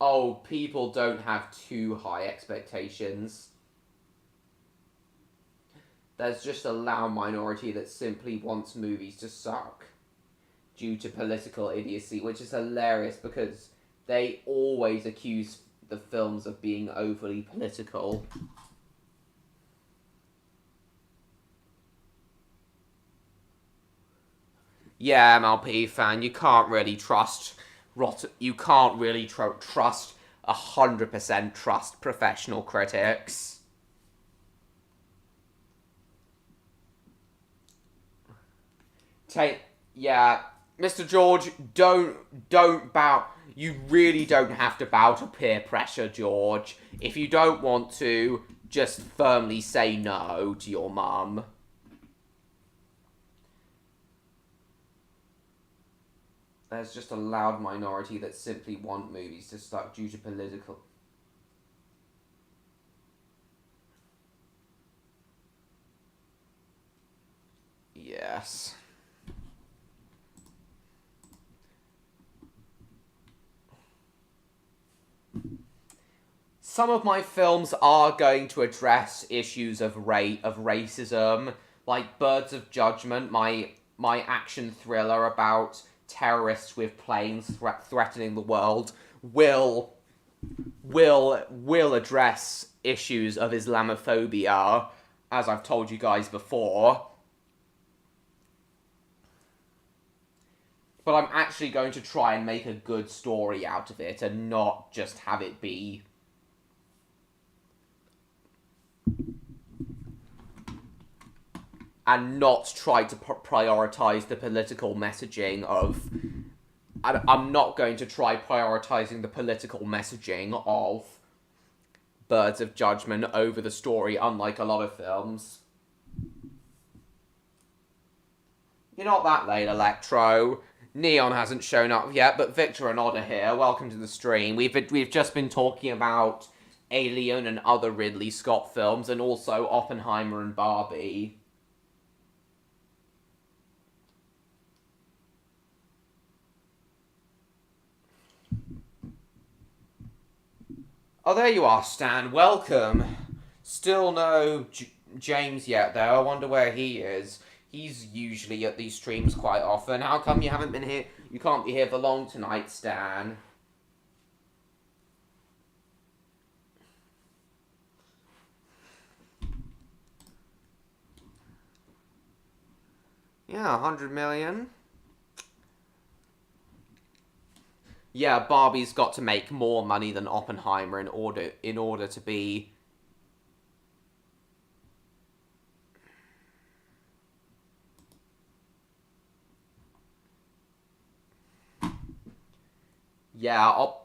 Oh, people don't have too high expectations. There's just a loud minority that simply wants movies to suck due to political idiocy, which is hilarious because they always accuse the films of being overly political. Yeah, MLP fan, you can't really trust 100% trust professional critics. Yeah, Mr. George, don't bow. You really don't have to bow to peer pressure, George. If you don't want to, just firmly say no to your mum. There's just a loud minority that simply want movies to suck due to political... Yes. Some of my films are going to address issues of racism, like Birds of Judgment, my action thriller about terrorists with planes threatening the world, will address issues of Islamophobia, as I've told you guys before. But I'm actually going to try and make a good story out of it and not just have it be... and not try to prioritize the political messaging of... I'm not going to try prioritizing the political messaging of Birds of Judgment over the story, unlike a lot of films. You're not that late, Electro. Neon hasn't shown up yet, but Victor and Odd are here. Welcome to the stream. We've just been talking about Alien and other Ridley Scott films, and also Oppenheimer and Barbie. Oh, there you are, Stan. Welcome. Still no James yet, though. I wonder where he is. He's usually at these streams quite often. How come you haven't been here? You can't be here for long tonight, Stan. Yeah, 100 million. Yeah, Barbie's got to make more money than Oppenheimer in order to be... Yeah,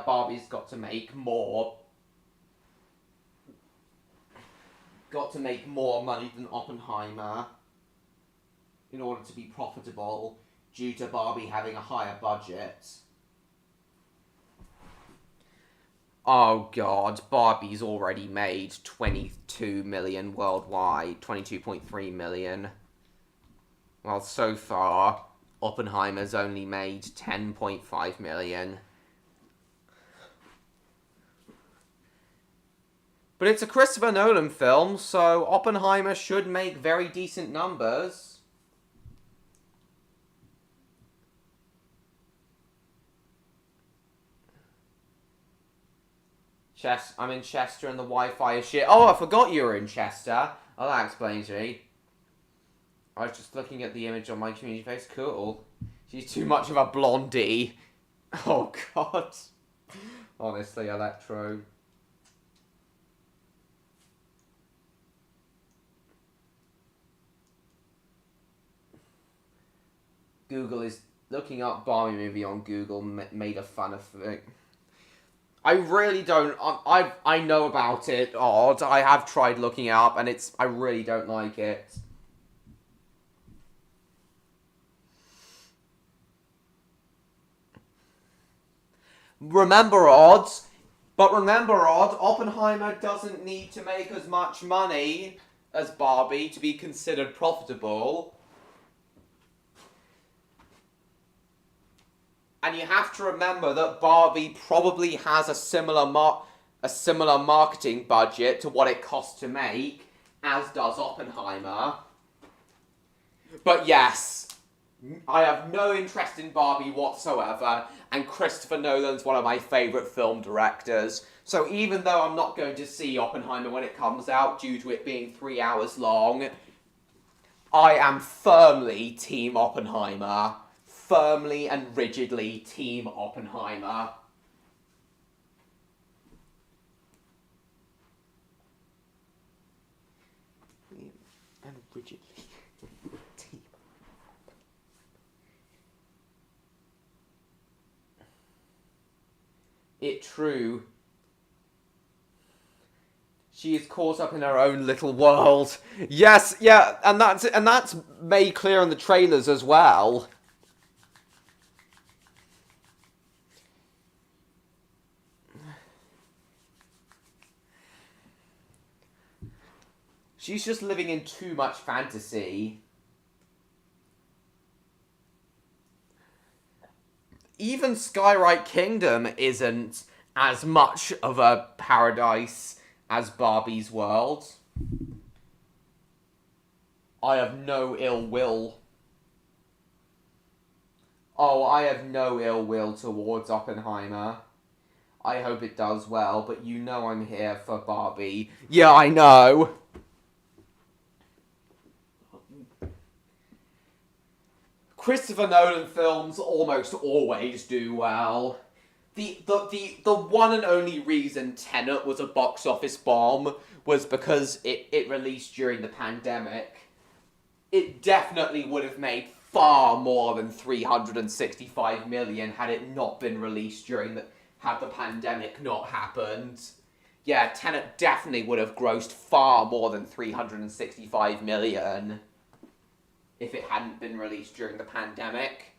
Barbie's got to make more. Got to make more money than Oppenheimer in order to be profitable, due to Barbie having a higher budget. Oh god, Barbie's already made 22 million worldwide, 22.3 million. Well, so far, Oppenheimer's only made 10.5 million. But it's a Christopher Nolan film, so Oppenheimer should make very decent numbers. I'm in Chester and the Wi-Fi is shit. Oh, I forgot you were in Chester. Oh, that explains me. I was just looking at the image on my community face. Cool. She's too much of a blondie. Oh, God. Honestly, Electro. Google is looking up Barbie movie on Google. Made a fun of it. I really don't. I know about it. Odd. I have tried looking it up, and I really don't like it. Remember, Odd, Oppenheimer doesn't need to make as much money as Barbie to be considered profitable. And you have to remember that Barbie probably has a similar marketing budget to what it costs to make, as does Oppenheimer. But yes, I have no interest in Barbie whatsoever, and Christopher Nolan's one of my favourite film directors. So even though I'm not going to see Oppenheimer when it comes out, due to it being 3 hours long, I am firmly Team Oppenheimer. Firmly and rigidly Team Oppenheimer. And rigidly Team. It true. She is caught up in her own little world. Yes, yeah, and that's made clear in the trailers as well. She's just living in too much fantasy. Even Skywrite Kingdom isn't as much of a paradise as Barbie's world. I have no ill will. Oh, I have no ill will towards Oppenheimer. I hope it does well, but you know I'm here for Barbie. Yeah, I know. Christopher Nolan films almost always do well. The one and only reason Tenet was a box office bomb was because it released during the pandemic. It definitely would have made far more than 365 million had it not been released during the had the pandemic not happened. Yeah, Tenet definitely would have grossed far more than 365 million if it hadn't been released during the pandemic.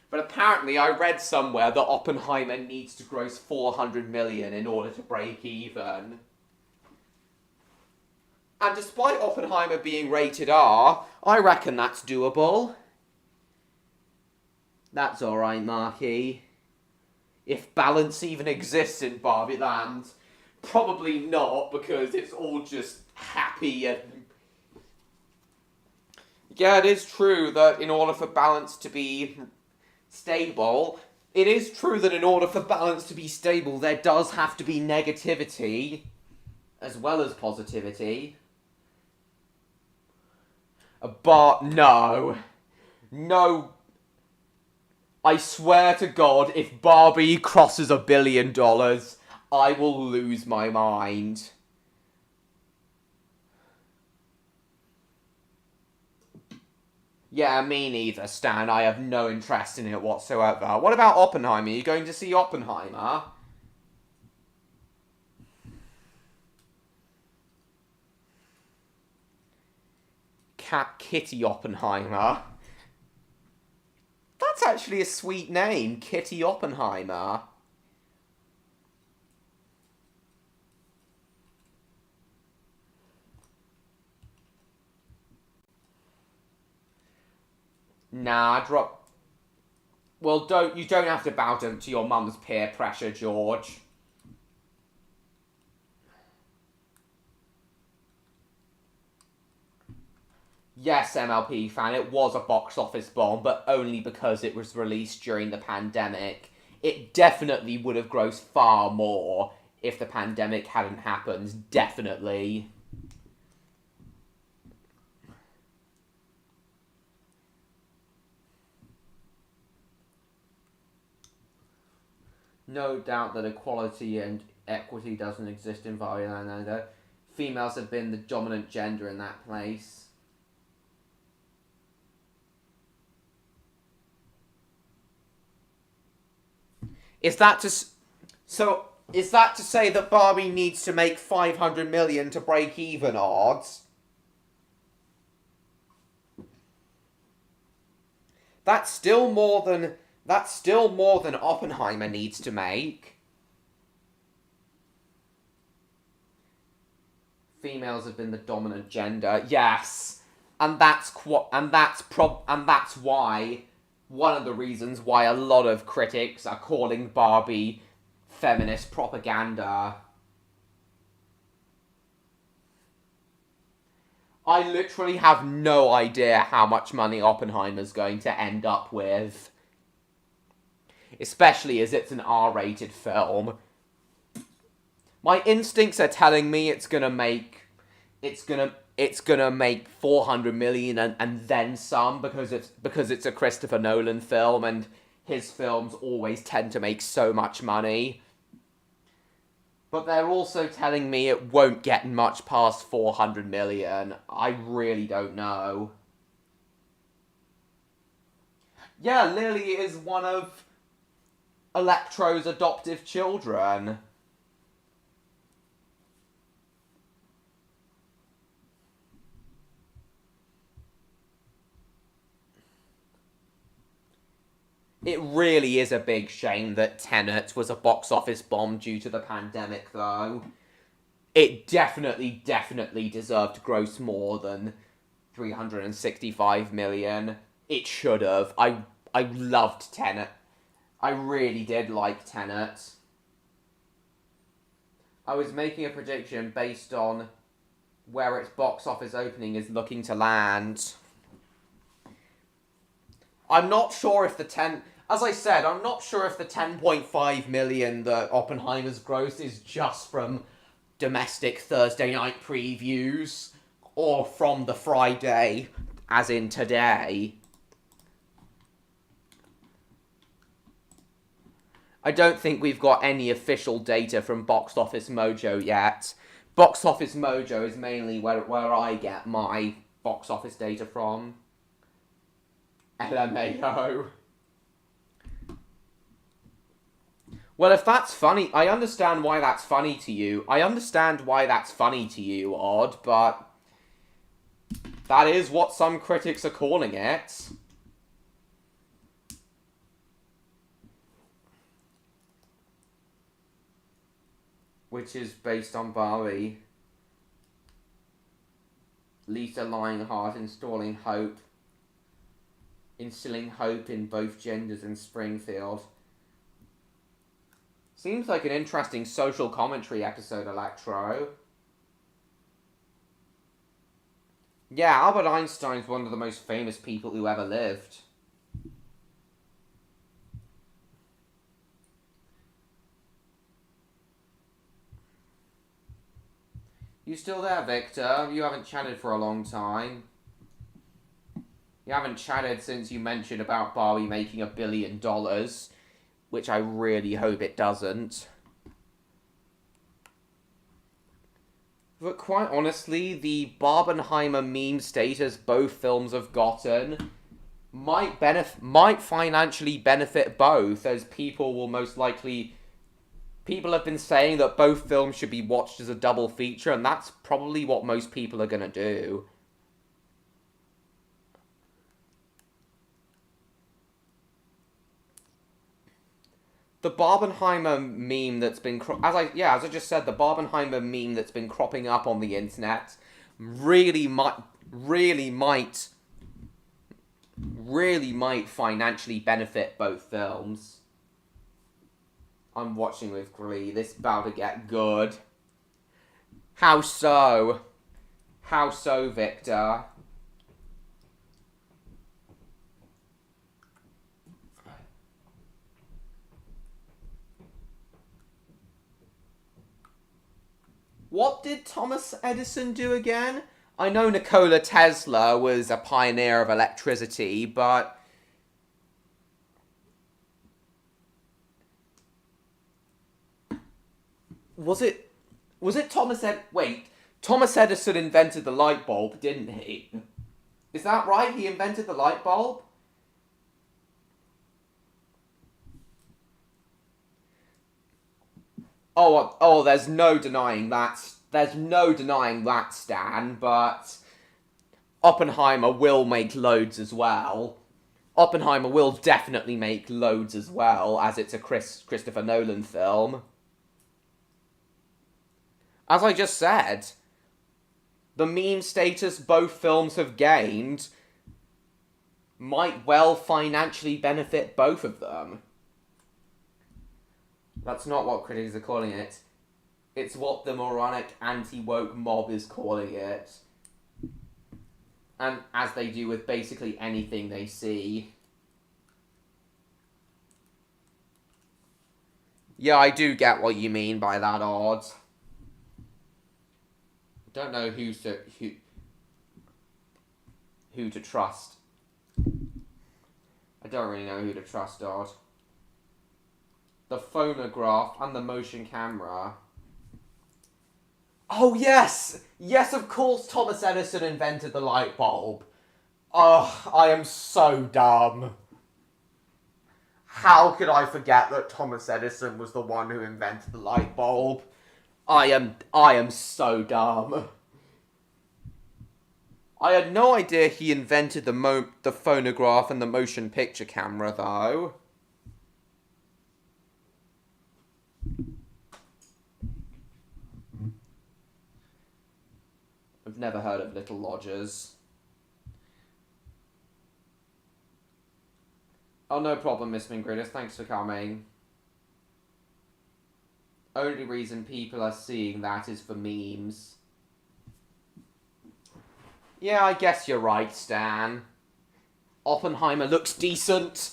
But apparently I read somewhere that Oppenheimer needs to gross 400 million in order to break even. And despite Oppenheimer being rated R, I reckon that's doable. That's alright, Marky. If balance even exists in Barbie Land, probably not, because it's all just happy and... Yeah, it is true that in order for balance to be stable, there does have to be negativity as well as positivity. But no, I swear to God, if Barbie crosses $1 billion, I will lose my mind. Yeah, me neither, Stan. I have no interest in it whatsoever. What about Oppenheimer? Are you going to see Oppenheimer? Cat Kitty Oppenheimer. That's actually a sweet name, Kitty Oppenheimer. Nah, drop... Well, you don't have to bow down to your mum's peer pressure, George. Yes, MLP fan, it was a box office bomb, but only because it was released during the pandemic. It definitely would have grossed far more if the pandemic hadn't happened, definitely. No doubt that equality and equity doesn't exist in Barbie Land either. Females have been the dominant gender in that place. Is that to say that Barbie needs to make 500 million to break even odds? That's still more than Oppenheimer needs to make. Females have been the dominant gender. Yes. And that's why one of the reasons why a lot of critics are calling Barbie feminist propaganda. I literally have no idea how much money Oppenheimer's going to end up with. Especially as it's an R-rated film. My instincts are telling me it's gonna make 400 million and then some, because it's a Christopher Nolan film and his films always tend to make so much money. But they're also telling me it won't get much past 400 million. I really don't know. Yeah, Lily is one of Electro's adoptive children. It really is a big shame that Tenet was a box office bomb due to the pandemic, though. It definitely deserved to gross more than 365 million. It should have. I loved Tenet. I really did like Tenet. I was making a prediction based on where its box office opening is looking to land. I'm not sure if as I said, I'm not sure if the 10.5 million that Oppenheimer's gross is just from domestic Thursday night previews, or from the Friday, as in today. I don't think we've got any official data from Box Office Mojo yet. Box Office Mojo is mainly where I get my box office data from. LMAO. Well, if that's funny, I understand why that's funny to you. I understand why that's funny to you, Odd, but that is what some critics are calling it. Which is based on Barbie. Lisa Lionheart instilling hope in both genders in Springfield. Seems like an interesting social commentary episode, Electro. Yeah, Albert Einstein's one of the most famous people who ever lived. You still there, Victor? You haven't chatted for a long time. You haven't chatted since you mentioned about Barbie making $1 billion, which I really hope it doesn't. But quite honestly, the Barbenheimer meme status both films have gotten might financially benefit both, as people will most likely... People have been saying that both films should be watched as a double feature, and that's probably what most people are going to do. The Barbenheimer meme that's been... as I just said, the Barbenheimer meme that's been cropping up on the internet really might financially benefit both films. I'm watching with glee. This is about to get good. How so? How so, Victor? What did Thomas Edison do again? I know Nikola Tesla was a pioneer of electricity, but... Was it Thomas Thomas Edison invented the light bulb, didn't he? Is that right? He invented the light bulb? Oh, there's no denying that. There's no denying that, Stan, but Oppenheimer will make loads as well. Oppenheimer will definitely make loads as well, as it's a Christopher Nolan film. As I just said, the meme status both films have gained might well financially benefit both of them. That's not what critics are calling it. It's what the moronic anti-woke mob is calling it. And as they do with basically anything they see. Yeah, I do get what you mean by that, Odd. Don't know who to trust. I don't really know who to trust, Odd. The phonograph and the motion camera. Oh, yes! Yes, of course Thomas Edison invented the light bulb. Oh, I am so dumb. How could I forget that Thomas Edison was the one who invented the light bulb? I am so dumb. I had no idea he invented the phonograph and the motion picture camera, though. I've never heard of Little Lodgers. Oh, no problem, Miss Mingridis. Thanks for coming. Only reason people are seeing that is for memes. Yeah, I guess you're right, Stan. Oppenheimer looks decent.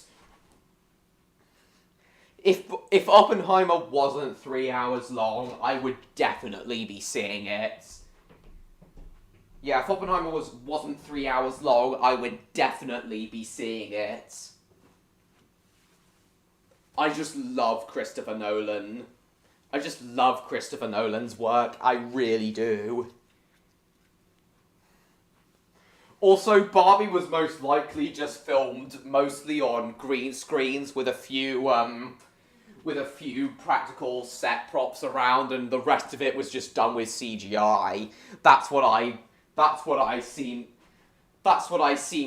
If Oppenheimer wasn't 3 hours long, I would definitely be seeing it. Yeah, if Oppenheimer wasn't 3 hours long, I would definitely be seeing it. I just love Christopher Nolan. I just love Christopher Nolan's work. I really do. Also, Barbie was most likely just filmed mostly on green screens with a few with a few practical set props around, and the rest of it was just done with CGI. That's what I seem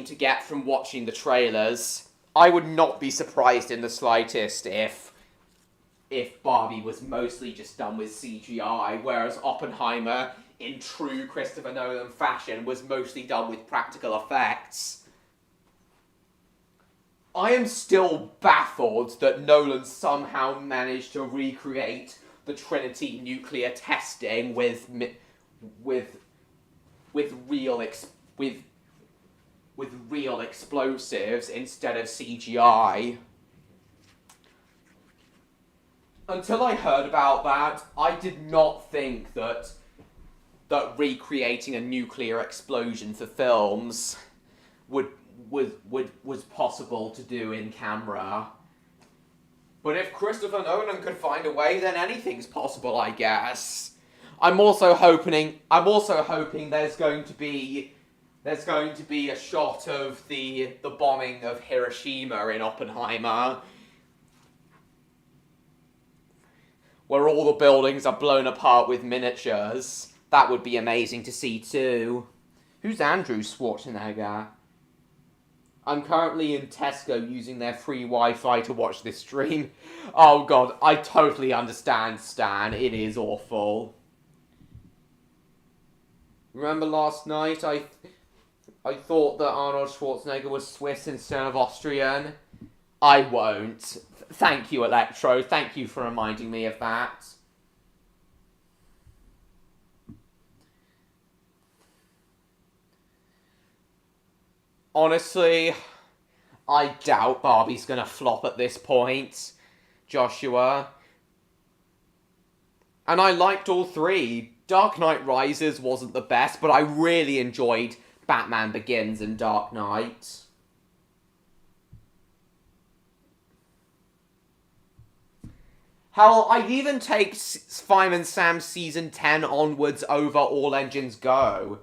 to get from watching the trailers. I would not be surprised in the slightest if Barbie was mostly just done with CGI, whereas Oppenheimer, in true Christopher Nolan fashion, was mostly done with practical effects. I am still baffled that Nolan somehow managed to recreate the Trinity nuclear testing with real explosives instead of CGI. Until I heard about that, I did not think that recreating a nuclear explosion for films was possible to do in camera. But if Christopher Nolan could find a way, then anything's possible, I guess. I'm also hoping there's going to be a shot of the bombing of Hiroshima in Oppenheimer, where all the buildings are blown apart with miniatures. That would be amazing to see too. Who's Andrew Schwarzenegger? I'm currently in Tesco using their free Wi-Fi to watch this stream. Oh god, I totally understand, Stan. It is awful. Remember last night I thought that Arnold Schwarzenegger was Swiss instead of Austrian? I won't. Thank you, Electro. Thank you for reminding me of that. Honestly, I doubt Barbie's gonna flop at this point, Joshua. And I liked all three. Dark Knight Rises wasn't the best, but I really enjoyed Batman Begins and Dark Knight. Hell, I'd even take Fireman Sam Season 10 onwards over All Engines Go.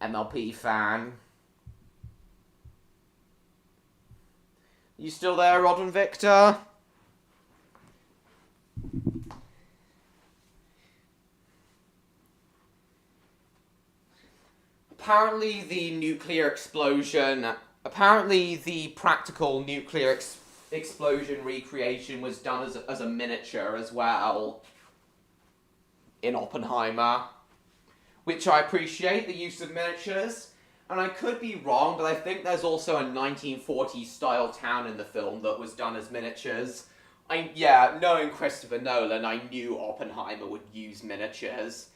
MLP fan. You still there, Rod and Victor? Apparently the practical nuclear explosion recreation was done as a miniature as well in Oppenheimer, which I appreciate, the use of miniatures. And I could be wrong, but I think there's also a 1940s style town in the film that was done as miniatures. Knowing Christopher Nolan, I knew Oppenheimer would use miniatures.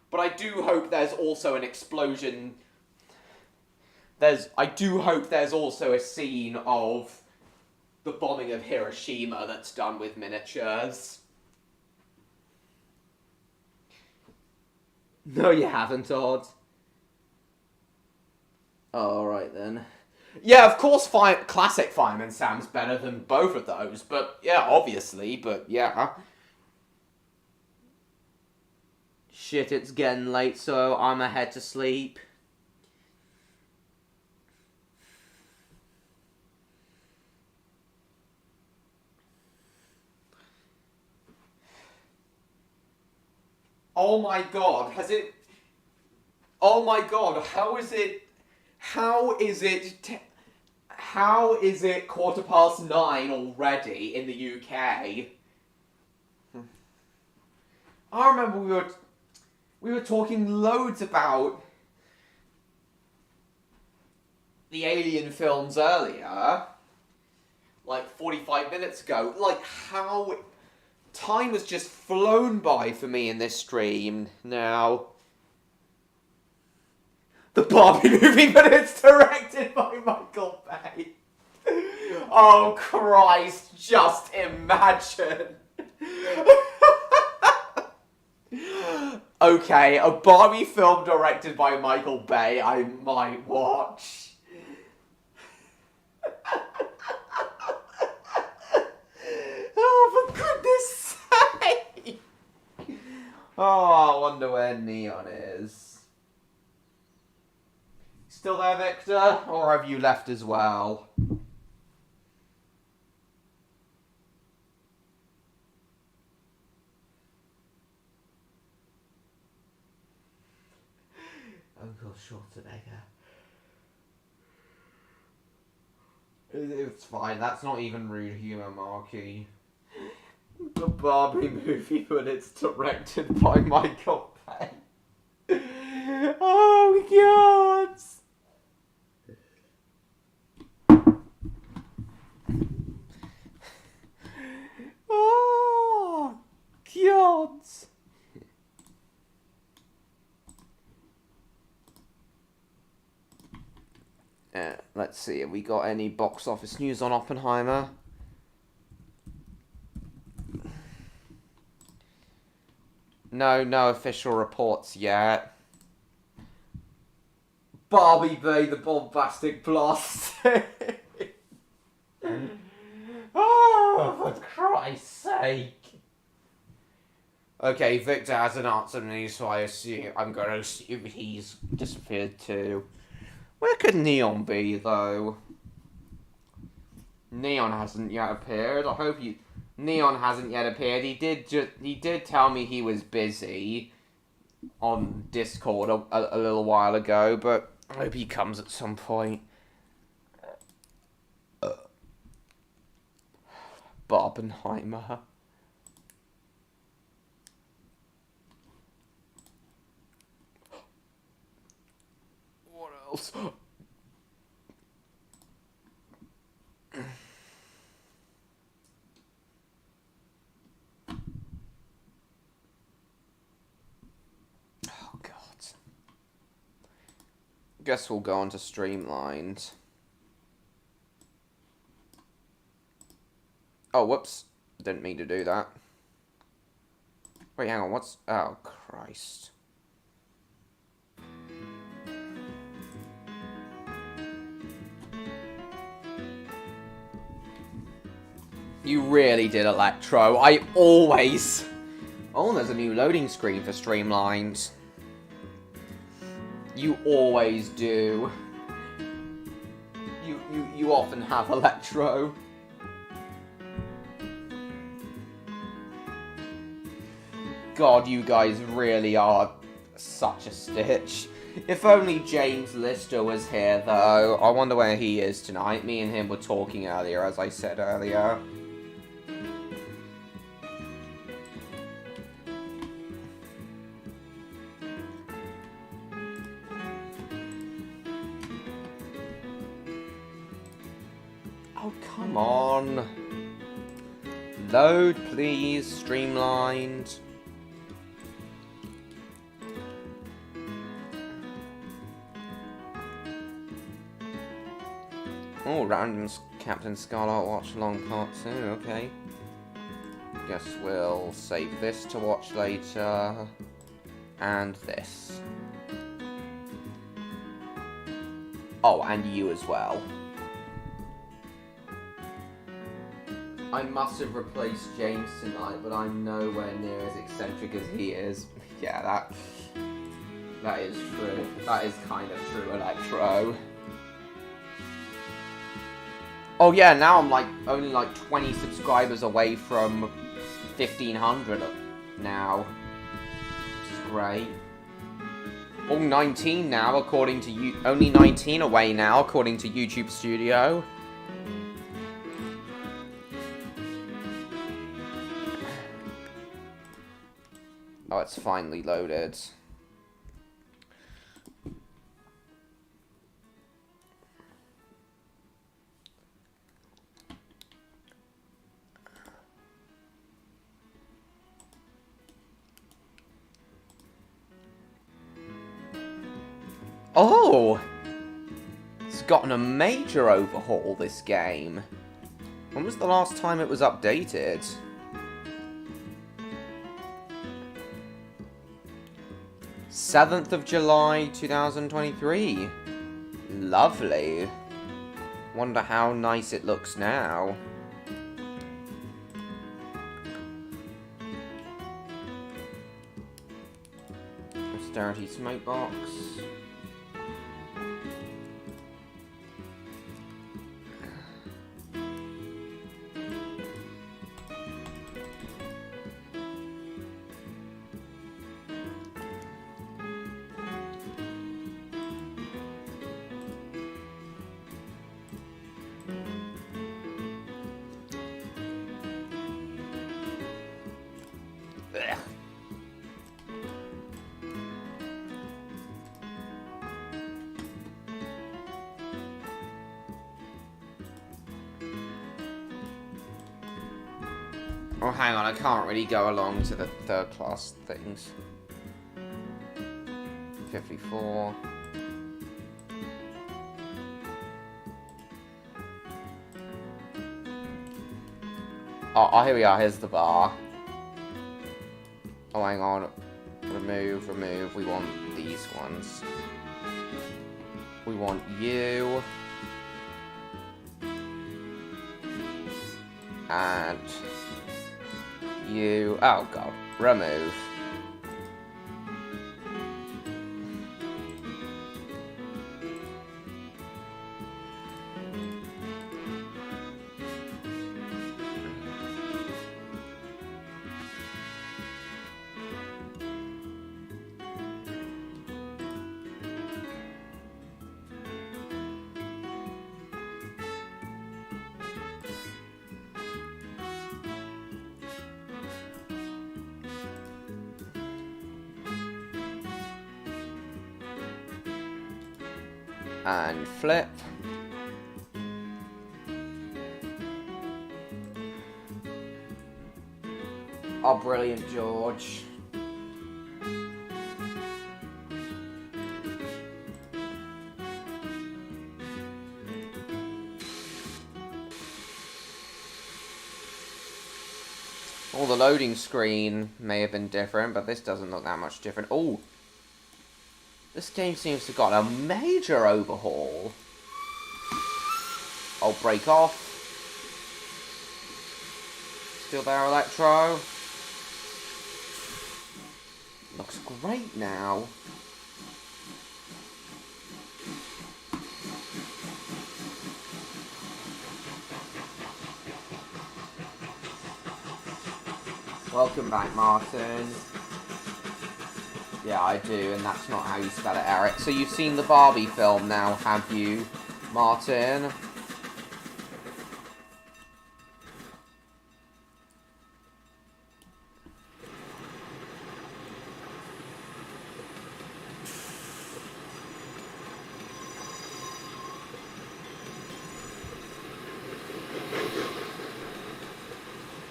But I do hope there's also an explosion. I do hope there's also a scene of the bombing of Hiroshima that's done with miniatures. No, you haven't, Odd. Alright then. Yeah, of course classic Fireman Sam's better than both of those, but yeah, obviously, but yeah. Shit, it's getting late, so I'ma head to sleep. Oh my god, oh my god, how is it 9:15 already in the UK? I remember we were talking loads about the Alien films earlier, like 45 minutes ago. Like, how time has just flown by for me in this stream now. The Barbie movie, but it's directed by Michael Bay. Oh Christ, just imagine. Okay, a Barbie film directed by Michael Bay I might watch. Oh, for goodness sake. Oh, I wonder where Neon is. Still there, Victor? Or have you left as well? Schwarzenegger. It's fine, that's not even rude humour, Marky. The Barbie movie, but it's directed by Michael Bay. Oh, God! Oh, God! Let's see, have we got any box office news on Oppenheimer? No official reports yet. Barbie Bay, the bombastic blast. Oh, for Christ's sake. Okay, Victor hasn't answered me, so I'm gonna assume he's disappeared too. Where could Neon be, though? Neon hasn't yet appeared. I hope Neon hasn't yet appeared. He did tell me he was busy on Discord a little while ago, but I hope he comes at some point. Oppenheimer. What else? Oh, God. Guess we'll go on to Streamlined. Oh, whoops. Didn't mean to do that. Wait, hang on, what's... Oh, Christ. You really did Electro. I always... Oh, there's a new loading screen for Streamlined. You always do. You often have Electro. God, you guys really are such a stitch. If only James Lister was here, though. I wonder where he is tonight. Me and him were talking earlier, as I said earlier. Oh, come on. Load, please. Streamlined. Oh, random Captain Scarlet Watch Along Part 2, okay. Guess we'll save this to watch later. And this. Oh, and you as well. I must have replaced James tonight, but I'm nowhere near as eccentric as he is. Yeah, that is true. That is kind of true, Electro. Oh yeah, now I'm only 20 subscribers away from 1,500 now. Which is great. Oh, 19 now, according to you. Only 19 away now, according to YouTube Studio. Oh, it's finally loaded. Oh! It's gotten a major overhaul, this game. When was the last time it was updated? '7th of July, 2023. Lovely. Wonder how nice it looks now. Austerity smoke box. Oh, hang on, I can't really go along to the third class things. 54. Oh, here we are. Here's the bar. Oh, hang on. Remove, remove. We want these ones. We want you. And you. Oh, God. Remove. And flip. Oh, brilliant, George. Oh, the loading screen may have been different, but this doesn't look that much different. Oh! This game seems to have got a major overhaul. Oh, break off. Still there, Electro? Looks great now. Welcome back, Martin. Yeah, I do, and that's not how you spell it, Eric. So you've seen the Barbie film now, have you, Martin?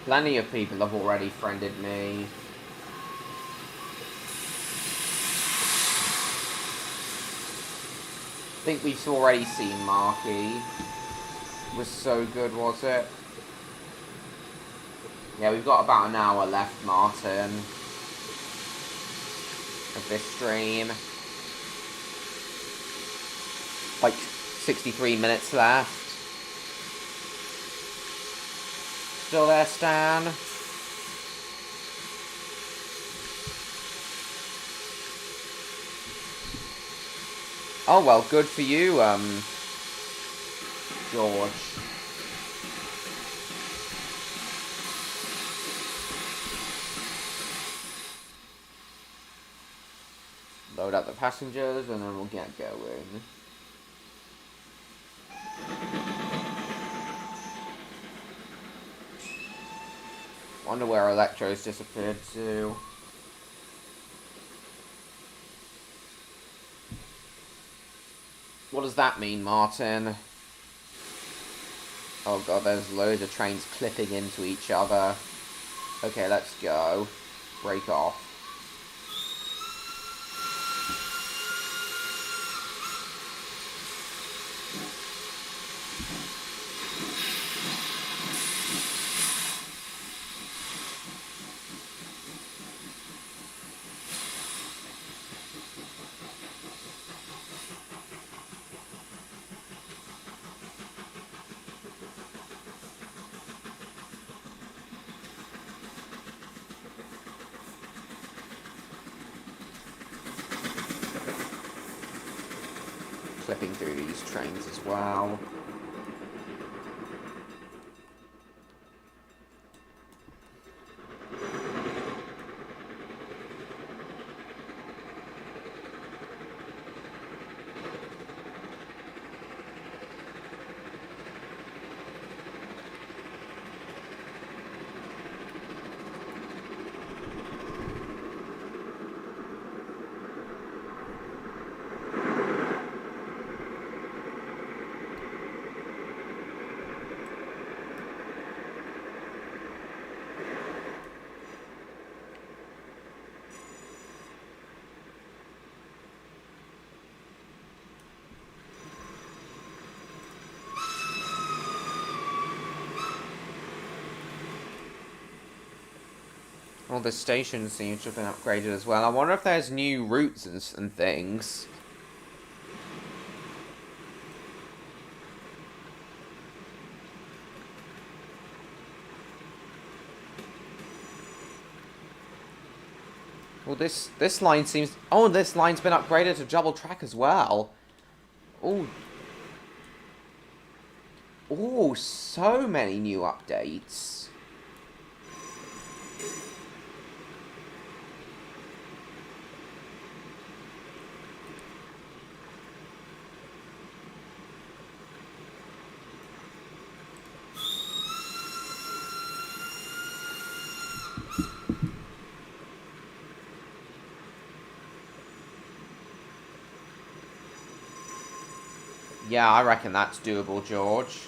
Plenty of people have already friended me. I think we've already seen Marky. Was so good, was it? Yeah, we've got about an hour left, Martin, of this stream. Like 63 minutes left. Still there, Stan? Oh, well, good for you, George. Load up the passengers and then we'll get going. Wonder where Electro's disappeared to. What does that mean, Martin? Oh god, there's loads of trains clipping into each other. Okay, let's go. Break off. Clipping through these trains as well. Well, the station seems to have been upgraded as well. I wonder if there's new routes and things. Well, this line seems... Oh, this line's been upgraded to double track as well. Oh. Oh, so many new updates. Yeah, I reckon that's doable, George.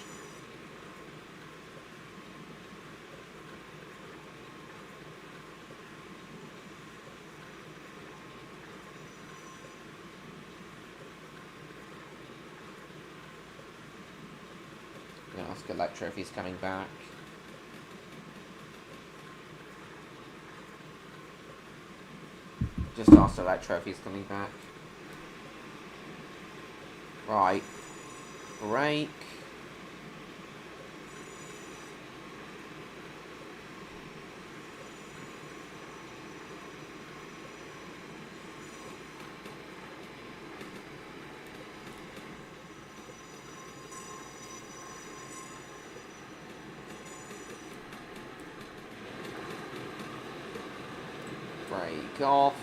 Gonna ask Electro if he's coming back. Just asked Electro if he's coming back. Right. Break. Break off.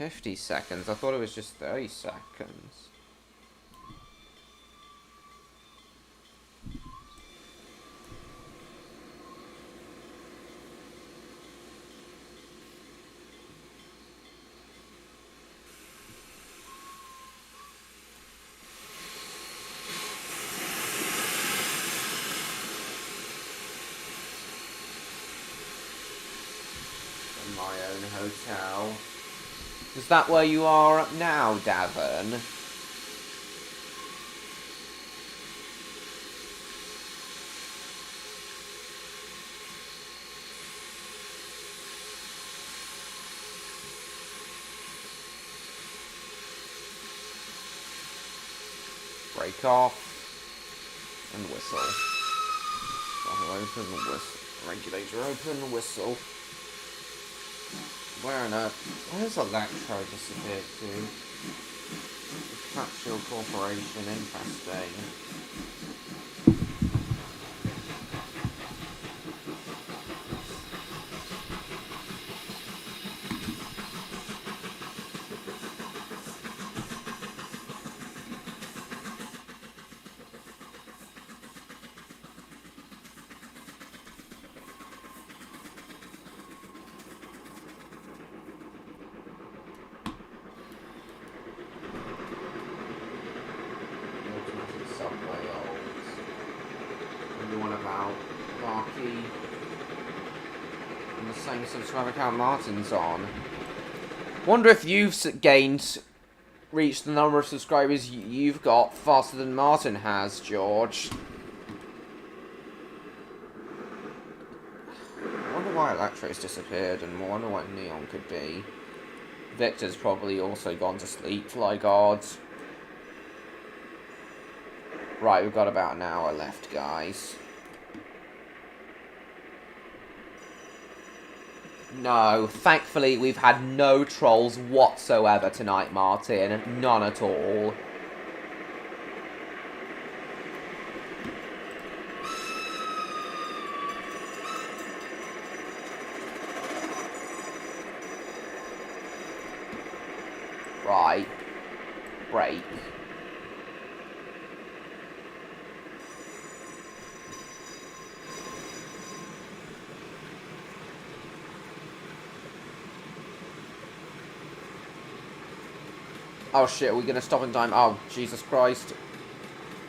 $50 seconds. I thought it was just 30 seconds. In my own hotel. Is that where you are now, Davern? Break off. And whistle. Throttle open, whistle. Regulator open, whistle. Where on earth? Where's Electro disappeared to? Capsule Corporation, interesting. Subscriber account Martin's on. Wonder if you've reached the number of subscribers you've got faster than Martin has, George. I wonder why Electro's disappeared, and wonder what Neon could be. Victor's probably also gone to sleep, fly gods. Right, we've got about an hour left, guys. No, thankfully we've had no trolls whatsoever tonight, Martin. None at all. Right. Break. Oh shit, are we gonna stop in time? Oh, Jesus Christ.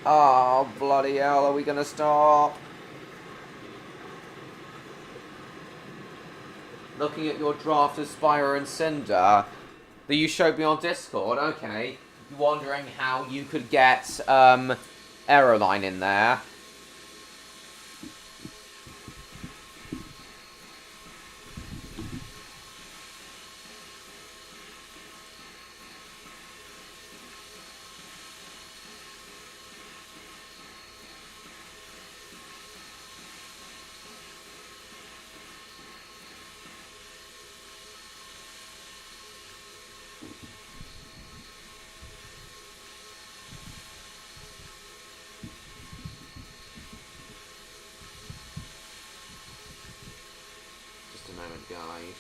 Oh, bloody hell, are we gonna stop? Looking at your draft of Spyro and Cinder that you showed me on Discord, okay. You're wondering how you could get, Aeroline in there. Just a moment, guys.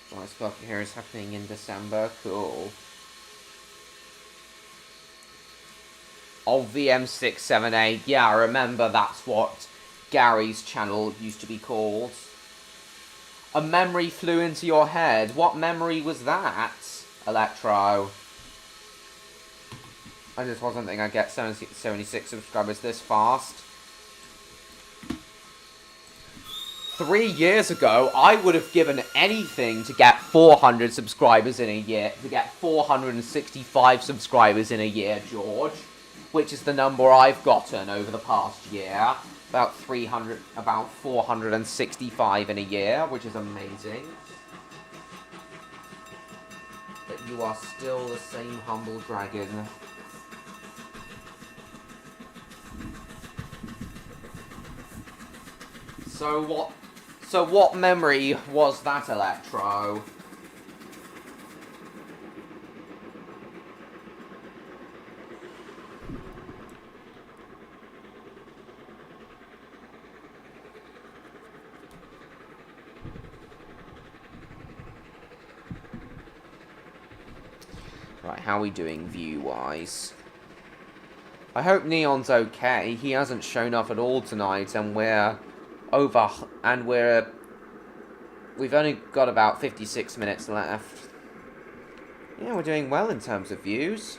Joyous Bucket here is happening in December. Cool. Oh, VM678. Yeah, I remember that's what Gary's channel used to be called. A memory flew into your head. What memory was that, Electro? I just wasn't thinking I'd get 76 subscribers this fast. 3 years ago, I would have given anything to get 400 subscribers in a year. To get 465 subscribers in a year, George. Which is the number I've gotten over the past year. About 465 in a year, which is amazing. But you are still the same humble dragon. So what memory was that, Electro? Right, how are we doing view-wise? I hope Neon's okay. He hasn't shown up at all tonight, and we've only got about 56 minutes left. Yeah, we're doing well in terms of views.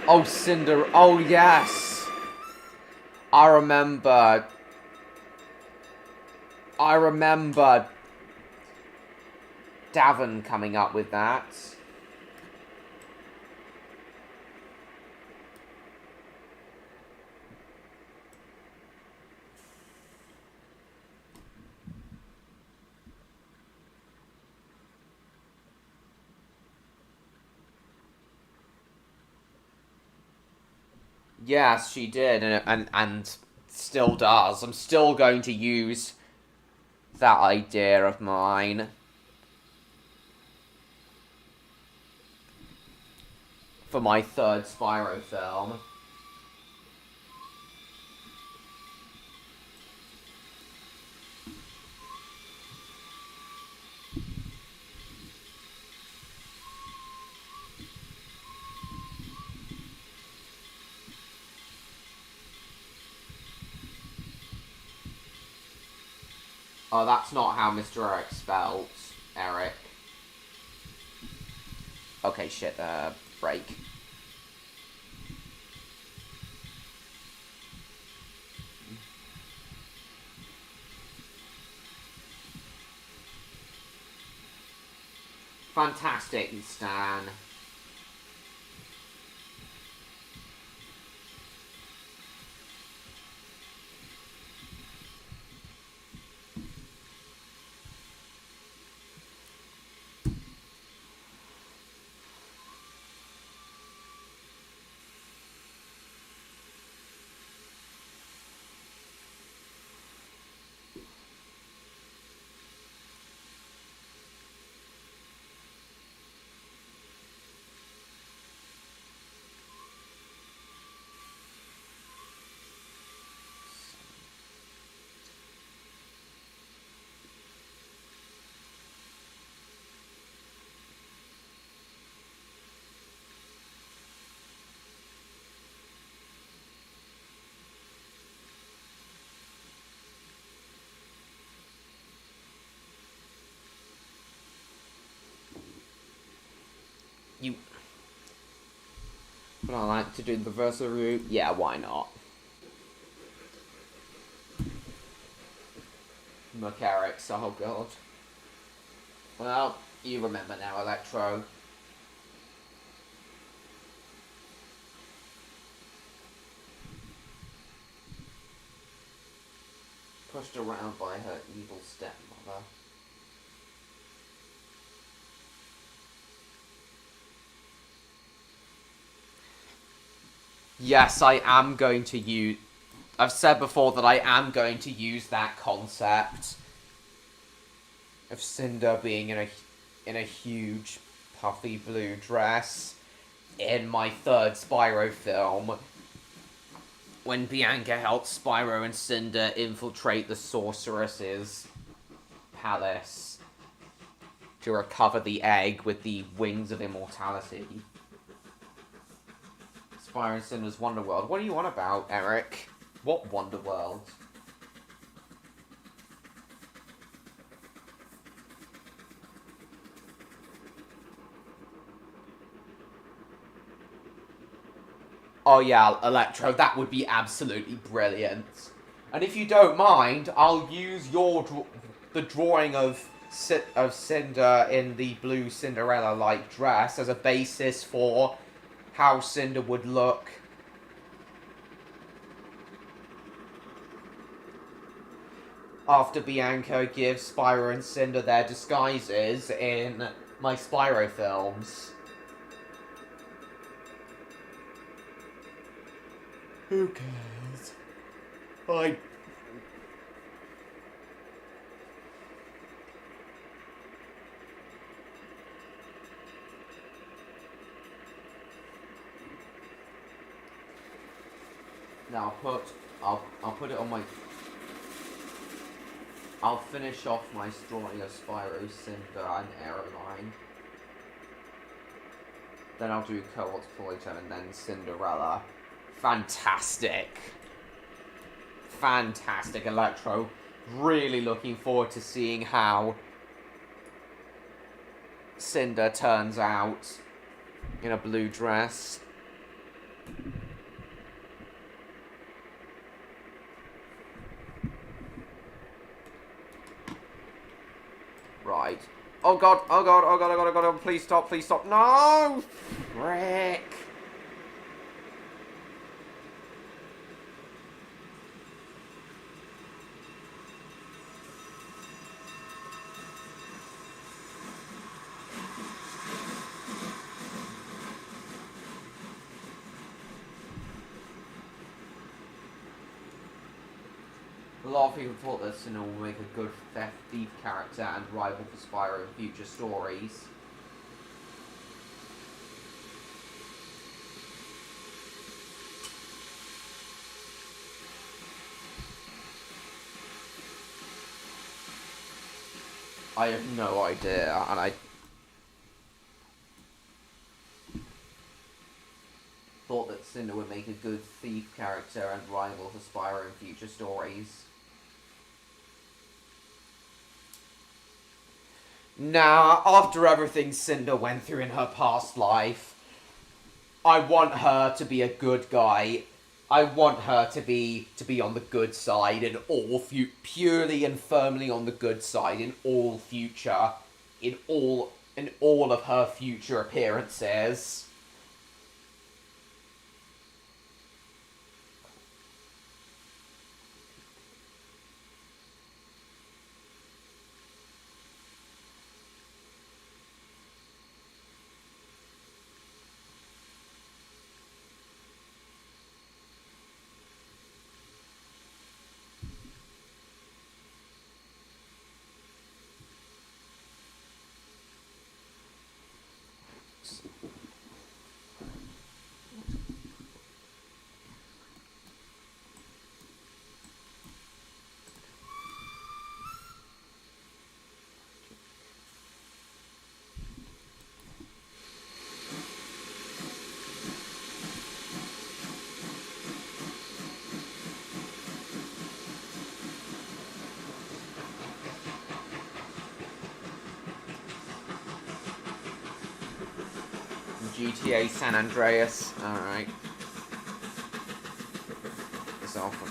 Oh, Cinder. Oh, yes. I remember Davin coming up with that. Yes, she did, and still does. I'm still going to use that idea of mine for my third Spyro film. Oh, that's not how Mr. Eric spelled Eric. Okay, shit, break. Fantastic, Stan. Would I like to do the reversal route? Yeah, why not? Mechanics, oh god. Well, you remember now, Electro. Pushed around by her evil stepmother. Yes, I am going to use... I've said before that I am going to use that concept of Cinder being in a huge puffy blue dress in my third Spyro film, when Bianca helps Spyro and Cinder infiltrate the sorceress's palace to recover the egg with the wings of immortality. Spyro and Cinder's Wonderworld. What are you on about, Eric? What Wonderworld? Oh yeah, Electro, that would be absolutely brilliant. And if you don't mind, I'll use the drawing of Cinder in the blue Cinderella-like dress as a basis for how Cinder would look after Bianca gives Spyro and Cinder their disguises in my Spyro films. Who cares? Now I'll put it on my... I'll finish off my drawing of Spyro, Cinder, and Aeroline. Then I'll do Cohort Pluto and then Cinderella. Fantastic. Fantastic, Electro. Really looking forward to seeing how Cinder turns out in a blue dress. Right. Oh god, oh god, oh god, oh god, oh god, oh, please stop, please stop. No! Rick! A lot of people thought that Cinder will make a good theft thief character and rival for Spyro in future stories. I have no idea, and I thought that Cinder would make a good thief character and rival for Spyro in future stories. Nah, after everything Cinder went through in her past life, I want her to be a good guy. I want her to be on the good side in all purely and firmly on the good side in all future, in all of her future appearances. GTA San Andreas. Alright. It's awful.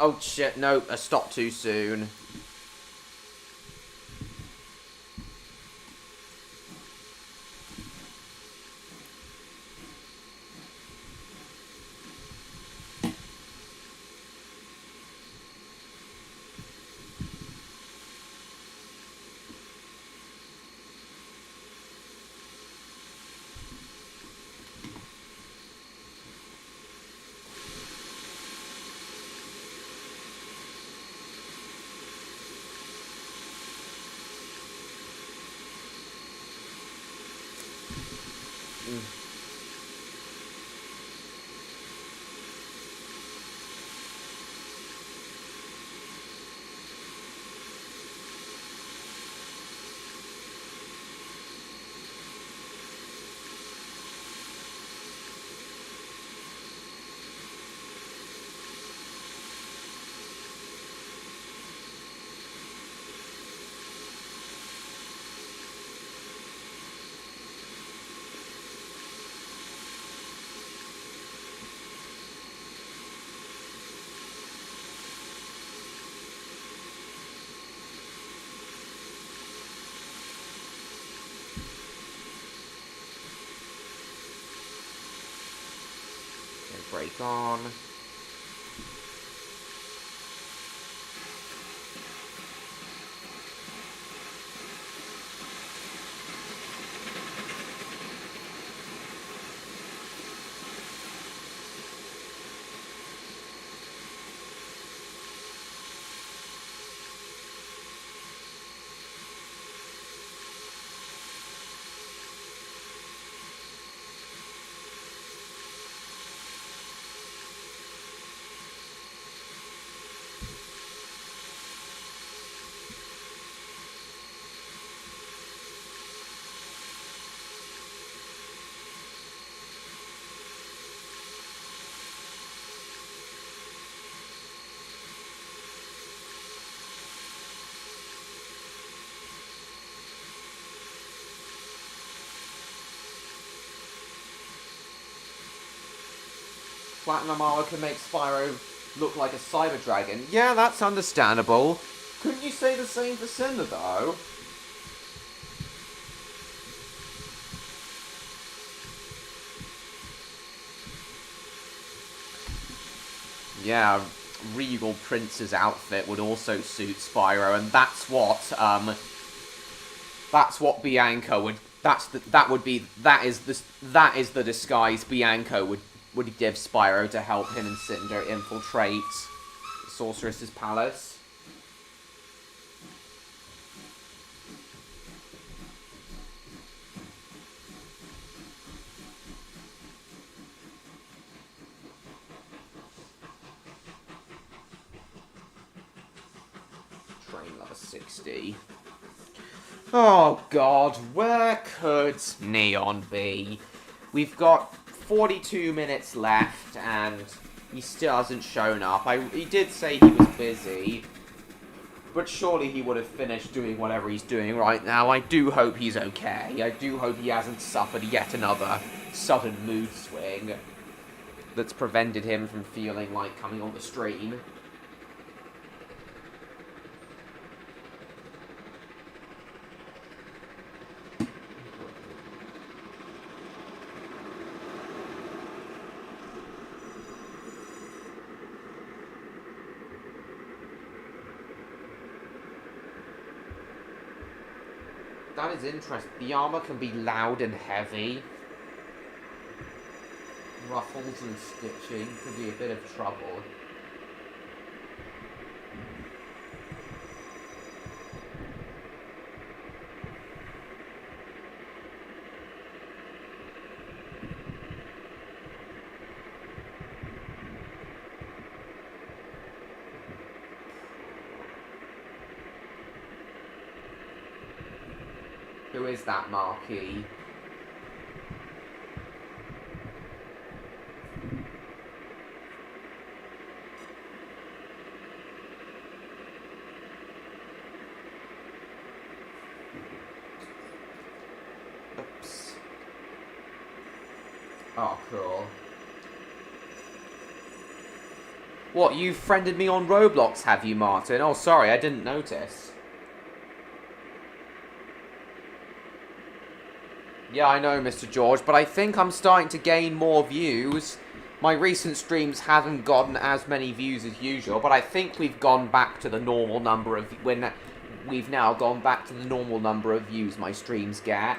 Oh shit, no, I stopped too soon. Break on. Platinum armor can make Spyro look like a cyber dragon. Yeah, that's understandable. Couldn't you say the same for Cinder, though? Yeah, Regal Prince's outfit would also suit Spyro, and that's what Bianca would. That is the disguise Bianca would give Spyro to help him and Cinder infiltrate the Sorceress's palace. Train level 60. Oh god, where could Neon be? We've got 42 minutes left, and he still hasn't shown up. He did say he was busy, but surely he would have finished doing whatever he's doing right now. I do hope he's okay. I do hope he hasn't suffered yet another sudden mood swing that's prevented him from feeling like coming on the stream. That is interesting. The armor can be loud and heavy. Ruffles and stitching could be a bit of trouble. Who is that marquee? Oops. Oh, cool. What, you friended me on Roblox, have you, Martin? Oh, sorry, I didn't notice. Yeah, I know, Mr. George, but I think I'm starting to gain more views. My recent streams haven't gotten as many views as usual, but I think we've gone back to the normal number of... We've now gone back to the normal number of views my streams get.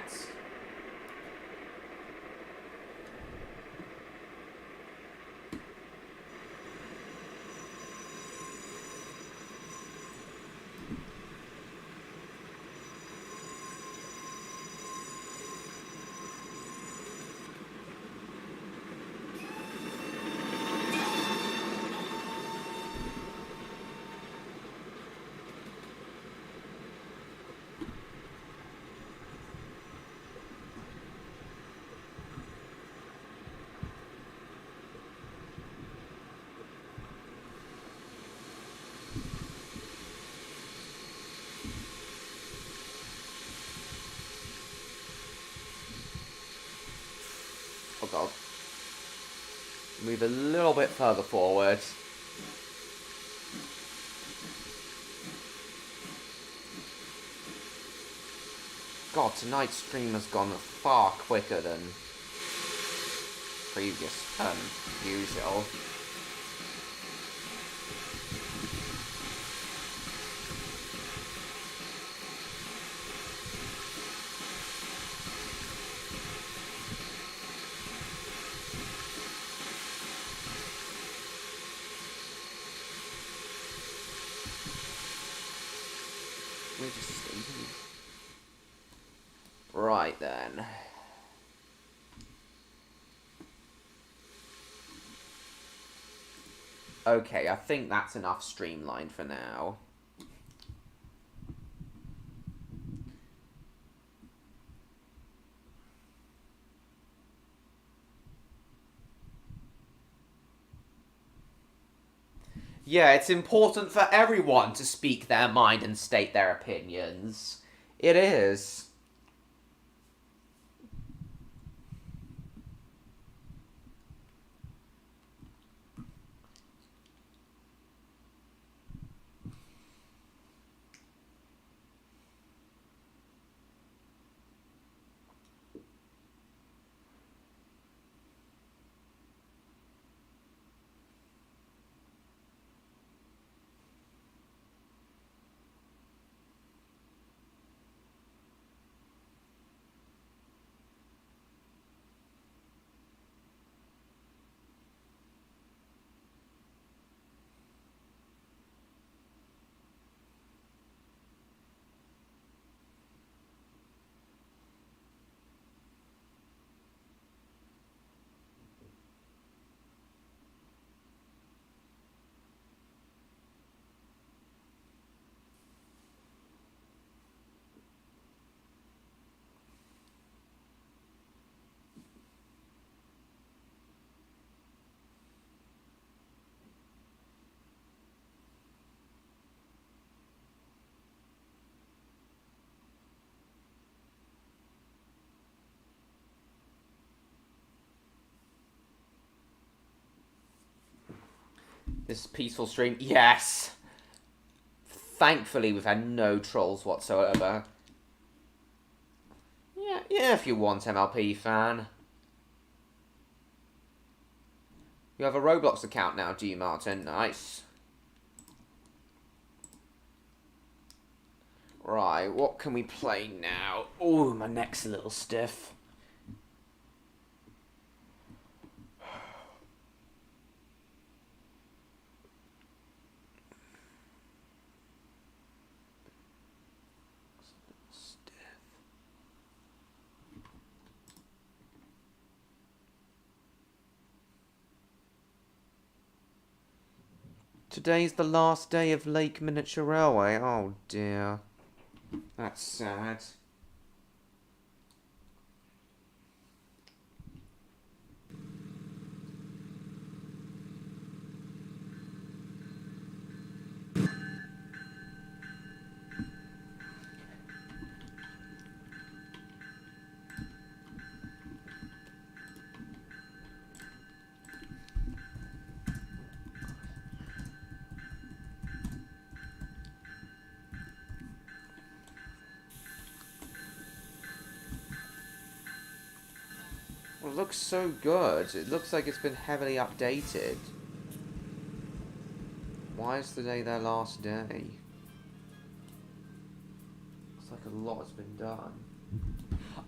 Oh god. Move a little bit further forward. God, tonight's stream has gone far quicker than usual. Right then. Okay, I think that's enough Streamline for now. Yeah, it's important for everyone to speak their mind and state their opinions. It is. This peaceful stream. Yes! Thankfully, we've had no trolls whatsoever. Yeah, if you want, MLP fan. You have a Roblox account now, do you, Martin? Nice. Right, what can we play now? Oh, my neck's a little stiff. Today's the last day of Lake Miniature Railway. Oh dear. That's sad. Well, it looks so good. It looks like it's been heavily updated. Why is today their last day? Looks like a lot has been done.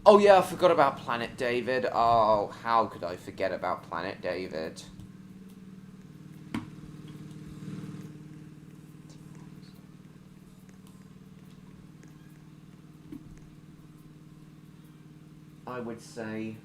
Oh yeah, I forgot about Planet David. Oh, how could I forget about Planet David? I would say...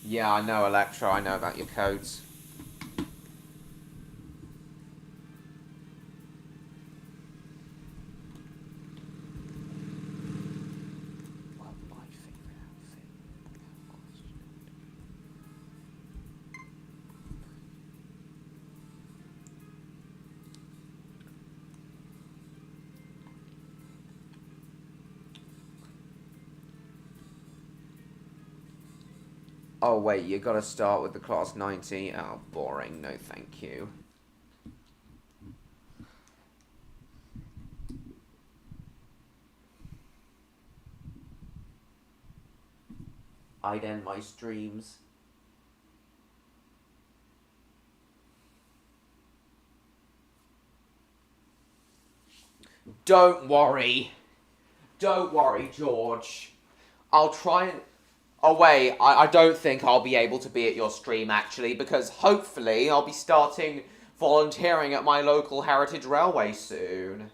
Yeah, I know, Electro. I know about your codes. Well, my favorite outfit. Oh wait, you gotta start with the class 90. Oh, boring. No, thank you. I'd end my streams. Don't worry. Don't worry, George. I'll try and... Oh wait, I don't think I'll be able to be at your stream actually, because hopefully I'll be starting volunteering at my local heritage railway soon.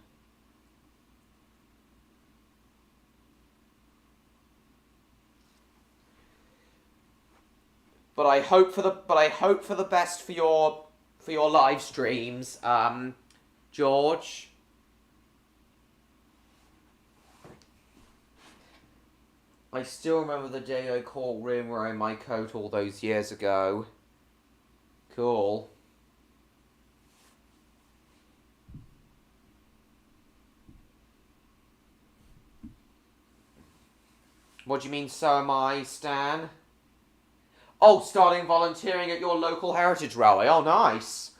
But I hope for the best for your live streams, George. I still remember the day I caught Rim wearing my coat all those years ago. Cool. What do you mean, so am I, Stan? Oh, starting volunteering at your local heritage railway. Oh, nice.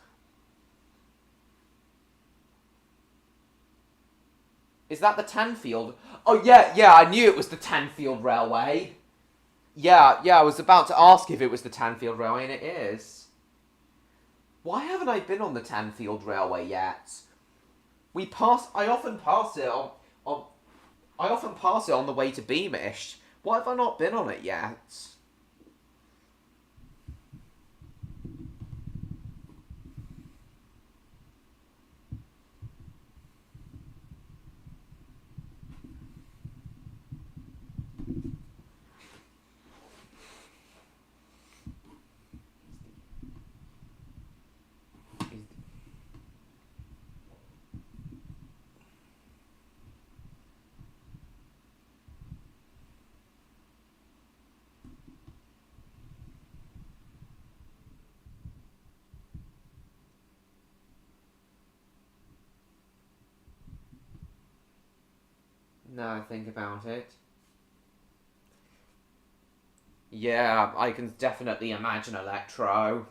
Is that the Tanfield? Oh, yeah, I knew it was the Tanfield Railway. Yeah, I was about to ask if it was the Tanfield Railway, and it is. Why haven't I been on the Tanfield Railway yet? I often pass it on the way to Beamish. Why have I not been on it yet? Now I think about it. Yeah, I can definitely imagine Electro.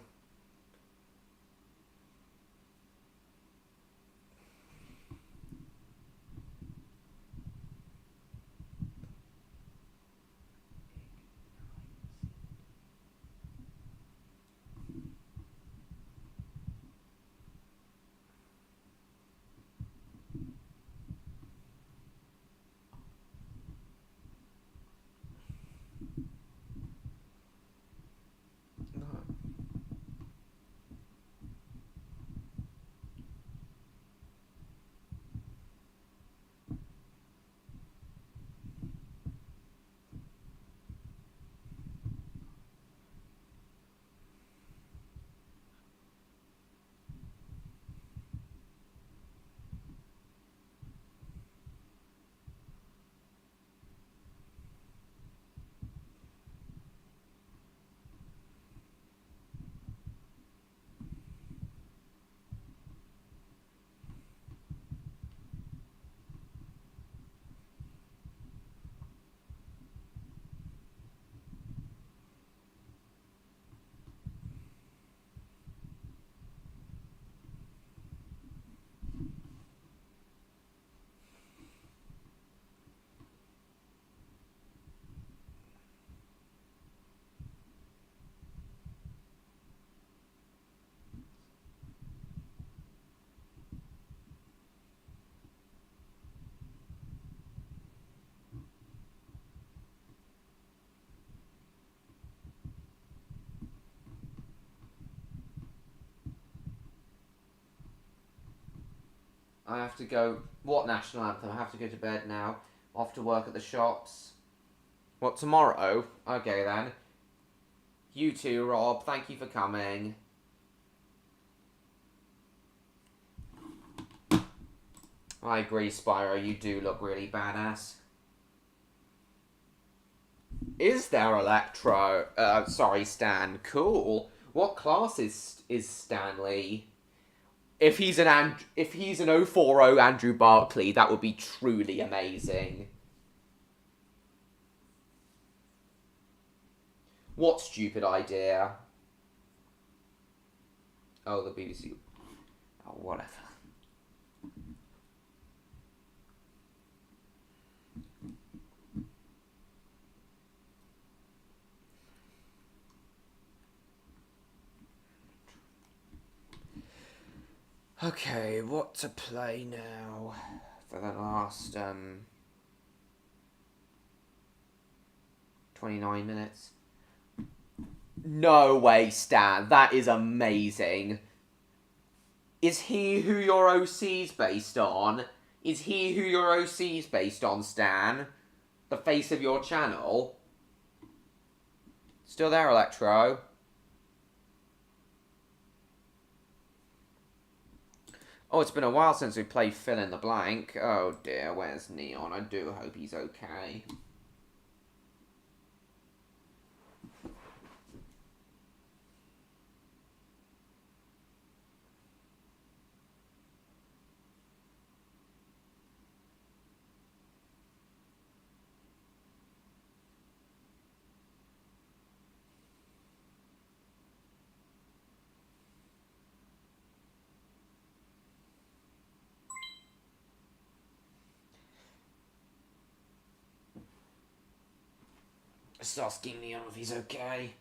I have to go... What national anthem? I have to go to bed now. Off to work at the shops. What, tomorrow? Okay then. You too, Rob. Thank you for coming. I agree, Spyro. You do look really badass. Is there Electro? Sorry, Stan. Cool. What class is Stanley? If he's an 040 Andrew Barkley, that would be truly amazing. What stupid idea? Oh, the BBC. Oh, whatever. Okay, what to play now for the last 29 minutes? No way, Stan. That is amazing. Is he who your OC's based on? Is he who your OC's based on, Stan? The face of your channel? Still there, Electro? Oh, it's been a while since we played Fill in the Blank. Oh dear, where's Neon? I do hope he's okay. Just asking Neon if he's okay.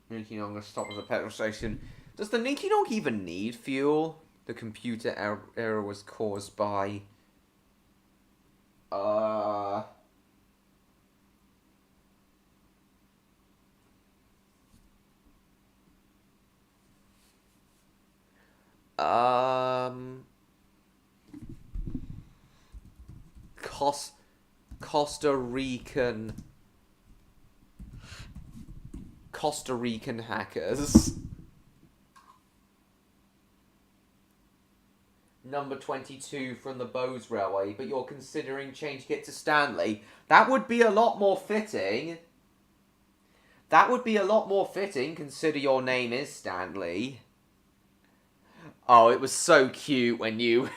Ninky Nonk stopped at a petrol station. Does the Ninky Nonk even need fuel? The computer error was caused by... Costa Rican hackers. Number 22 from the Bowes Railway, but you're considering changing it to Stanley. That would be a lot more fitting. That would be a lot more fitting, consider your name is Stanley. Oh, it was so cute when you...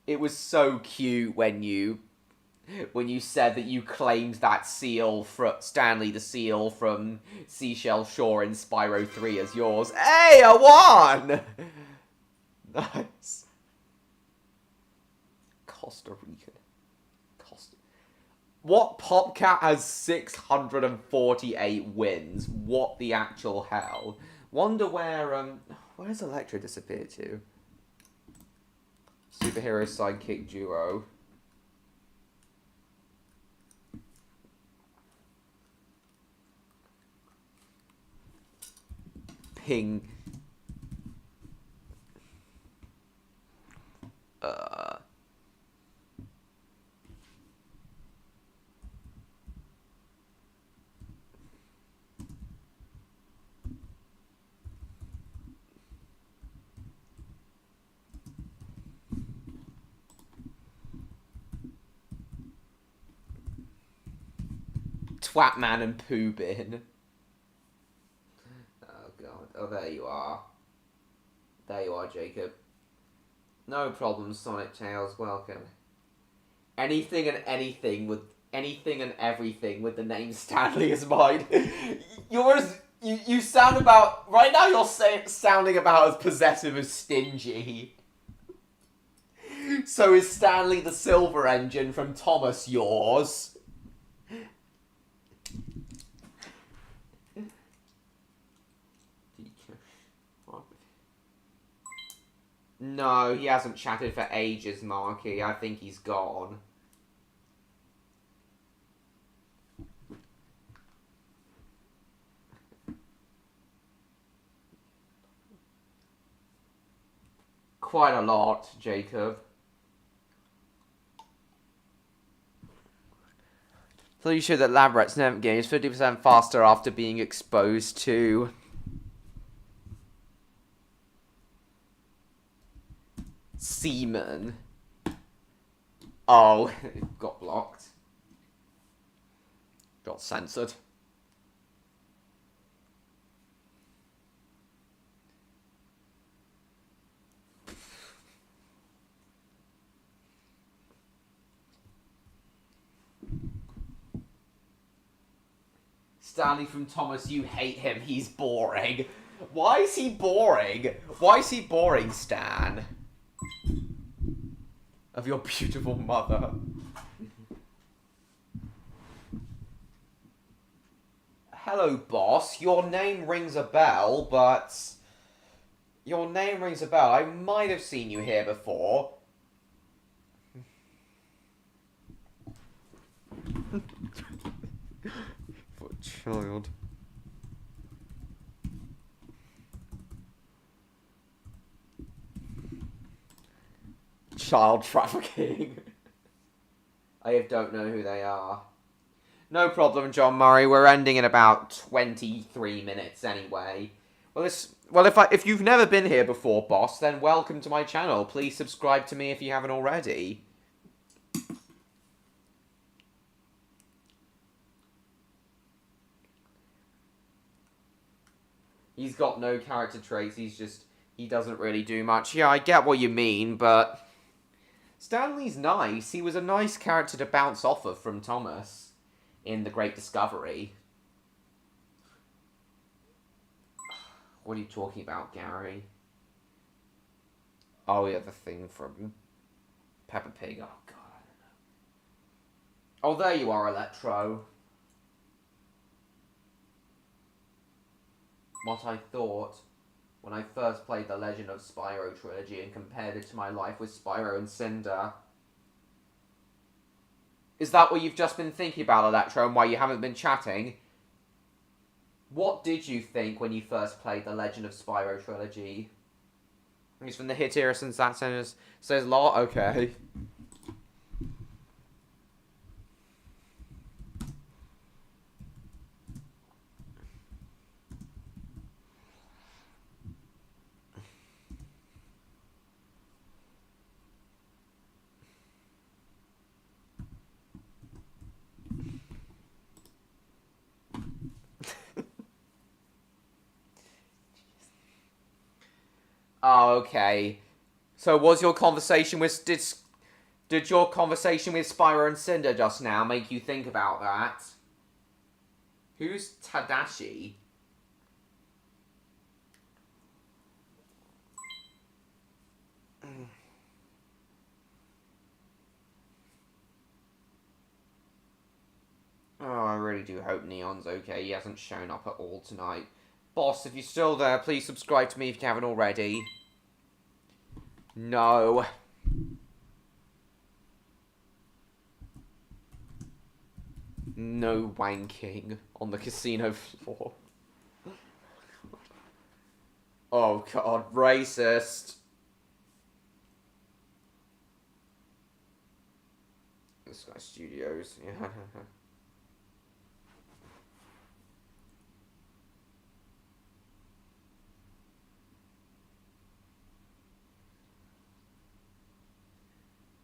It was so cute when you said that you claimed that seal from Stanley the seal from Seashell Shore in Spyro 3 as yours. Hey, I won! Nice. Costa Rica. What Popcat has 648 wins? What the actual hell? Wonder where's Electra disappeared to? Superhero sidekick duo. Ping. Twatman and Poobin. Oh god. Oh, there you are. There you are, Jacob. No problem, Sonic Tails. Welcome. Anything and everything with the name Stanley is mine. You sound about right now. You're sounding about as possessive as Stingy. So is Stanley the Silver Engine from Thomas yours? No, he hasn't chatted for ages, Marky. I think he's gone. Quite a lot, Jacob. So you showed that lab rats never games 50% faster after being exposed to... semen. Oh, it got blocked. Got censored. Stanley from Thomas, you hate him. He's boring. Why is he boring? Why is he boring, Stan? Of your beautiful mother. Hello, boss. Your name rings a bell, but... Your name rings a bell. I might have seen you here before. For a child. Child trafficking. I don't know who they are. No problem, John Murray. We're ending in about 23 minutes anyway. Well, if you've never been here before, boss, then welcome to my channel. Please subscribe to me if you haven't already. He's got no character traits. He doesn't really do much. Yeah, I get what you mean, but... Stanley's nice. He was a nice character to bounce off of from Thomas in The Great Discovery. What are you talking about, Gary? Oh, yeah, the thing from Peppa Pig. Oh, God, I don't know. Oh, there you are, Electro. What I thought... when I first played the Legend of Spyro trilogy and compared it to my life with Spyro and Cinder. Is that what you've just been thinking about, Electro, and why you haven't been chatting? What did you think when you first played the Legend of Spyro trilogy? He's from the hit era since that says lot. Okay. Oh, okay. So was your conversation with... Did your conversation with Spyro and Cinder just now make you think about that? Who's Tadashi? Oh, I really do hope Neon's okay. He hasn't shown up at all tonight. Boss, if you're still there, please subscribe to me if you haven't already. No. No wanking on the casino floor. Oh god, racist. This guy's Studios, yeah.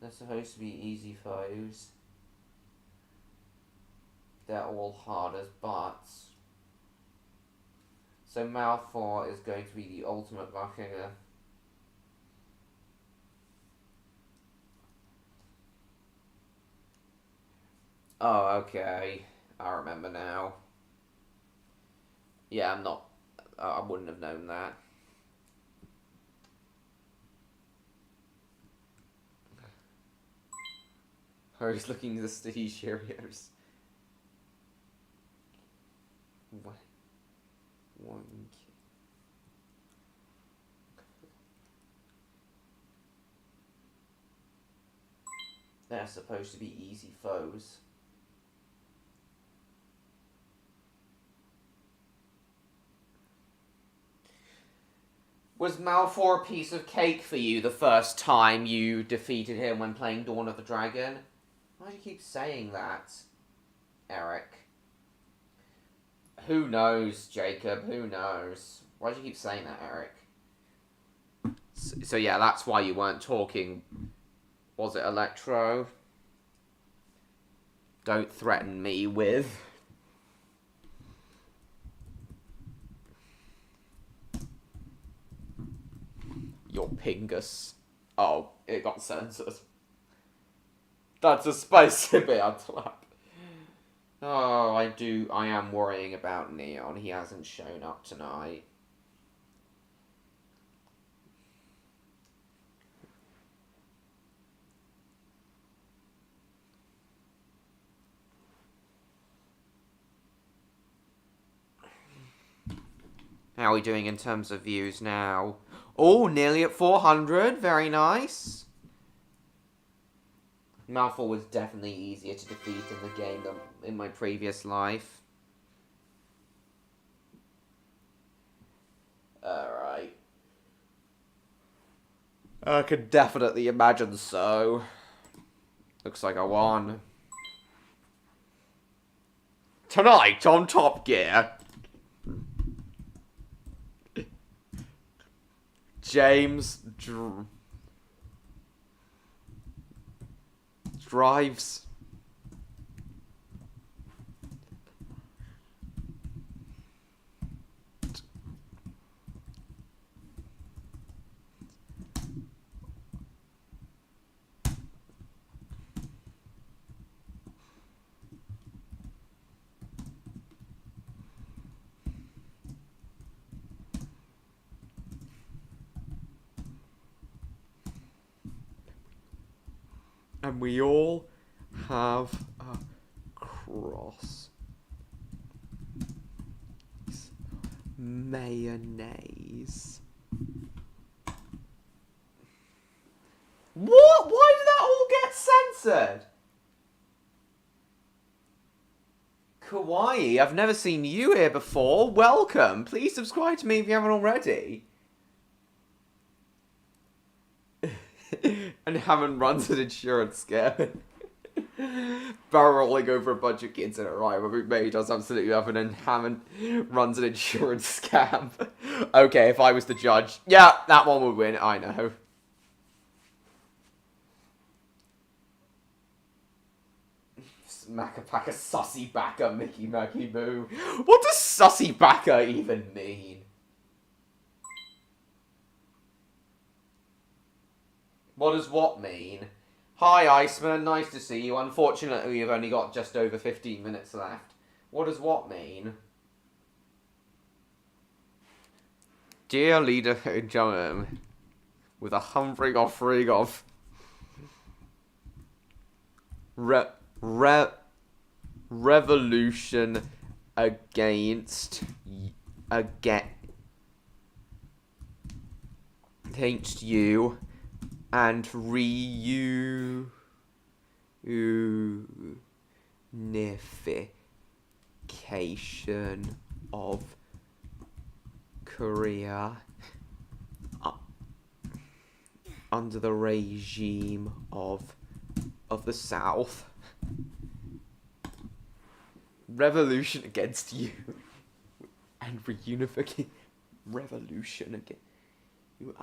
They're supposed to be easy foes. They're all hard as butts. So Malfoy is going to be the ultimate Buckinger. Oh, okay. I remember now. Yeah, I wouldn't have known that. I was looking at the City Cheerios. What? One. They're supposed to be easy foes. Was Malfoy a piece of cake for you the first time you defeated him when playing Dawn of the Dragon? Why do you keep saying that, Eric? Who knows, Jacob? Who knows? Why do you keep saying that, Eric? So yeah, that's why you weren't talking. Was it Electro? Don't threaten me with... your Pingus. Oh, it got censored. That's a spicy bit I'd slap. Oh, I am worrying about Neon. He hasn't shown up tonight. How are we doing in terms of views now? Oh, nearly at 400. Very nice. Malfoy was definitely easier to defeat in the game than in my previous life. Alright. I could definitely imagine so. Looks like I won. Tonight on Top Gear. James drives. And we all have a cross. Mayonnaise. What? Why did that all get censored? Kawaii, I've never seen you here before. Welcome. Please subscribe to me if you haven't already. And Hammond runs an insurance scam. Barrel rolling over a bunch of kids in a ride where May does absolutely nothing and Hammond runs an insurance scam. Okay, if I was the judge, yeah, that one would win, I know. Smack-a-pack a sussy backer, Mickey Maggie Moo. What does sussy backer even mean? What does what mean? Hi, Iceman. Nice to see you. Unfortunately, we've only got just over 15 minutes left. What does what mean? Dear leader John, with a humbling offering of revolution against you and reunification of Korea under the regime of the South. Revolution against you and reunification. Revolution against you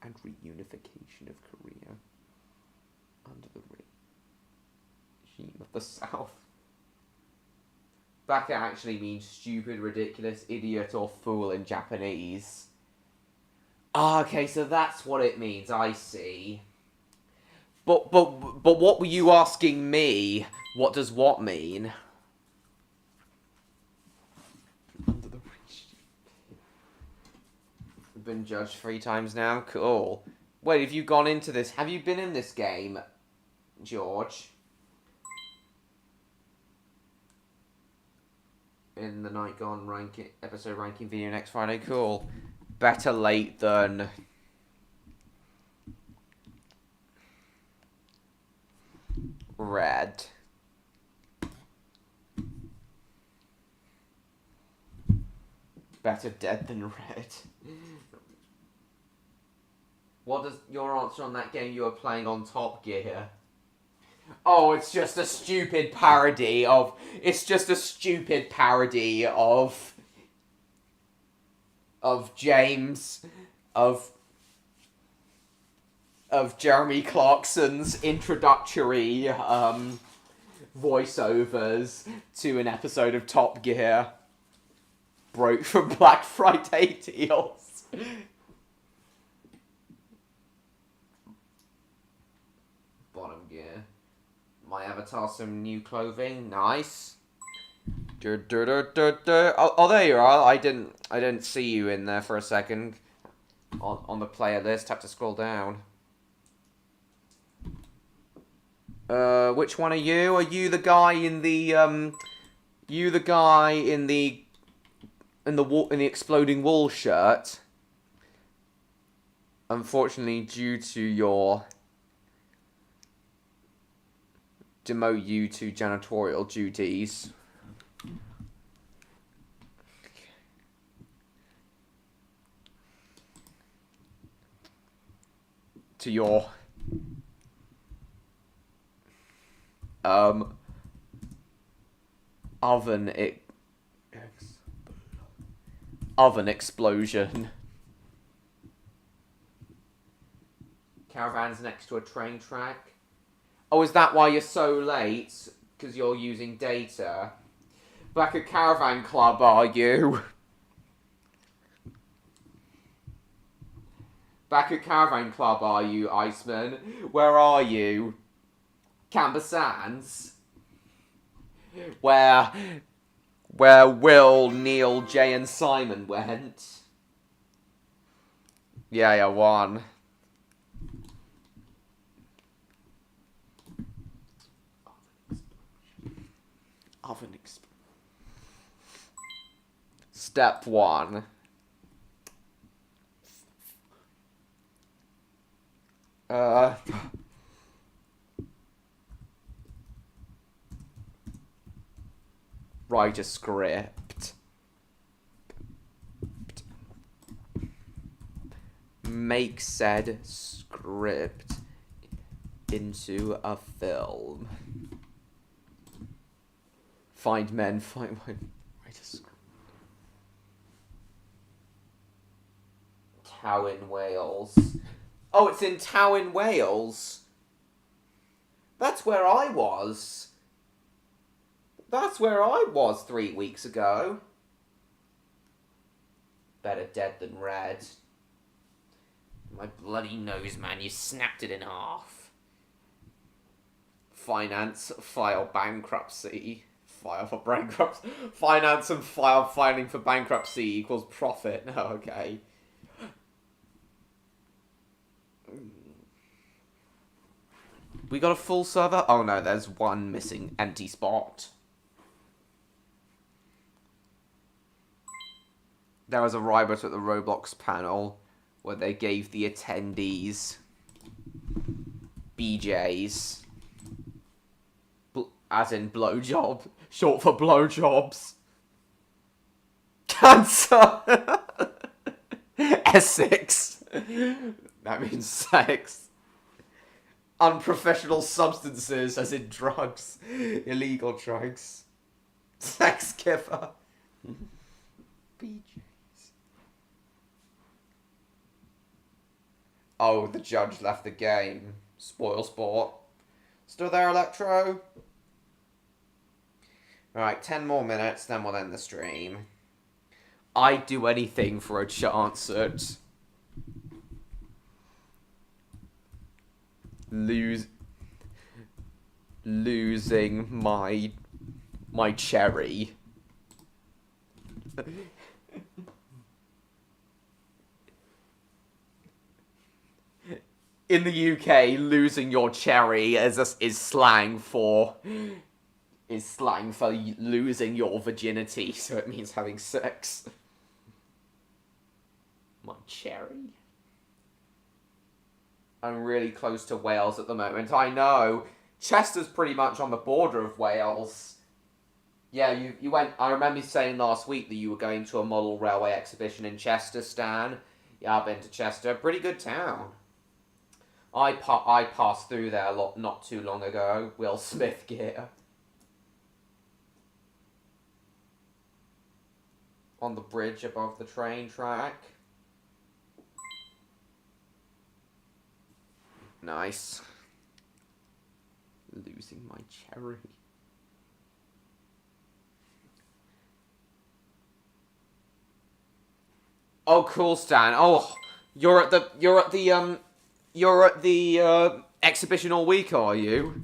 and reunification of Korea under the regime of the South. That actually means stupid, ridiculous, idiot, or fool in Japanese. Ah, okay, so that's what it means. I see. But what were you asking me? What does what mean? Under the regime. I've been judged 3 times now. Cool. Wait, have you gone into this? Have you been in this game, George? In the Night Gone episode ranking video next Friday. Cool. Better late than red. Better dead than red. What does your answer on that game you were playing on Top Gear? Oh, it's just a stupid parody of... It's just a stupid parody of James... Of Jeremy Clarkson's introductory voiceovers to an episode of Top Gear. Broke from Black Friday deals. Bottom gear. My avatar some new clothing. Nice. Oh, there you are. I didn't see you in there for a second. On the player list, have to scroll down. Which one are you? Are you the guy in the in the exploding wall shirt? Unfortunately, due to your demote you to janitorial duties. To your oven explosion. Caravan's next to a train track. Oh, is that why you're so late? Because you're using data. Back at Caravan Club, are you? Back at Caravan Club, are you, Iceman? Where are you? Camber Sands? Where Will, Neil, Jay, and Simon went? Yeah, one. Oven explosion. Step 1. Write a script. Make said script into a film. Find men, find women. Write a script. Towyn, Wales. Oh, it's in Towyn, Wales. That's where I was. That's where I was 3 weeks ago. Better dead than red. My bloody nose, man, you snapped it in half. Finance, file bankruptcy. File for bankruptcy. Finance and file filing for bankruptcy equals profit. No, okay. We got a full server? Oh no, there's one missing empty spot. There was a riot at the Roblox panel where they gave the attendees BJs. As in blowjob. Short for blowjobs. Cancer! Essex. That means sex. Unprofessional substances, as in drugs. Illegal drugs. Sex giver. BJs. Oh, the judge left the game. Spoil sport. Still there, Electro? Alright, 10 more minutes, then we'll end the stream. I'd do anything for a chance at losing my cherry. In the UK, losing your cherry is slang for losing your virginity, so it means having sex. My cherry. I'm really close to Wales at the moment. I know. Chester's pretty much on the border of Wales. Yeah, you went... I remember you saying last week that you were going to a model railway exhibition in Chester, Stan. Yeah, I've been to Chester. Pretty good town. I passed through there not too long ago. Will Smith gear. On the bridge above the train track. Nice. Losing my cherry. Oh, cool, Stan. Oh, you're at the exhibition all week, are you?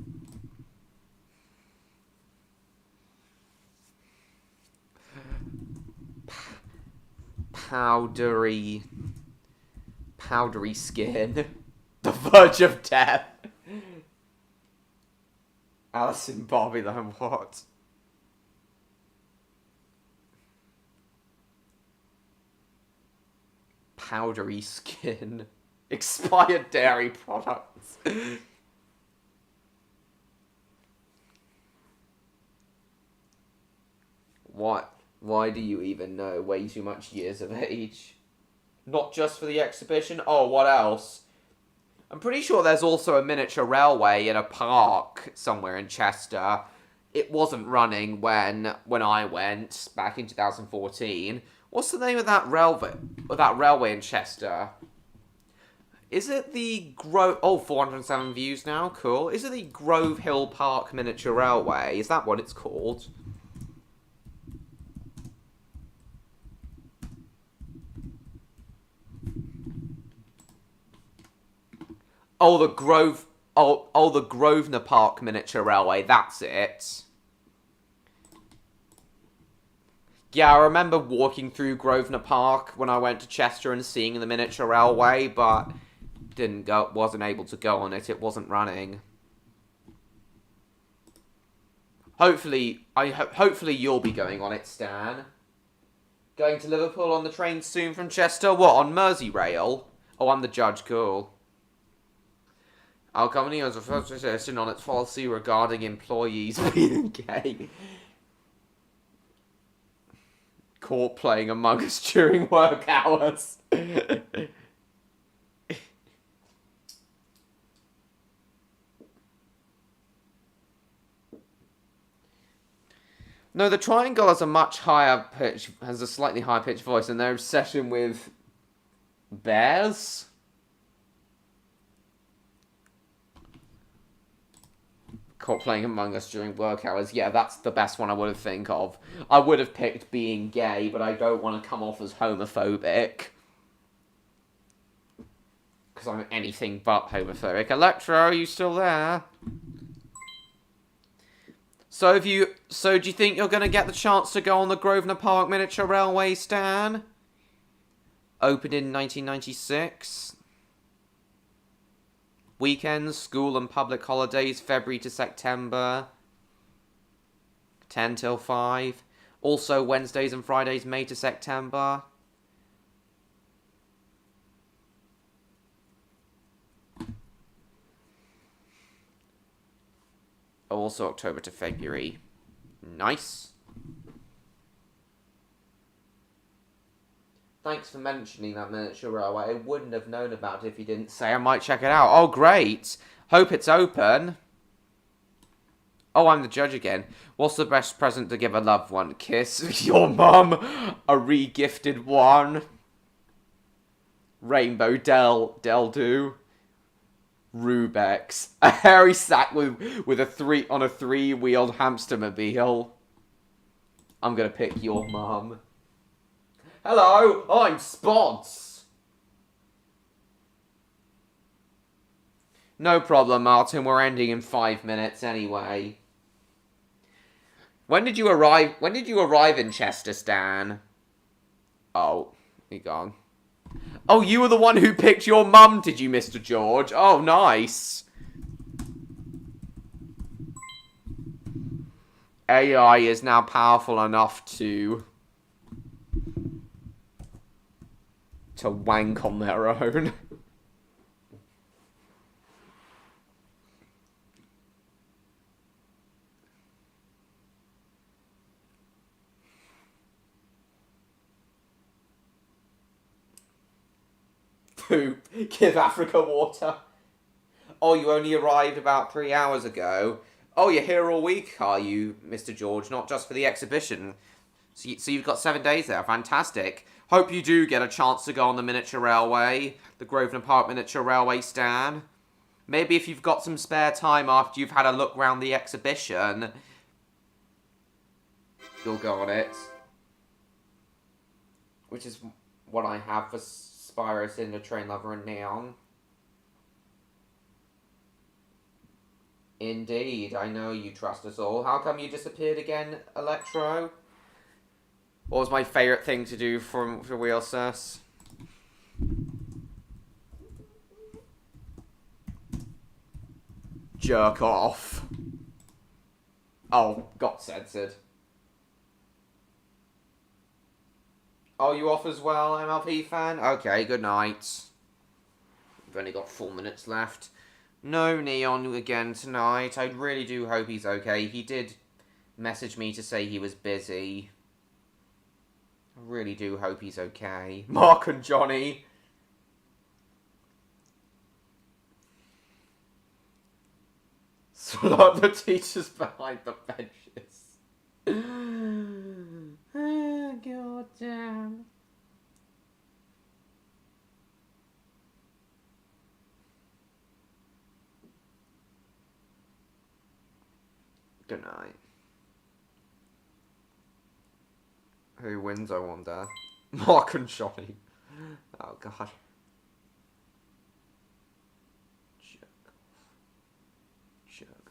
Powdery skin. The verge of death. Alice in Barbie, then what? Powdery skin. Expired dairy products. What? Why do you even know? Way too much years of age. Not just for the exhibition? Oh, what else? I'm pretty sure there's also a miniature railway in a park somewhere in Chester. It wasn't running when I went back in 2014. What's the name of that railway in Chester? Is it the Grove... Oh, 407 views now. Cool. Is it the Grove Hill Park Miniature Railway? Is that what it's called? Oh, the Grove... Oh, the Grosvenor Park Miniature Railway. That's it. Yeah, I remember walking through Grosvenor Park when I went to Chester and seeing the miniature railway, but wasn't able to go on it. It wasn't running. Hopefully you'll be going on it, Stan. Going to Liverpool on the train soon from Chester? What, on Merseyrail? Oh, I'm the judge, cool. Our company has a first decision on its policy regarding employees being gay. Caught playing Among Us during work hours. No, the Triangle has a much higher pitch, has a slightly higher pitched voice, and their obsession with bears. Caught playing Among Us during work hours. Yeah, that's the best one I would have think of. I would have picked being gay, but I don't want to come off as homophobic. because I'm anything but homophobic. Electro, are you still there? So do you think you're going to get the chance to go on the Grosvenor Park Miniature Railway, Stan? Opened in 1996. Weekends, school and public holidays, February to September. 10 till 5. Also Wednesdays and Fridays, May to September. Also October to February. Nice. Thanks for mentioning that miniature railway. I wouldn't have known about it if you didn't say. I might check it out. Oh, great. Hope it's open. Oh, I'm the judge again. What's the best present to give a loved one? Kiss your mum. A re-gifted one. Rainbow Del-Do. Rubex. A hairy sack with a three-wheeled hamstermobile. I'm gonna pick your mum. Hello, I'm Spods. No problem, Martin. We're ending in 5 minutes anyway. When did you arrive? When did you arrive in Chester, Stan? Oh, he gone. Oh, you were the one who picked your mum, did you, Mr. George? Oh, nice. AI is now powerful enough to wank on their own. Poop. Give Africa water. Oh, you only arrived about 3 hours ago. Oh, you're here all week, are you, Mr. George? Not just for the exhibition. So you've got 7 days there. Fantastic. Hope you do get a chance to go on the miniature railway. The Grosvenor Park Miniature Railway, Stan. Maybe if you've got some spare time after you've had a look round the exhibition, you'll go on it. Which is what I have for Spyro, Cinder, Train Lover, and Neon. Indeed, I know you trust us all. How come you disappeared again, Electro? What was my favourite thing to do for Wheelsus? Jerk off. Oh, got censored. Oh, you off as well, MLP fan? Okay, good night. We've only got 4 minutes left. No Neon again tonight. I really do hope he's okay. He did message me to say he was busy. I really do hope he's okay. Mark and Johnny. Slot the teachers behind the benches. God damn. Good night. Who wins, I wonder? Mark and Johnny. Oh, God. Jerk off. Jerk.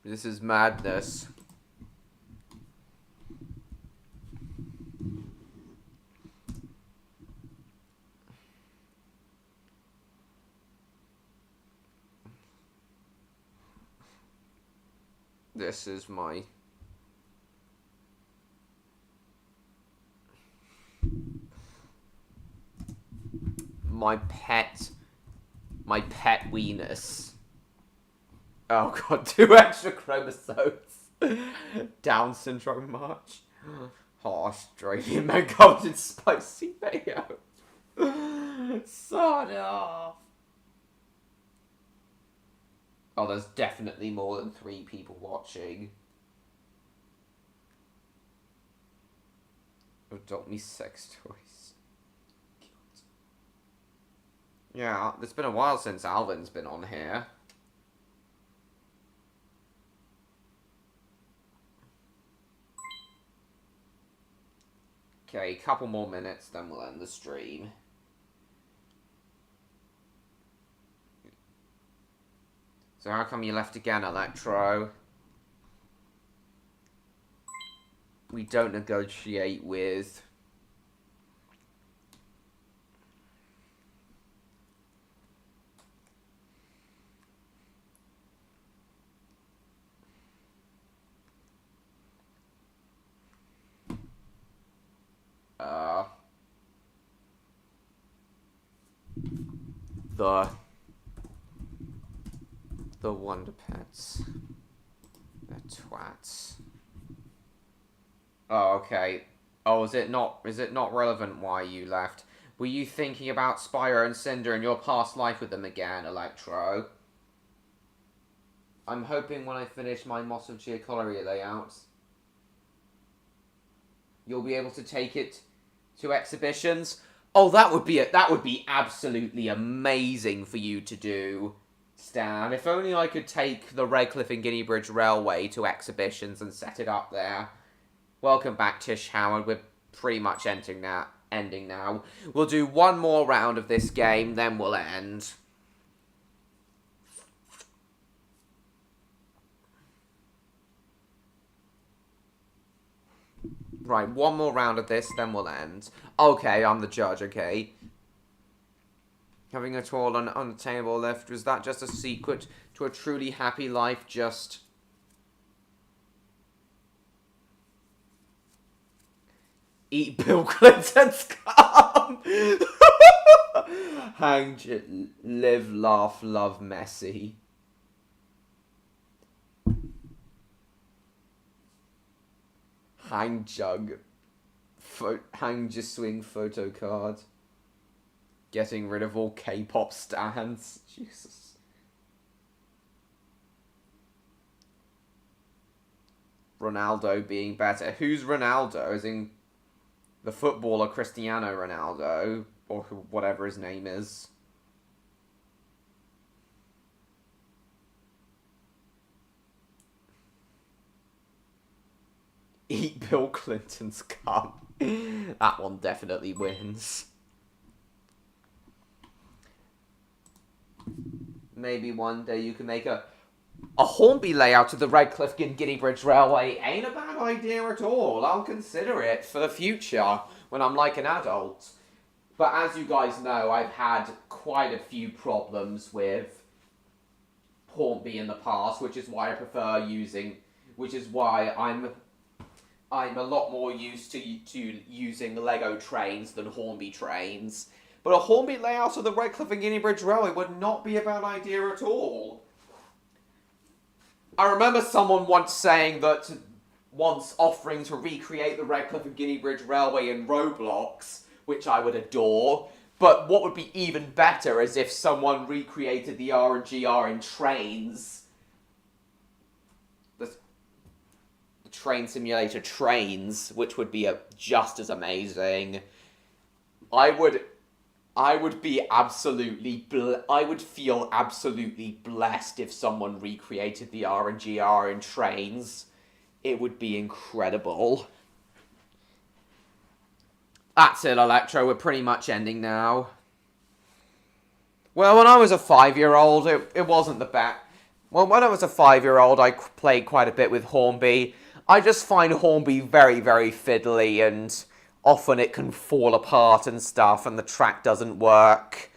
This is madness. This is my pet weenus. Oh god, 2 extra chromosomes. Down syndrome march. Oh, Australian man covered in spicy mayo. Sod off. Oh, there's definitely more than 3 people watching. Adopt me sex toys. God. Yeah, it's been a while since Alvin's been on here. Okay, couple more minutes, then we'll end the stream. So how come you left again, Electro? We don't negotiate with... The Wonder Pets. They're twats. Oh, okay. Oh, is it not relevant why you left? Were you thinking about Spyro and Cinder and your past life with them again, Electro? I'm hoping when I finish my Moss of Geocollery layouts, you'll be able to take it to exhibitions. Oh, that would be absolutely amazing for you to do, Stan. If only I could take the Redcliff and Guinea Bridge Railway to exhibitions and set it up there. Welcome back, Tish Howard. We're pretty much ending now. We'll do one more round of this game, then we'll end. Right, one more round of this, then we'll end. Okay, I'm the judge, okay. Having a toil on the table left, was that just a secret to a truly happy life? Just... Eat Bill Clinton's cum! Hang, live, laugh, love, messy. Hang jug. Hang just swing photo card. Getting rid of all K-pop stans. Jesus. Ronaldo being better. Who's Ronaldo? As in the footballer Cristiano Ronaldo, or whatever his name is. Eat Bill Clinton's cum. That one definitely wins. Maybe one day you can make a Hornby layout of the Redcliff and Guinea Bridge Railway. Ain't a bad idea at all. I'll consider it for the future when I'm like an adult. But as you guys know, I've had quite a few problems with Hornby in the past, which is why I prefer using, which is why I'm a lot more used to using Lego trains than Hornby trains. But a Hornby layout of the Redcliff and Guinea Bridge Railway would not be a bad idea at all. I remember someone once offering to recreate the Redcliff and Guinea Bridge Railway in Roblox, which I would adore. But what would be even better is if someone recreated the RNGR in trains. The train simulator trains, which would be just as amazing. I would feel absolutely blessed if someone recreated the RNGR in trains. It would be incredible. That's it, Electro. We're pretty much ending now. Well, when I was a 5-year-old, it wasn't the best. Well, when I was a 5-year-old, I played quite a bit with Hornby. I just find Hornby very, very fiddly, and often it can fall apart and stuff, and the track doesn't work.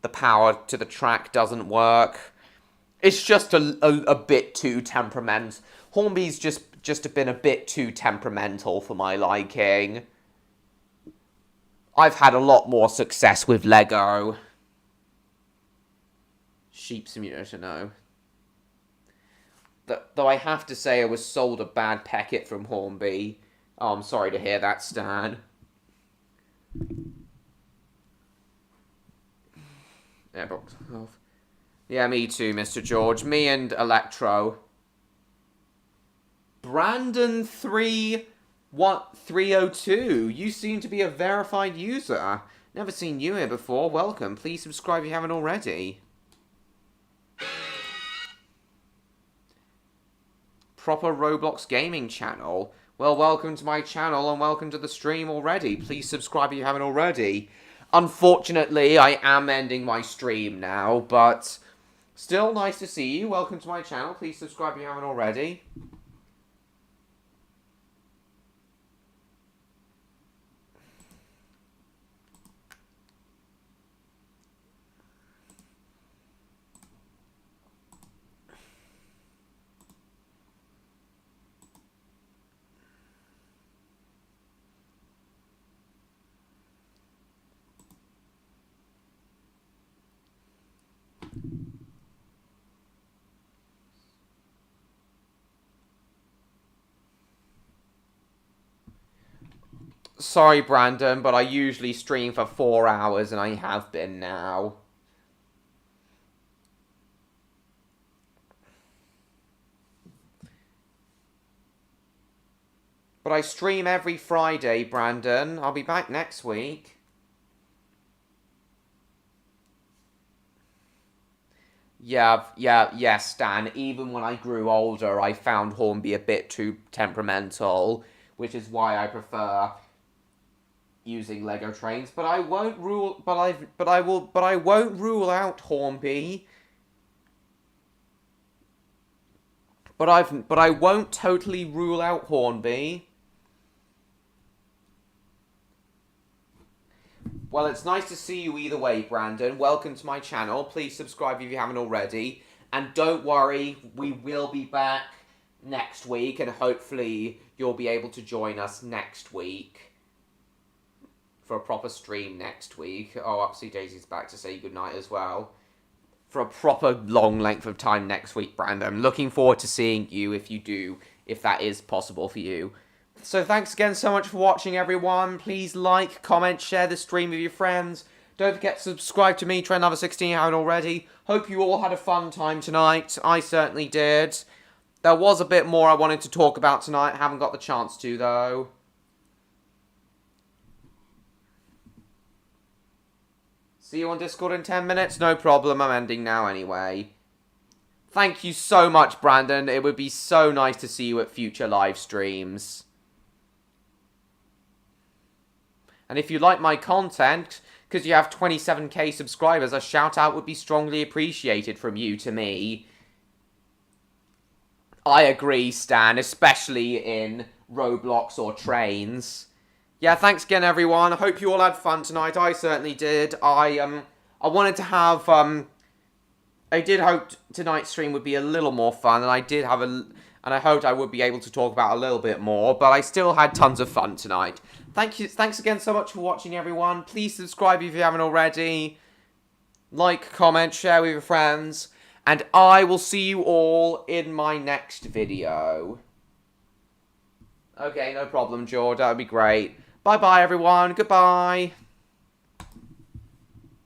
The power to the track doesn't work. It's just a bit too temperamental. Hornby's just been a bit too temperamental for my liking. I've had a lot more success with Lego. Sheep Simulator, no. Though I have to say I was sold a bad packet from Hornby. Oh, I'm sorry to hear that, Stan. Airbox off. Yeah, me too, Mr. George. Me and Electro. Brandon30302. You seem to be a verified user. Never seen you here before. Welcome. Please subscribe if you haven't already. Proper Roblox gaming channel. Well, welcome to my channel and welcome to the stream already. Please subscribe if you haven't already. Unfortunately, I am ending my stream now, but still nice to see you. Welcome to my channel. Please subscribe if you haven't already. Sorry, Brandon, but I usually stream for 4 hours, and I have been now. But I stream every Friday, Brandon. I'll be back next week. Yes, Dan. Even when I grew older, I found Hornby a bit too temperamental, which is why I prefer using Lego trains, but I won't rule. But I won't rule out Hornby. But I won't totally rule out Hornby. Well, it's nice to see you either way, Brandon. Welcome to my channel. Please subscribe if you haven't already, and don't worry, we will be back next week, and hopefully you'll be able to join us next week. For a proper stream next week. Oh, Upsy Daisy's back to say goodnight as well. For a proper long length of time next week, Brandon. I'm looking forward to seeing you if that is possible for you. So thanks again so much for watching, everyone. Please like, comment, share the stream with your friends. Don't forget to subscribe to me, Trend Lover 16, if you haven't already. Hope you all had a fun time tonight. I certainly did. There was a bit more I wanted to talk about tonight. I haven't got the chance to, though. See you on Discord in 10 minutes? No problem, I'm ending now anyway. Thank you so much, Brandon. It would be so nice to see you at future live streams. And if you like my content, because you have 27k subscribers, a shout out would be strongly appreciated from you to me. I agree, Stan, especially in Roblox or trains. Yeah, thanks again, everyone. I hope you all had fun tonight. I certainly did. I wanted to have, I did hope tonight's stream would be a little more fun, and I hoped I would be able to talk about a little bit more, but I still had tons of fun tonight. Thanks again so much for watching, everyone. Please subscribe if you haven't already. Like, comment, share with your friends, and I will see you all in my next video. Okay, no problem, George. That would be great. Bye-bye, everyone. Goodbye.